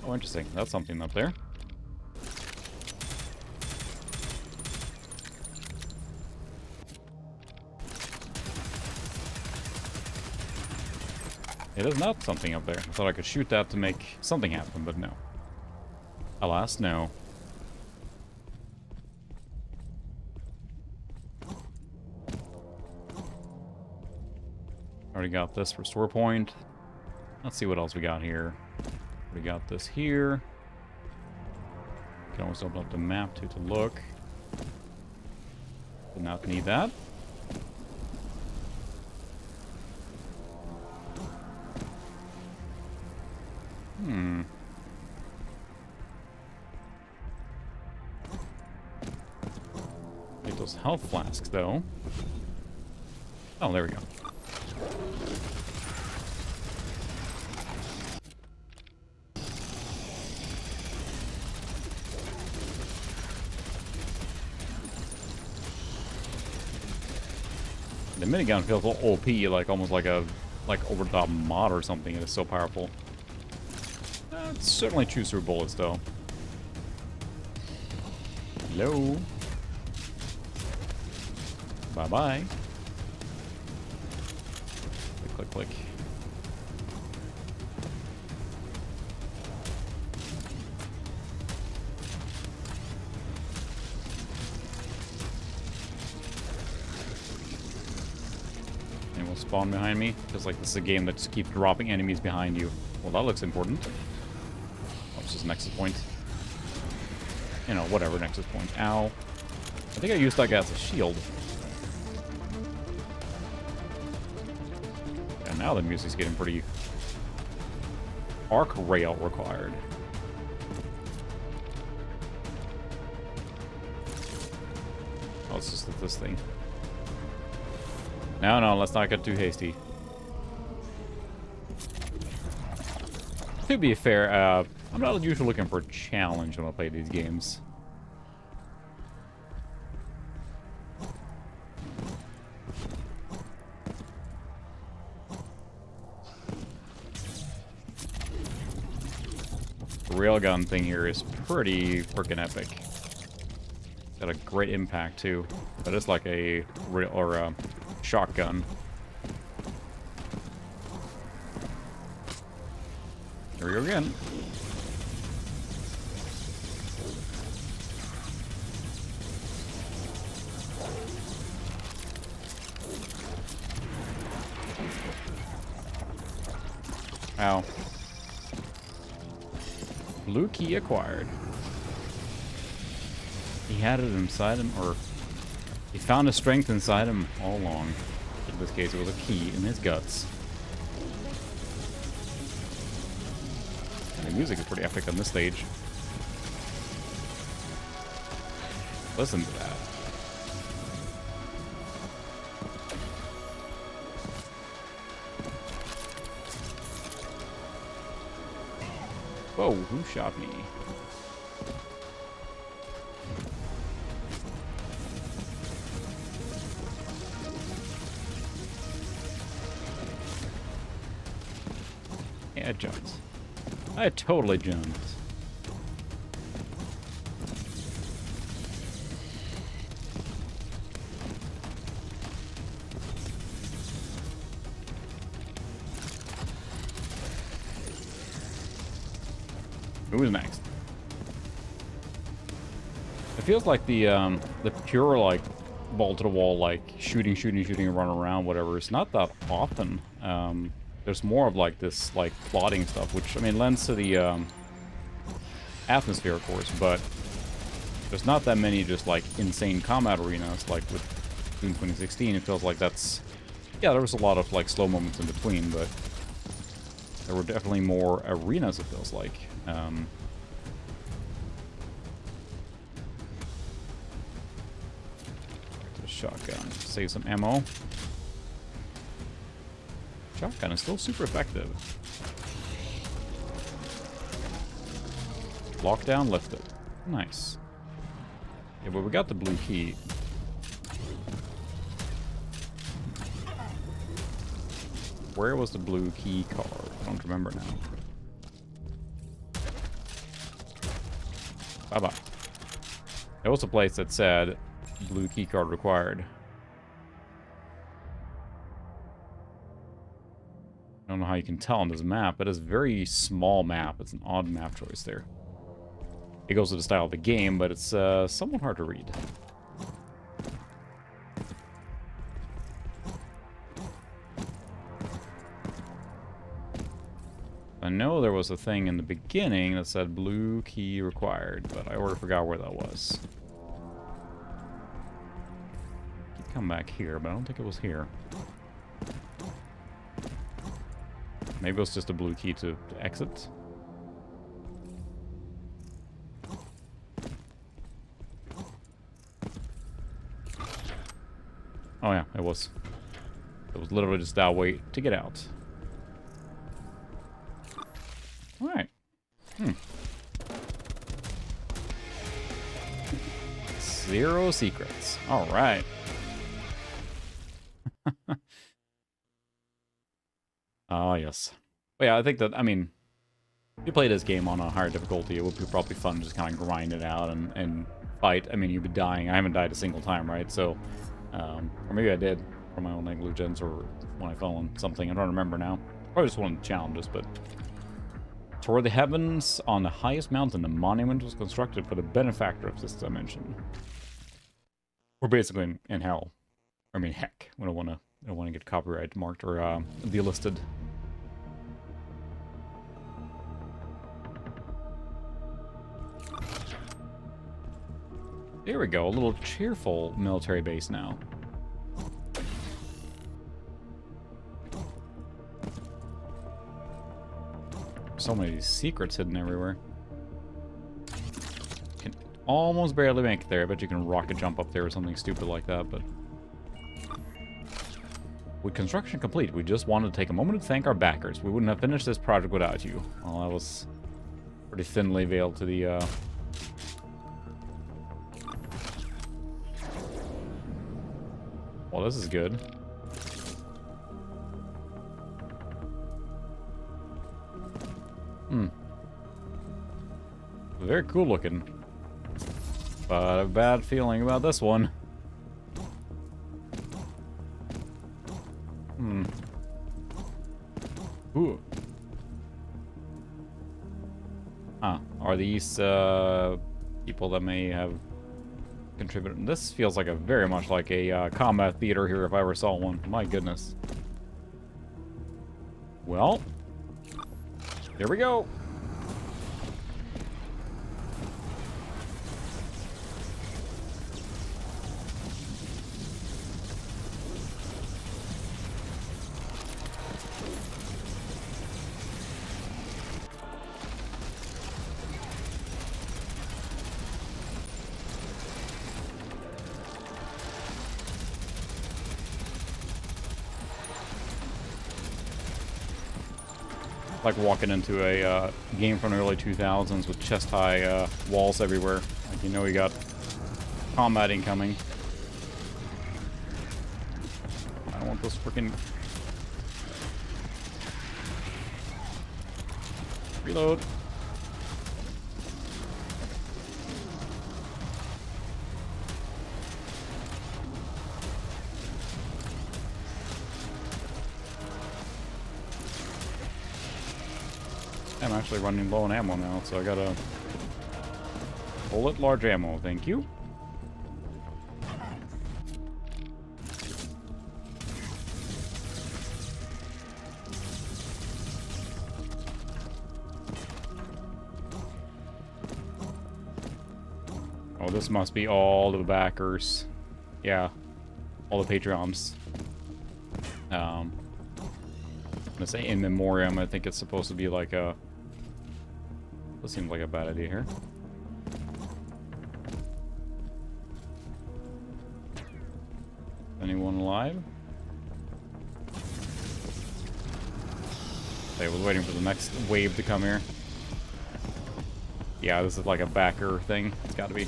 Oh, interesting. That's something up there. It is not something up there. I thought I could shoot that to make something happen, but no. Alas, no. Already got this restore point. Let's see what else we got here. We got this here. Can always open up the map to look. Did not need that. Get those health flasks, though. Oh, there we go. The minigun feels a little OP, like almost like a over-the-top mod or something. It is so powerful. It's certainly chews through bullets, though. Hello. Bye-bye. Click, click, click. And will spawn behind me, because like this is a game that just keeps dropping enemies behind you. Well, that looks important. Oh, it's just nexus point. You know, whatever, nexus point. Ow. I think I used that guy as a shield. And now the music's getting pretty... Arc rail required. Oh, it's just this thing. No, let's not get too hasty. To be fair, I'm not usually looking for a challenge when I play these games. The railgun thing here is pretty freaking epic. Got a great impact too, but it's like a shotgun. Here we go again. Ow. Blue key acquired. He had it inside him, or he found a strength inside him all along. In this case, it was a key in his guts. And the music is pretty epic on this stage. Listen to that. Whoa, who shot me? Yeah, I jumped. I totally jumped. Who's next? It feels like the pure like ball to the wall like shooting and run around whatever. It's not that often. There's more of like this like plotting stuff, which I mean lends to the atmosphere, of course, but there's not that many just like insane combat arenas like with Doom 2016. It feels like that's there was a lot of like slow moments in between, but there were definitely more arenas. It feels like. Shotgun. Save some ammo. Shotgun is still super effective. Lockdown lifted. Nice. Yeah, but we got the blue key. Where was the blue key card? I don't remember now. Bye-bye. There was a place that said blue key card required. I don't know how you can tell on this map, but it's a very small map. It's an odd map choice there. It goes with the style of the game, but it's somewhat hard to read. I know there was a thing in the beginning that said blue key required, but I already forgot where that was. Come back here, but I don't think it was here. Maybe it was just a blue key to exit. Oh yeah, it was. It was literally just that way to get out. Alright. Zero secrets. Alright. Oh, yes. But yeah, I think that, I mean, if you play this game on a higher difficulty, it would be probably fun to just kind of grind it out and fight. I mean, you'd be dying. I haven't died a single time, right? So, or maybe I did from my own negligence or when I fell on something. I don't remember now. Probably just one of the challenges, but... Toward the heavens, on the highest mountain, the monument was constructed for the benefactor of this dimension. We're basically in hell. I mean, heck. I don't want to get copyright marked or delisted. There we go, a little cheerful military base now. So many secrets hidden everywhere. Can almost barely make it there. I bet you can rocket jump up there or something stupid like that, but... With construction complete, we just wanted to take a moment to thank our backers. We wouldn't have finished this project without you. Well, that was pretty thinly veiled to the, Well, this is good. Very cool looking. But a bad feeling about this one. Ooh. Huh. Are these people that may have contributed? This feels like a very much like a combat theater here if I ever saw one. My goodness. Well, here we go. Like walking into a game from the early 2000s with chest-high walls everywhere. Like, you know you got combat incoming. I don't want those freaking... Reload. I'm actually running low on ammo now, so I gotta... Bullet large ammo, thank you. Oh, this must be all the backers. Yeah. All the Patreons. I'm gonna say in memoriam. I think it's supposed to be like a... This seems like a bad idea here. Anyone alive? I was waiting for the next wave to come here. Yeah, this is like a backer thing. It's gotta be.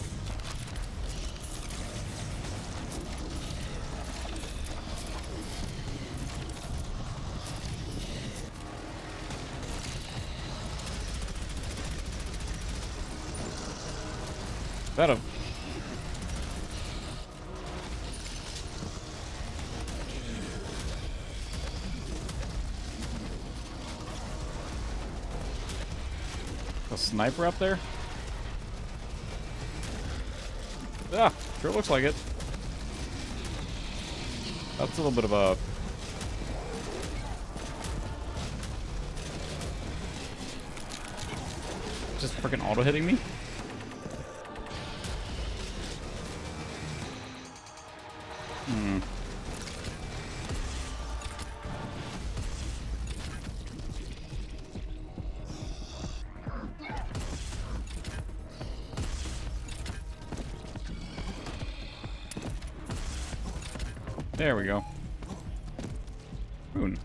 Is that a... A sniper up there? Ah, sure looks like it. That's a little bit of a... Just freaking auto-hitting me? There we go. Rune.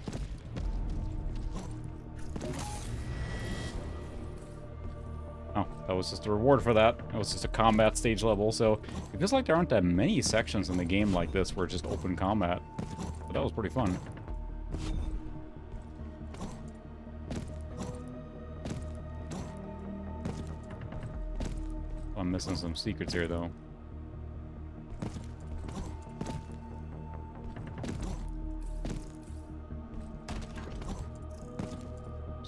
Oh, that was just a reward for that. It was just a combat stage level, so it feels like there aren't that many sections in the game like this where it's just open combat. But that was pretty fun. I'm missing some secrets here, though.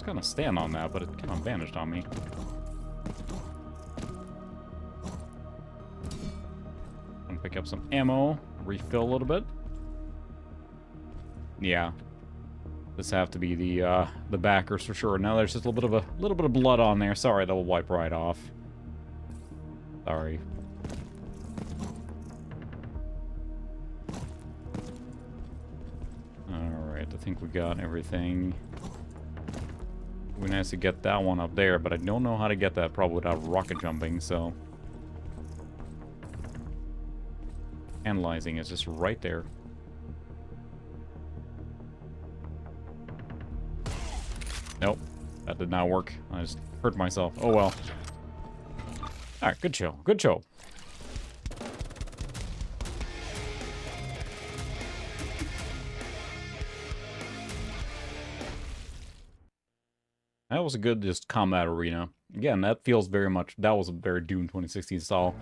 Kind of stand on that, but it kind of vanished on me. I'm gonna pick up some ammo, refill a little bit. Yeah, this have to be the backers for sure. Now there's just a little bit of blood on there. Sorry, that will wipe right off. Sorry. All right, I think we got everything. Would be nice to get that one up there, but I don't know how to get that probably without rocket jumping, so... Analyzing is just right there. Nope, that did not work. I just hurt myself. Oh well. Alright, good show. Good show. That was a good just combat arena. Again, that feels very much... That was a very Doom 2016 style.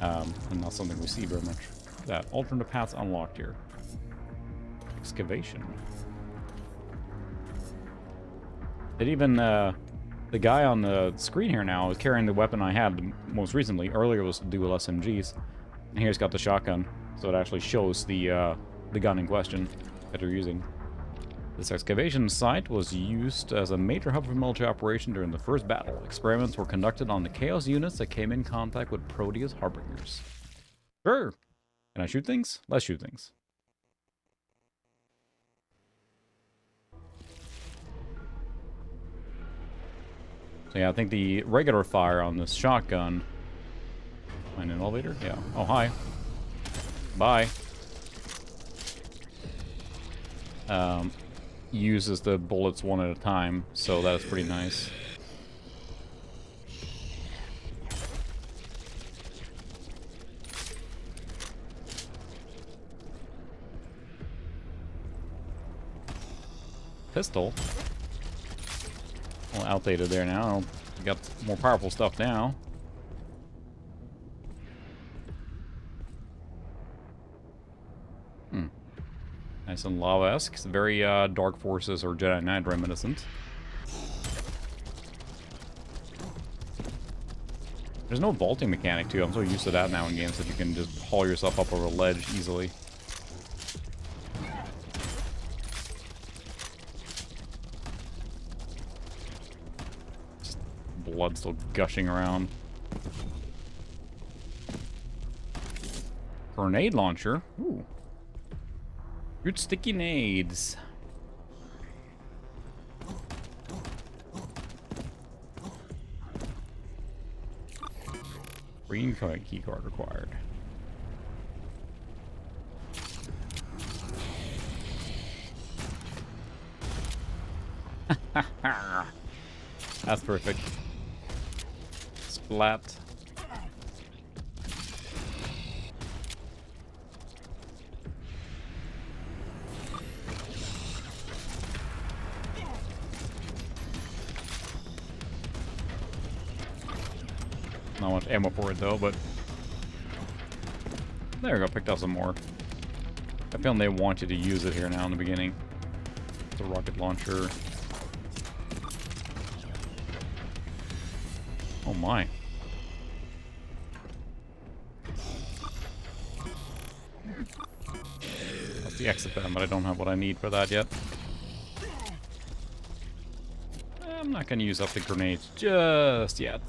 And not something we see very much. That alternate paths unlocked here. Excavation. It even... the guy on the screen here now is carrying the weapon I had most recently. Earlier was dual SMGs. And here's got the shotgun. So it actually shows the gun in question that they're using. This excavation site was used as a major hub for military operation during the first battle. Experiments were conducted on the Chaos units that came in contact with Prodeus Harbingers. Sure. Can I shoot things? Let's shoot things. So yeah, I think the regular fire on this shotgun... Find an elevator? Yeah. Oh, hi. Bye. uses the bullets one at a time, so that is pretty nice. Pistol. Well, outdated there now. We got more powerful stuff now. Nice and lava-esque. It's very Dark Forces or Jedi Knight reminiscent. There's no vaulting mechanic, too. I'm so used to that now in games that you can just haul yourself up over a ledge easily. Just blood still gushing around. Grenade launcher. Ooh. Good sticky nades. Green key card required. That's perfect. Splat. Not much ammo for it though, but there we go, picked up some more. I found they want you to use it here now in the beginning. The rocket launcher. Oh my. That's the exit button, but I don't have what I need for that yet. I'm not gonna use up the grenades just yet.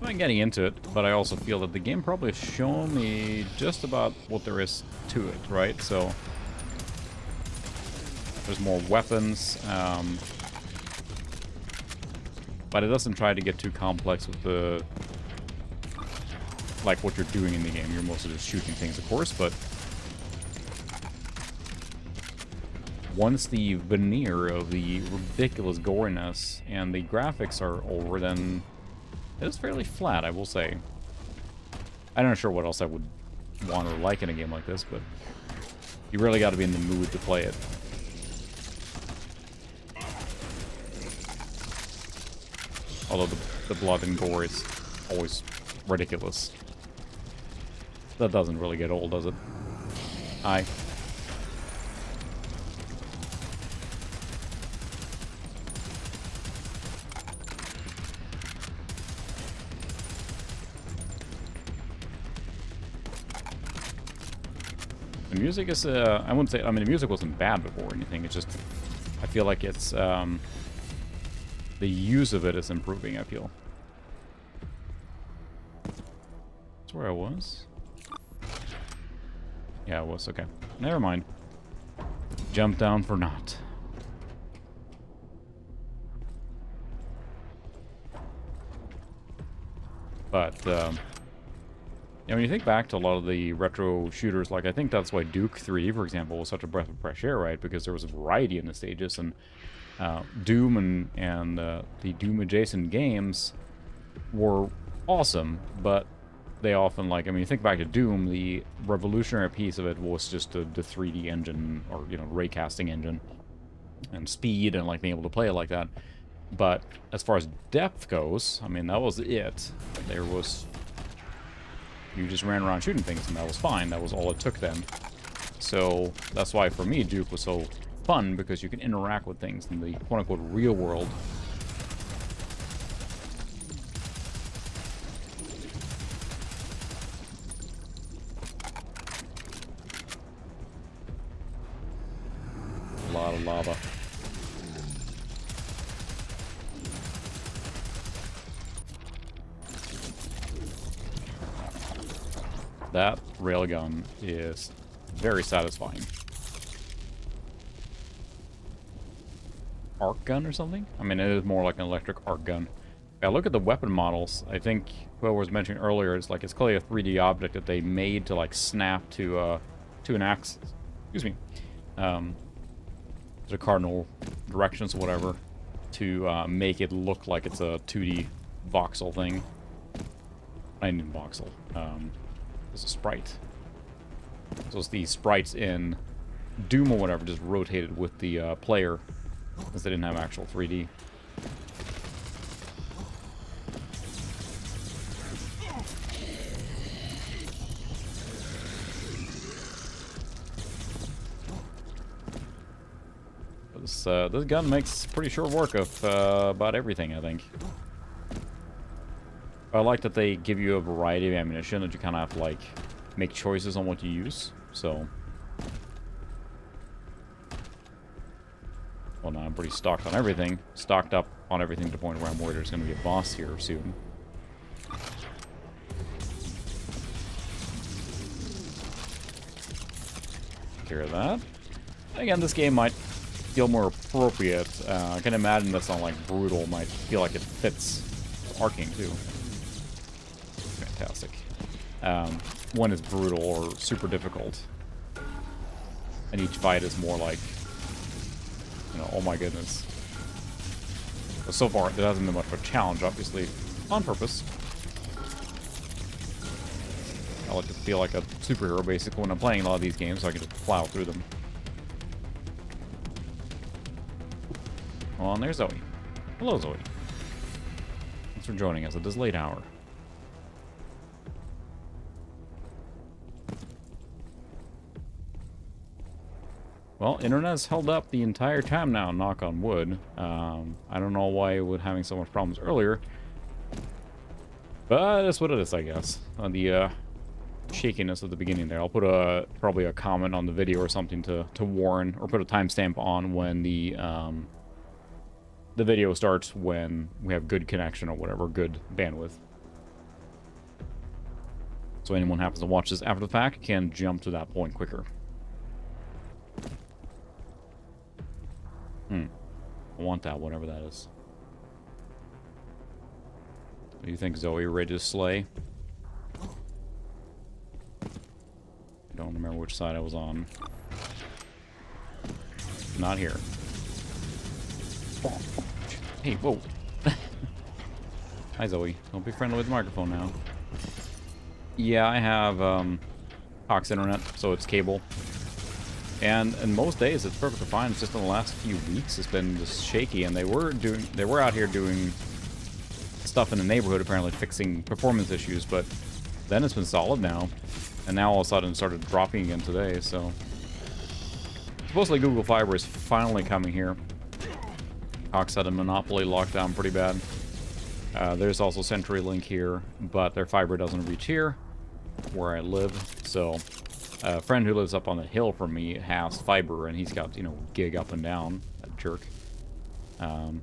I'm getting into it, but I also feel that the game probably has shown me just about what there is to it, right? So there's more weapons, but it doesn't try to get too complex with the like what you're doing in the game. You're mostly just shooting things, of course, but once the veneer of the ridiculous goriness and the graphics are over, then it is fairly flat, I will say. I'm not sure what else I would want or like in a game like this, but you really got to be in the mood to play it. Although the blood and gore is always ridiculous. That doesn't really get old, does it? Aye. The music is, I wouldn't say, I mean, the music wasn't bad before or anything. It's just, I feel like it's, the use of it is improving, I feel. That's where I was. Yeah, I was, okay. Never mind. Jump down for naught. But, yeah, when you think back to a lot of the retro shooters, like, I think that's why Duke 3, for example, was such a breath of fresh air, right? Because there was a variety in the stages, and Doom and the Doom-adjacent games were awesome, but they often, like, I mean, you think back to Doom, the revolutionary piece of it was just the 3D engine, or, you know, raycasting engine, and speed, and, like, being able to play it like that. But as far as depth goes, I mean, that was it. There was... You just ran around shooting things, and that was fine. That was all it took then. So that's why, for me, Duke was so fun, because you can interact with things in the quote-unquote real world. A lot of lava. That railgun is very satisfying. Arc gun or something? I mean, it is more like an electric arc gun. Yeah, look at the weapon models. I think whoever was mentioning earlier, it's like it's clearly a 3D object that they made to like snap to an axis. Excuse me. To the cardinal directions or whatever, to make it look like it's a 2D voxel thing. I mean voxel. It's a sprite. So it's the sprites in Doom or whatever just rotated with the player, because they didn't have actual 3D. This gun makes pretty short work of about everything, I think. I like that they give you a variety of ammunition that you kind of have to, like, make choices on what you use, so... Well, now I'm pretty stocked on everything. Stocked up on everything to the point where I'm worried there's going to be a boss here soon. Take care of that. Again, this game might feel more appropriate. I can imagine that's not like brutal. Might feel like it fits Arcane too. Fantastic. One is brutal or super difficult, and each fight is more like, you know, oh my goodness. But so far, it hasn't been much of a challenge, obviously, on purpose. I like to feel like a superhero basically when I'm playing a lot of these games, so I can just plow through them. Well, and there's Zoe. Hello, Zoe. Thanks for joining us at this late hour. Well, internet has held up the entire time now, knock on wood. I don't know why it was having so much problems earlier. But that's what it is, I guess. The shakiness at the beginning there. I'll put probably a comment on the video or something to warn, or put a timestamp on when the video starts when we have good connection or whatever, good bandwidth. So anyone happens to watch this after the fact can jump to that point quicker. I want that, whatever that is. What do you think, Zoe? You ready to slay? I don't remember which side I was on. Not here. Hey, whoa. Hi, Zoe. Don't be friendly with the microphone now. Yeah, I have Cox internet, so it's cable. And most days it's perfectly fine. It's just in the last few weeks it's been just shaky, and they were out here doing stuff in the neighborhood, apparently fixing performance issues, but then it's been solid now. And now all of a sudden it started dropping again today, so supposedly Google Fiber is finally coming here. Cox had a monopoly lockdown pretty bad. There's also CenturyLink here, but their fiber doesn't reach here where I live, so a friend who lives up on the hill from me has fiber, and he's got, you know, gig up and down. That jerk. Yeah,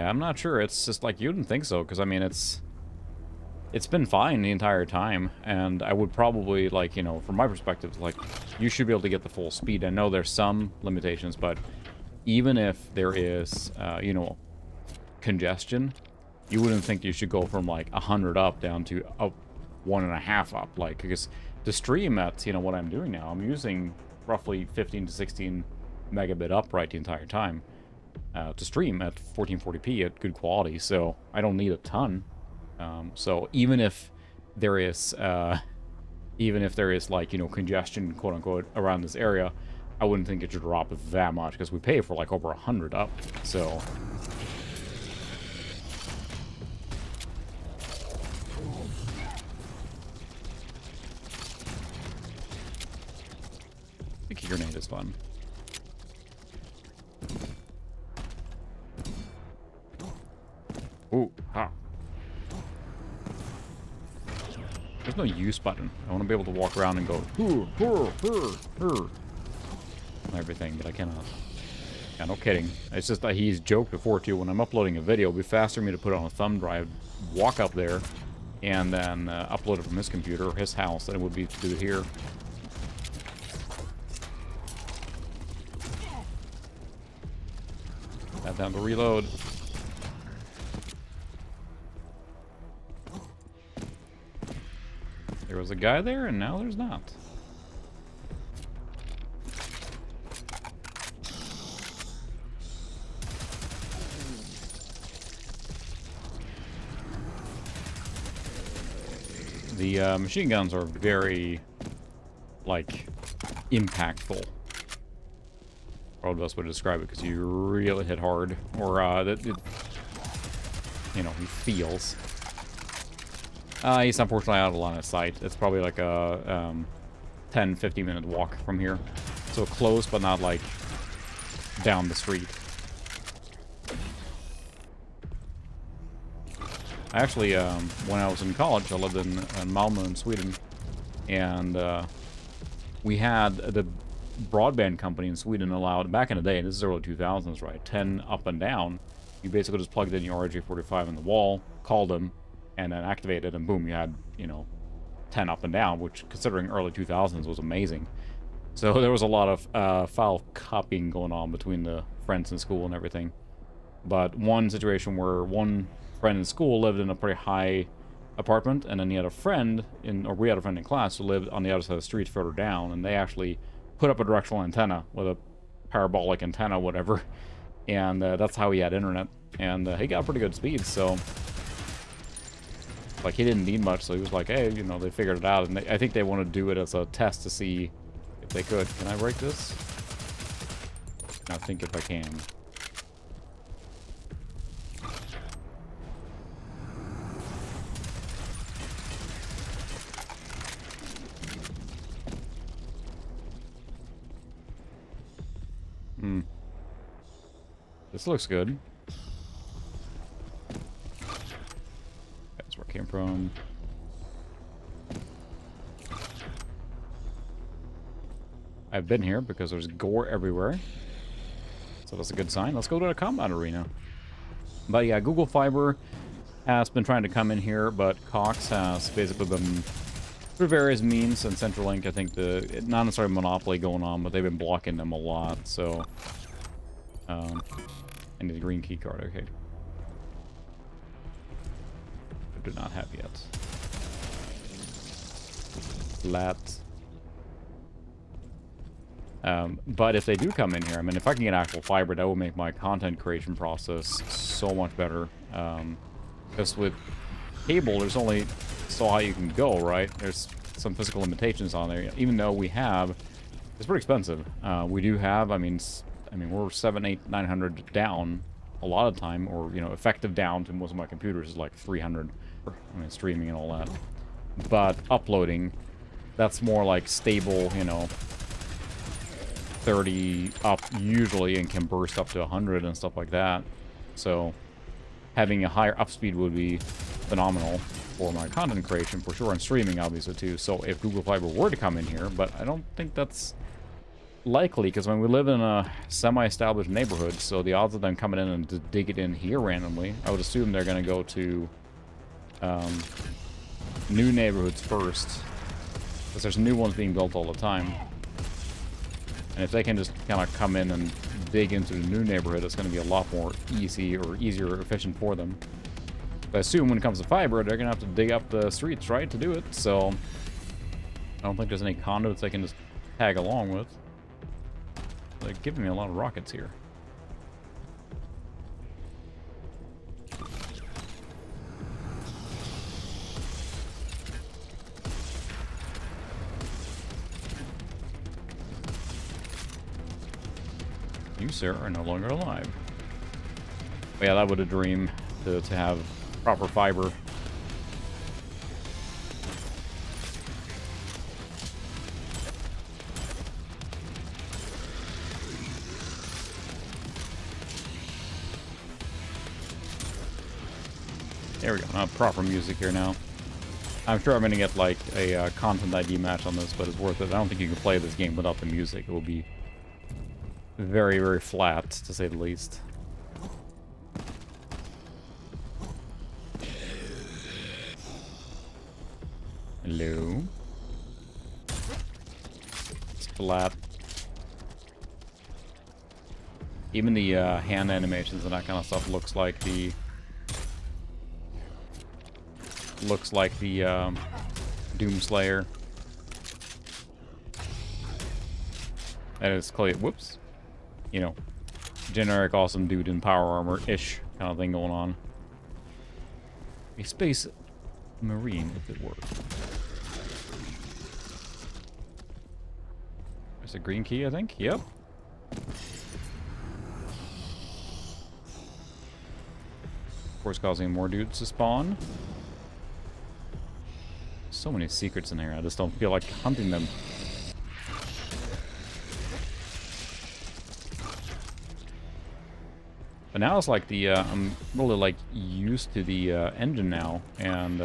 I'm not sure. It's just like, you wouldn't think so, because I mean, it's been fine the entire time, and I would probably, like, you know, from my perspective, like, you should be able to get the full speed. I know there's some limitations, but even if there is, you know, congestion, you wouldn't think you should go from like 100 up down to 1.5 up, like, because to stream at, you know, what I'm doing now, I'm using roughly 15 to 16 megabit upright the entire time to stream at 1440p at good quality, so I don't need a ton. So even if there is like, you know, congestion, quote unquote, around this area, I wouldn't think it should drop that much, because we pay for like over 100 up, so. Sticky grenade is fun. Ooh, ha. There's no use button. I want to be able to walk around and go, everything, but I cannot. Yeah, no kidding. It's just that he's joked before, too. When I'm uploading a video, it'll be faster for me to put it on a thumb drive, walk up there, and then upload it from his computer or his house than it would be to do it here. Got time to reload. was a guy there, and now there's not. The machine guns are very, like, impactful. Probably the best way to describe it, because you really hit hard, or you know, he feels. He's unfortunately out of line of sight. It's probably like a 10-15 minute walk from here, so close, but not like down the street. Actually, when I was in college, I lived in Malmö in Sweden, and we had the broadband company in Sweden allowed, back in the day, this is early 2000s, right, 10 up and down. You basically just plugged in your RJ45 in the wall, called them, and then activated, and boom, you had, you know, 10 up and down, which, considering early 2000s, was amazing. So there was a lot of file copying going on between the friends in school and everything. But one situation where one friend in school lived in a pretty high apartment, and then he had a friend or we had a friend in class who lived on the other side of the street further down, and they actually put up a directional antenna with a parabolic antenna, whatever, and that's how he had internet, and he got pretty good speed. So like, he didn't need much, so he was like, hey, you know, they figured it out, and I think they want to do it as a test to see if they could. Can I break this? I think if I can. This looks good. That's where it came from. I've been here because there's gore everywhere. So that's a good sign. Let's go to the combat arena. But yeah, Google Fiber has been trying to come in here, but Cox has basically been, through various means, and CenturyLink, I think not necessarily monopoly going on, but they've been blocking them a lot, so... I need a green key card, okay. I do not have yet. Flat. But if they do come in here, I mean, if I can get actual fiber, that will make my content creation process so much better. Because with cable, there's only so high you can go, right? There's some physical limitations on there. Even though we have, it's pretty expensive. We do have, I mean, we're 700, 800, 900 down a lot of time, or, you know, effective down to most of my computers is like 300. I mean, streaming and all that. But uploading, that's more like stable, you know, 30 up usually, and can burst up to 100 and stuff like that. So having a higher up speed would be phenomenal for my content creation, for sure, and streaming obviously too. So if Google Fiber were to come in here, but I don't think that's likely, because when we live in a semi-established neighborhood, so the odds of them coming in and to dig it in here randomly, I would assume they're going to go to new neighborhoods first, because there's new ones being built all the time. And if they can just kind of come in and dig into the new neighborhood, it's going to be a lot more easier or efficient for them. But I assume when it comes to fiber, they're going to have to dig up the streets, right, to do it. So I don't think there's any conduits they can just tag along with. They're giving me a lot of rockets here. You, sir, are no longer alive. But yeah, that would a dream to have proper fiber. There we go. Proper music here now. I'm sure I'm going to get like a content ID match on this, but it's worth it. I don't think you can play this game without the music. It will be very, very flat, to say the least. Hello. It's flat. Even the hand animations and that kind of stuff looks like the Doomslayer. That is Clay. Whoops. You know, generic awesome dude in power armor-ish kind of thing going on. A space marine, if it were. There's a green key, I think. Yep. Of course, causing more dudes to spawn. So many secrets in here. I just don't feel like hunting them. But now it's like the, I'm really like used to the engine now, and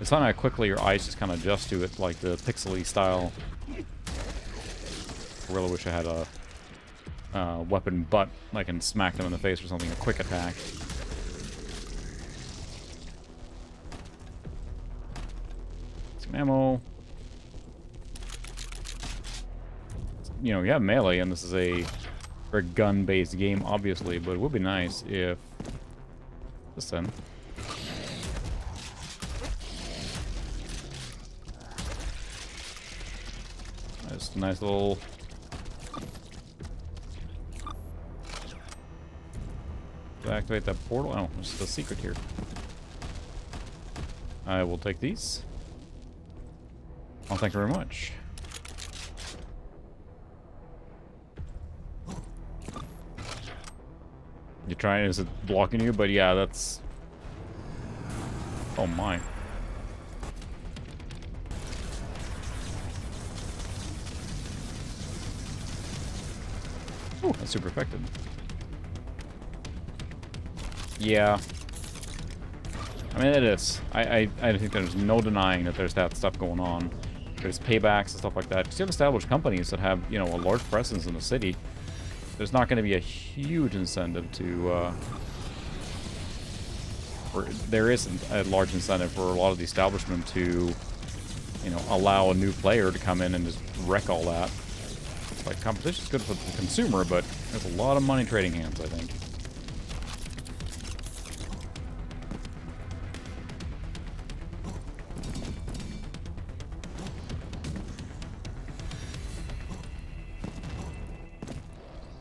it's not how quickly your eyes just kind of adjust to it, like the pixely style. I really wish I had a weapon butt I can smack them in the face or something, a quick attack. Some ammo. You know, you have melee, and this is a gun-based game, obviously, but it would be nice if... Listen. Just a nice little... To activate that portal? Oh, there's a secret here. I will take these. Oh, thank you very much. You're trying, is it blocking you? But yeah, that's... Oh my. Ooh, that's super effective. Yeah. I mean, it is. I think there's no denying that there's that stuff going on. There's paybacks and stuff like that. Because you have established companies that have, you know, a large presence in the city. There's not going to be a huge incentive to, or there isn't a large incentive for a lot of the establishment to, you know, allow a new player to come in and just wreck all that. Like, competition's good for the consumer, but there's a lot of money trading hands, I think.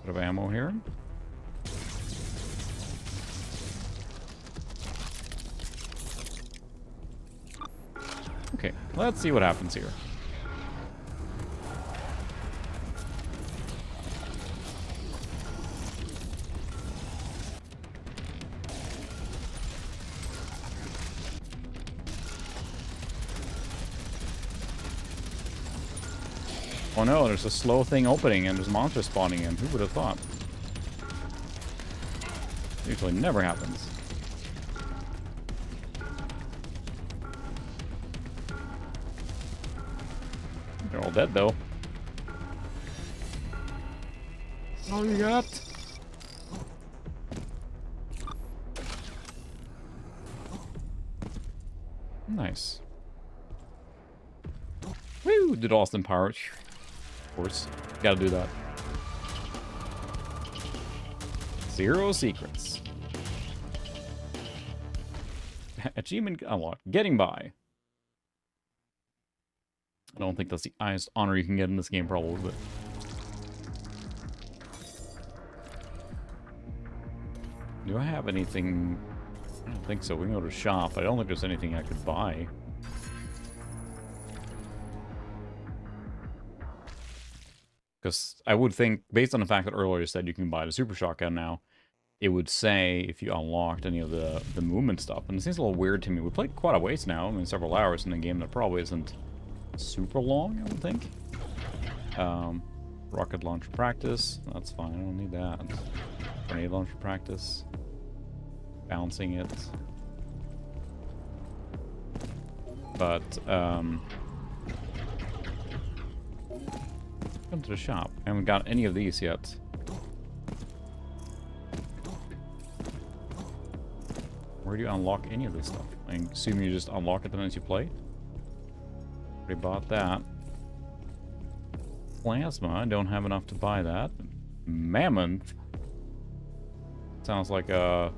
Bit of ammo here. Okay, let's see what happens here. Oh no, there's a slow thing opening and there's monsters spawning in. Who would have thought? Usually never happens. They're all dead though. All you got? Nice. Woo! Did Austin Power. Of course. Gotta do that. 0 secrets. Achievement unlocked. Getting by. I don't think that's the highest honor you can get in this game, probably, but... Do I have anything... I don't think so. We can go to shop. I don't think there's anything I could buy. Because I would think, based on the fact that earlier you said you can buy the super shotgun now, it would say if you unlocked any of the movement stuff. And it seems a little weird to me. We played quite a ways now. I mean, several hours in a game that probably isn't super long, I would think. Rocket launcher practice. That's fine. I don't need that. Grenade launcher practice. Bouncing it. But, come to the shop. I haven't got any of these yet. Where do you unlock any of this stuff? I assume you just unlock it as you play? Already bought that. Plasma, I don't have enough to buy that. Mammoth. Sounds like a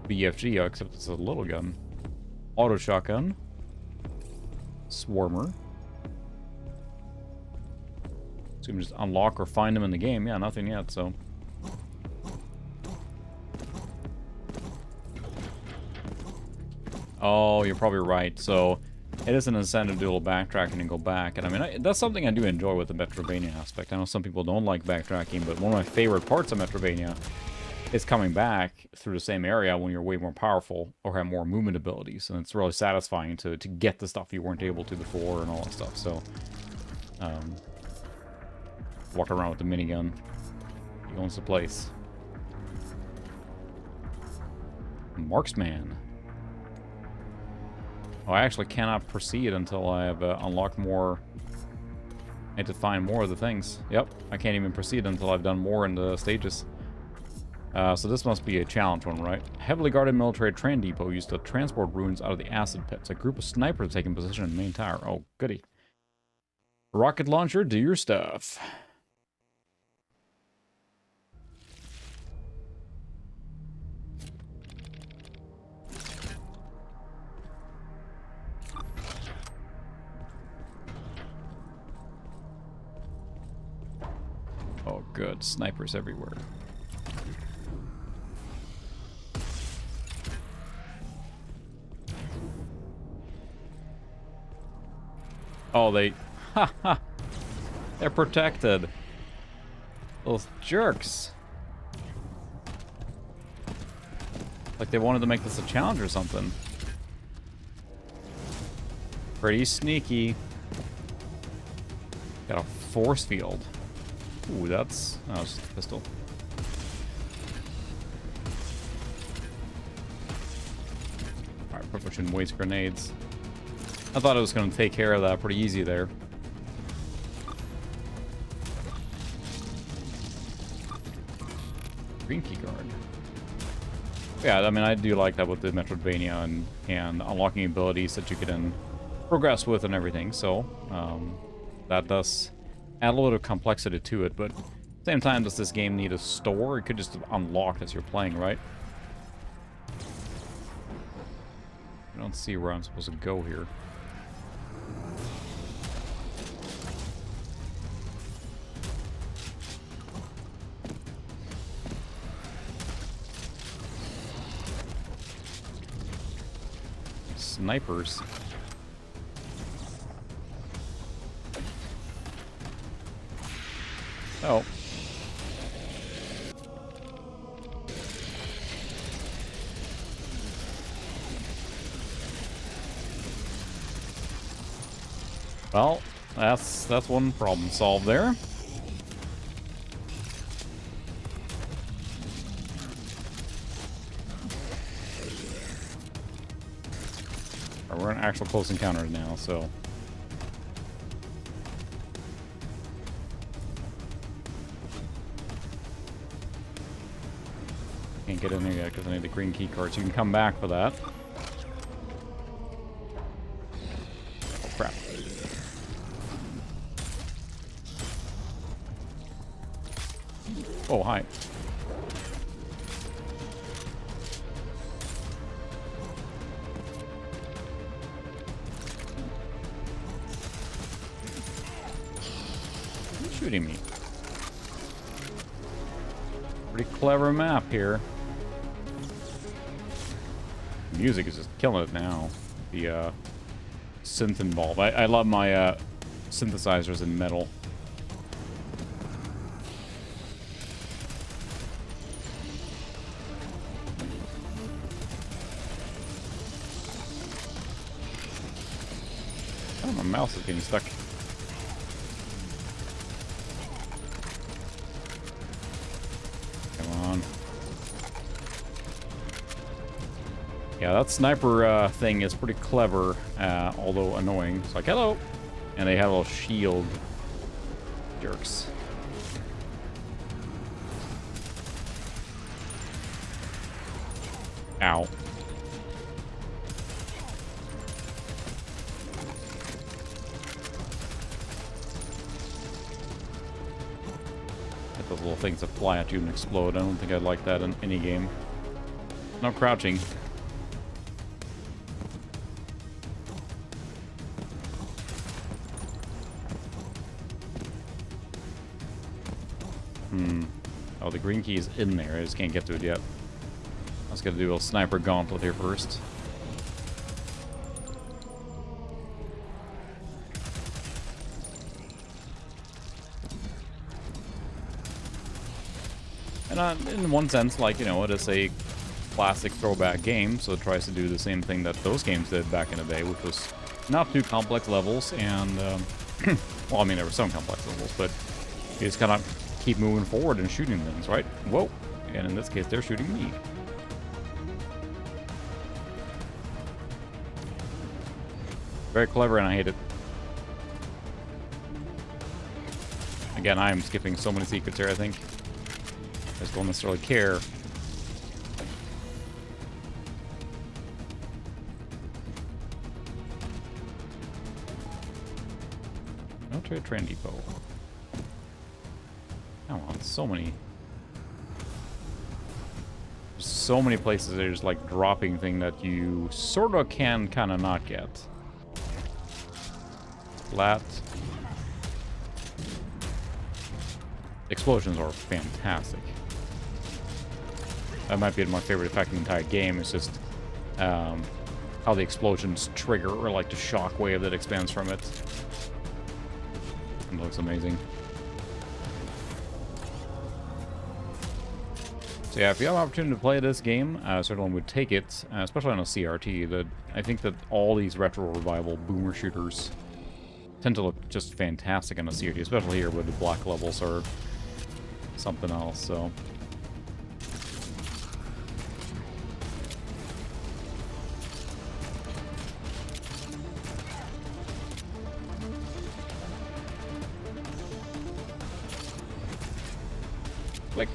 BFG, except it's a little gun. Auto shotgun. Swarmer. So you can just unlock or find them in the game. Yeah, nothing yet, so. Oh, you're probably right. So it is an incentive to do a little backtracking and go back. And I mean, that's something I do enjoy with the Metroidvania aspect. I know some people don't like backtracking, but one of my favorite parts of Metroidvania is coming back through the same area when you're way more powerful or have more movement abilities. And it's really satisfying to get the stuff you weren't able to before and all that stuff. So, walk around with the minigun. He owns the place. Marksman. Oh, I actually cannot proceed until I have unlocked more. I need to find more of the things. Yep, I can't even proceed until I've done more in the stages. So this must be a challenge one, right? Heavily guarded military train depot used to transport ruins out of the acid pits. A group of snipers taking position in the main tower. Oh, goody. Rocket launcher, do your stuff. Oh, good. Snipers everywhere. Oh, they... Ha ha! They're protected. Those jerks. Like they wanted to make this a challenge or something. Pretty sneaky. Got a force field. Ooh, that's... Oh, it's just a pistol. Alright, probably shouldn't waste grenades. I thought it was going to take care of that pretty easy there. Green key card. Yeah, I mean, I do like that with the Metroidvania and unlocking abilities that you can then progress with and everything. So, that does add a little bit of complexity to it. But at the same time, does this game need a store? It could just unlock as you're playing, right? I don't see where I'm supposed to go here. Snipers. Oh. Well, that's one problem solved there. We're in actual close encounters now, so. Can't get in there yet because I need the green key cards. You can come back for that. Oh, crap. Oh, hi. Shooting me. Pretty clever map here. The music is just killing it now. The synth involved. I love my synthesizers in metal. Oh, my mouse is getting stuck. Yeah, that sniper thing is pretty clever, although annoying. It's like, hello! And they have a little shield. Jerks. Ow. Get those little things that fly at you and explode. I don't think I'd like that in any game. No crouching. Oh, the green key is in there. I just can't get to it yet. I was gonna do a sniper gauntlet here first. And in one sense, like, you know, it is a classic throwback game, so it tries to do the same thing that those games did back in the day, which was not too complex levels, and, well, I mean, there were some complex levels, but you just kind of keep moving forward and shooting things, right? Whoa! And in this case, they're shooting me. Very clever, and I hate it. Again, I am skipping so many secrets here, I think. I just don't necessarily care. No trade train depot. Come on, so many. There's so many places that are just like dropping thing that you sort of can kind of not get. Flat. Explosions are fantastic. That might be my favorite effect in the entire game. It's just how the explosions trigger, or like the shock wave that expands from it. It looks amazing. So yeah, if you have an opportunity to play this game, I certainly would take it, especially on a CRT. I think that all these retro revival boomer shooters tend to look just fantastic on a CRT, especially here where the black levels are something else, so... Click.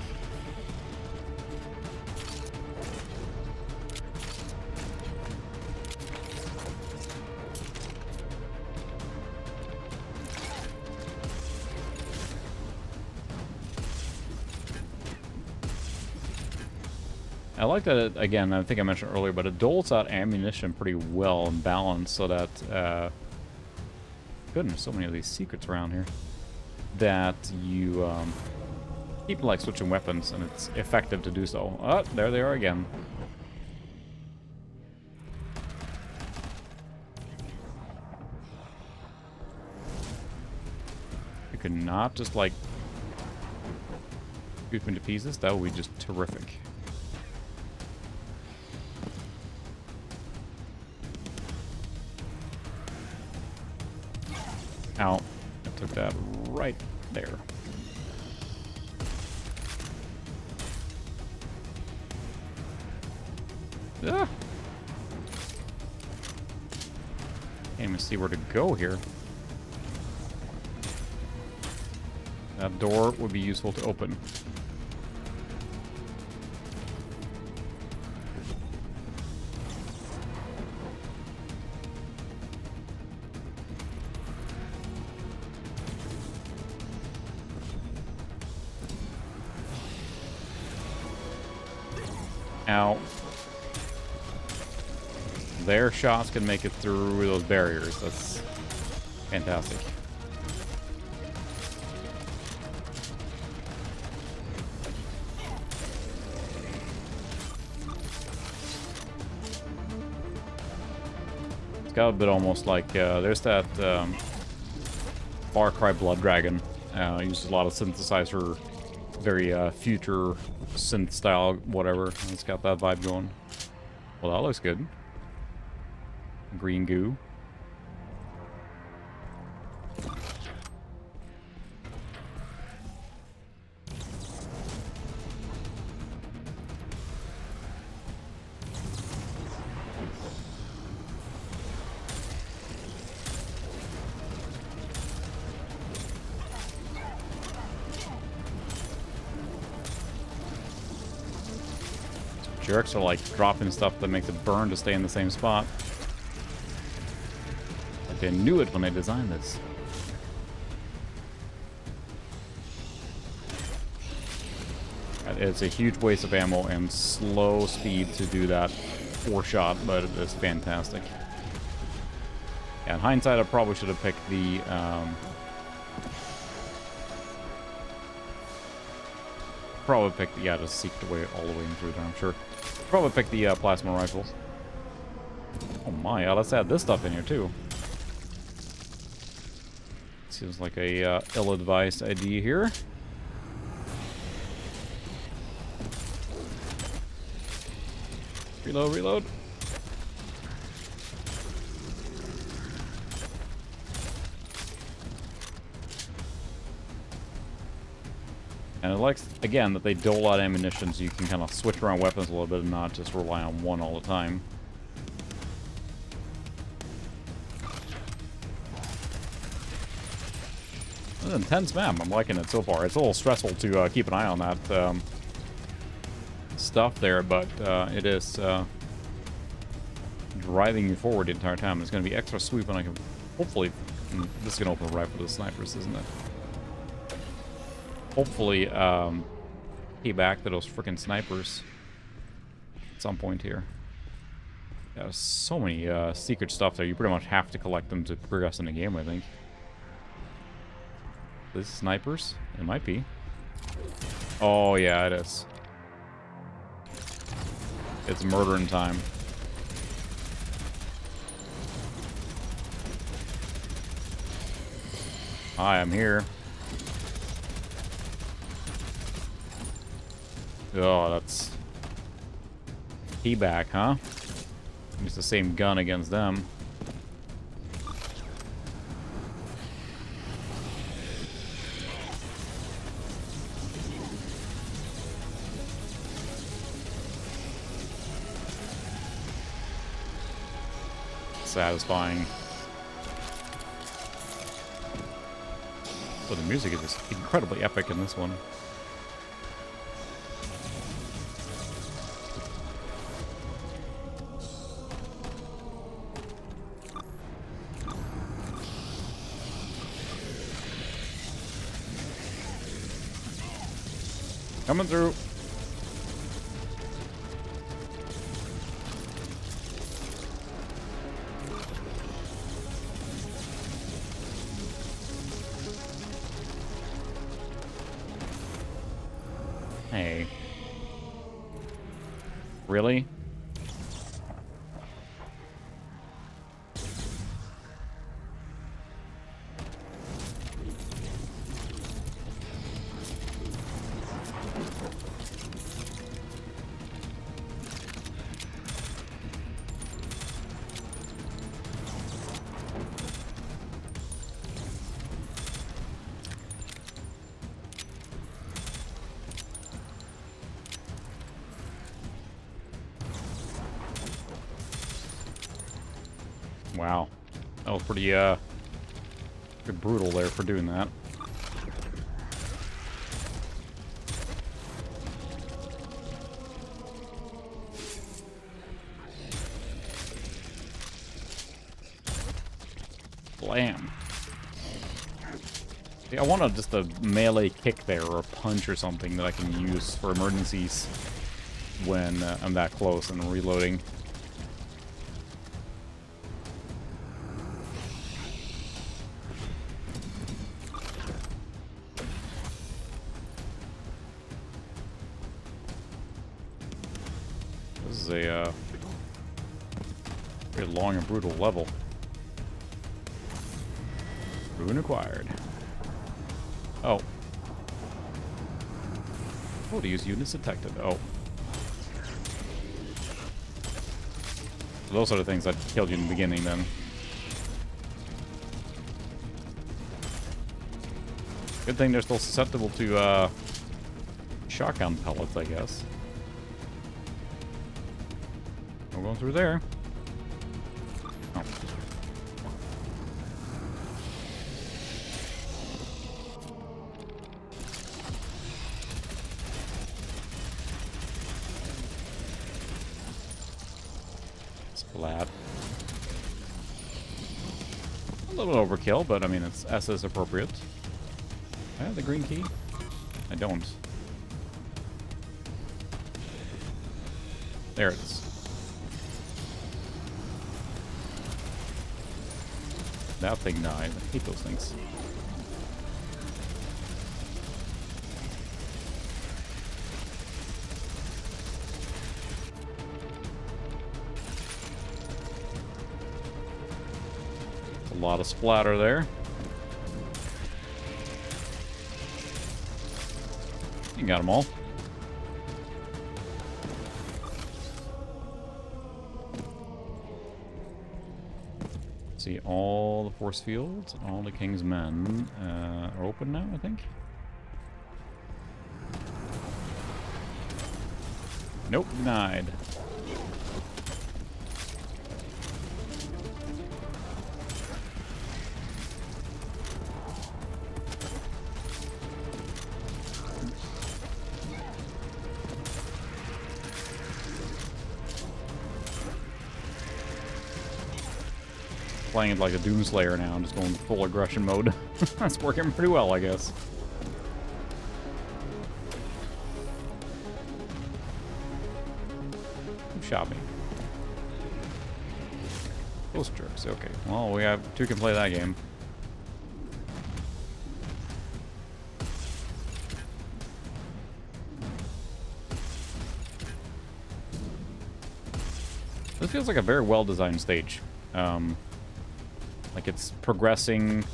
I like that it, again, I think I mentioned earlier, but it doles out ammunition pretty well and balanced so that, goodness, so many of these secrets around here, that you, keep, like, switching weapons, and it's effective to do so. Oh, there they are again. You could not just, like, shoot me to pieces. That would be just terrific. Ow. I took that right there. Ah. Can't even see where to go here. That door would be useful to open. Ow. Their shots can make it through those barriers. That's fantastic. It's got a bit almost like, there's that Far Cry Blood Dragon. Uses a lot of synthesizer, very future synth style, whatever. It's got that vibe going. Well, that looks good. Green goo. Jerks are like dropping stuff that makes it burn to stay in the same spot. Like they knew it when they designed this. It's a huge waste of ammo and slow speed to do that 4-shot, but it is fantastic. Yeah, in hindsight, I probably should have picked the Probably pick the, yeah, just seek the way all the way in through there, I'm sure. Probably pick the plasma rifles. Oh my, yeah, let's add this stuff in here too. Seems like a ill-advised idea here. Reload, reload. And it likes, again, that they dole out ammunition so you can kind of switch around weapons a little bit and not just rely on one all the time. It's an intense map. I'm liking it so far. It's a little stressful to keep an eye on that stuff there, but it is driving you forward the entire time. It's going to be extra sweet when I can, hopefully, this is going to open right for the snipers, isn't it? Hopefully, pay back to those freaking snipers at some point here. Yeah, there's so many secret stuff there. You pretty much have to collect them to progress in the game, I think. This is snipers? It might be. Oh, yeah, it is. It's murdering time. Hi, I'm here. Oh, that's... Payback, huh? Use the same gun against them. Satisfying. So the music is just incredibly epic in this one. Coming through. Hey. Really? Wow. That was pretty, pretty brutal there for doing that. Blam. See, I want just a melee kick there, or a punch or something that I can use for emergencies when I'm that close and reloading. This is a very long and brutal level. Rune acquired. Oh. Oh, to use units detected. Oh. So those are the things that killed you in the beginning, then. Good thing they're still susceptible to, shotgun pellets, I guess. We're going through there. Oh. Splat. A little overkill, but I mean, it's SS appropriate. I have the green key? I don't. There it is. That thing died. I hate those things. lot of splatter there. You got them all. See, all the force fields, all the king's men are open now, I think. Nope, denied. Playing it like a Doomslayer now, I'm just going full aggression mode. That's working pretty well, I guess. Who shot me? Those jerks, okay. Well, we have two can play that game. This feels like a very well-designed stage. Like it's progressing,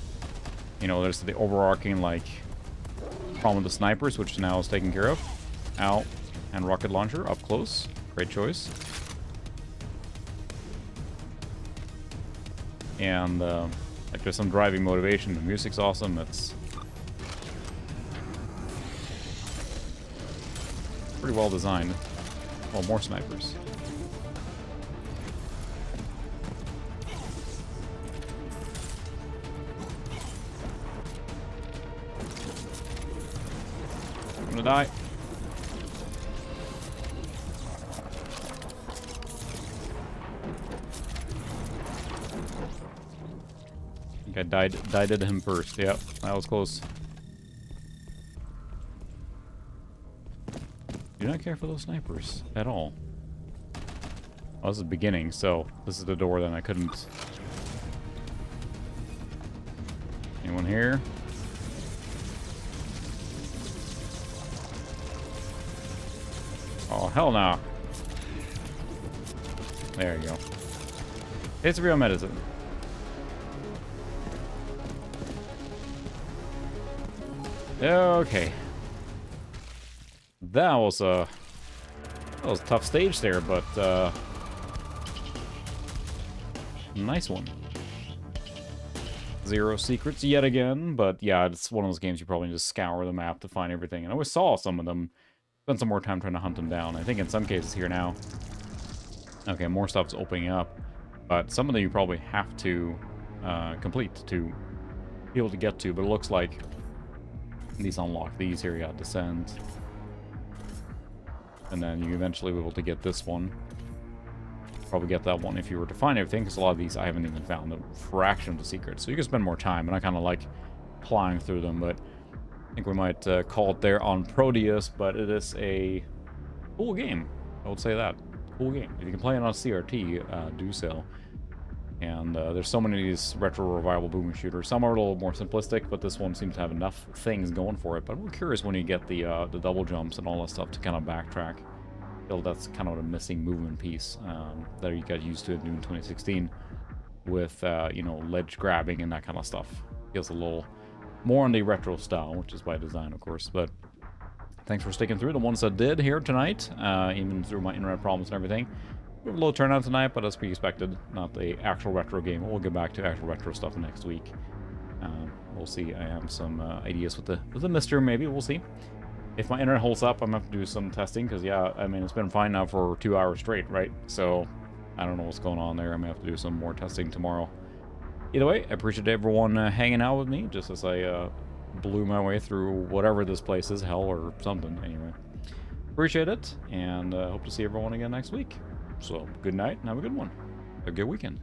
you know, there's the overarching, like, problem with the snipers, which now is taken care of. Out, and rocket launcher up close. Great choice. And, like, there's some driving motivation. The music's awesome. It's pretty well designed. Well, more snipers. I'm gonna die. I think I died at him first. Yep, that was close. Do not care for those snipers at all. Oh, this is the beginning, so this is the door that I couldn't. Anyone here? Oh, hell no. There you go. It's real medicine. Okay. That was a tough stage there, but nice one. Zero secrets yet again, but yeah, it's one of those games you probably just scour the map to find everything. And I always saw some of them. Spend some more time trying to hunt them down. I think in some cases here now. Okay, more stuff's opening up, but some of them you probably have to complete to be able to get to. But it looks like these unlock these here. You got Descent, and then you eventually will be able to get this one. Probably get that one if you were to find everything, because a lot of these I haven't even found a fraction of the secrets. So you can spend more time, and I kind of like plowing through them, but I think we might call it there on Prodeus, but it is a cool game. I would say that. Cool game. If you can play it on CRT, do so. And there's so many of these retro revival boomer shooters. Some are a little more simplistic, but this one seems to have enough things going for it. But I'm curious when you get the double jumps and all that stuff to kind of backtrack. I feel that's kind of a missing movement piece that you got used to in 2016 with, you know, ledge grabbing and that kind of stuff. Feels a little more on the retro style, which is by design, of course. But thanks for sticking through. The ones that did here tonight, even through my internet problems and everything. A low turnout tonight, but as we expected, not the actual retro game. We'll get back to actual retro stuff next week. We'll see. I have some ideas with the Mister, maybe. We'll see. If my internet holds up, I'm going to have to do some testing, because, yeah, I mean, it's been fine now for 2 hours straight, right? So, I don't know what's going on there. I'm going to have to do some more testing tomorrow. Either way, I appreciate everyone hanging out with me, just as I blew my way through whatever this place is, hell or something, anyway. Appreciate it, and hope to see everyone again next week. So, good night, and have a good one. Have a good weekend.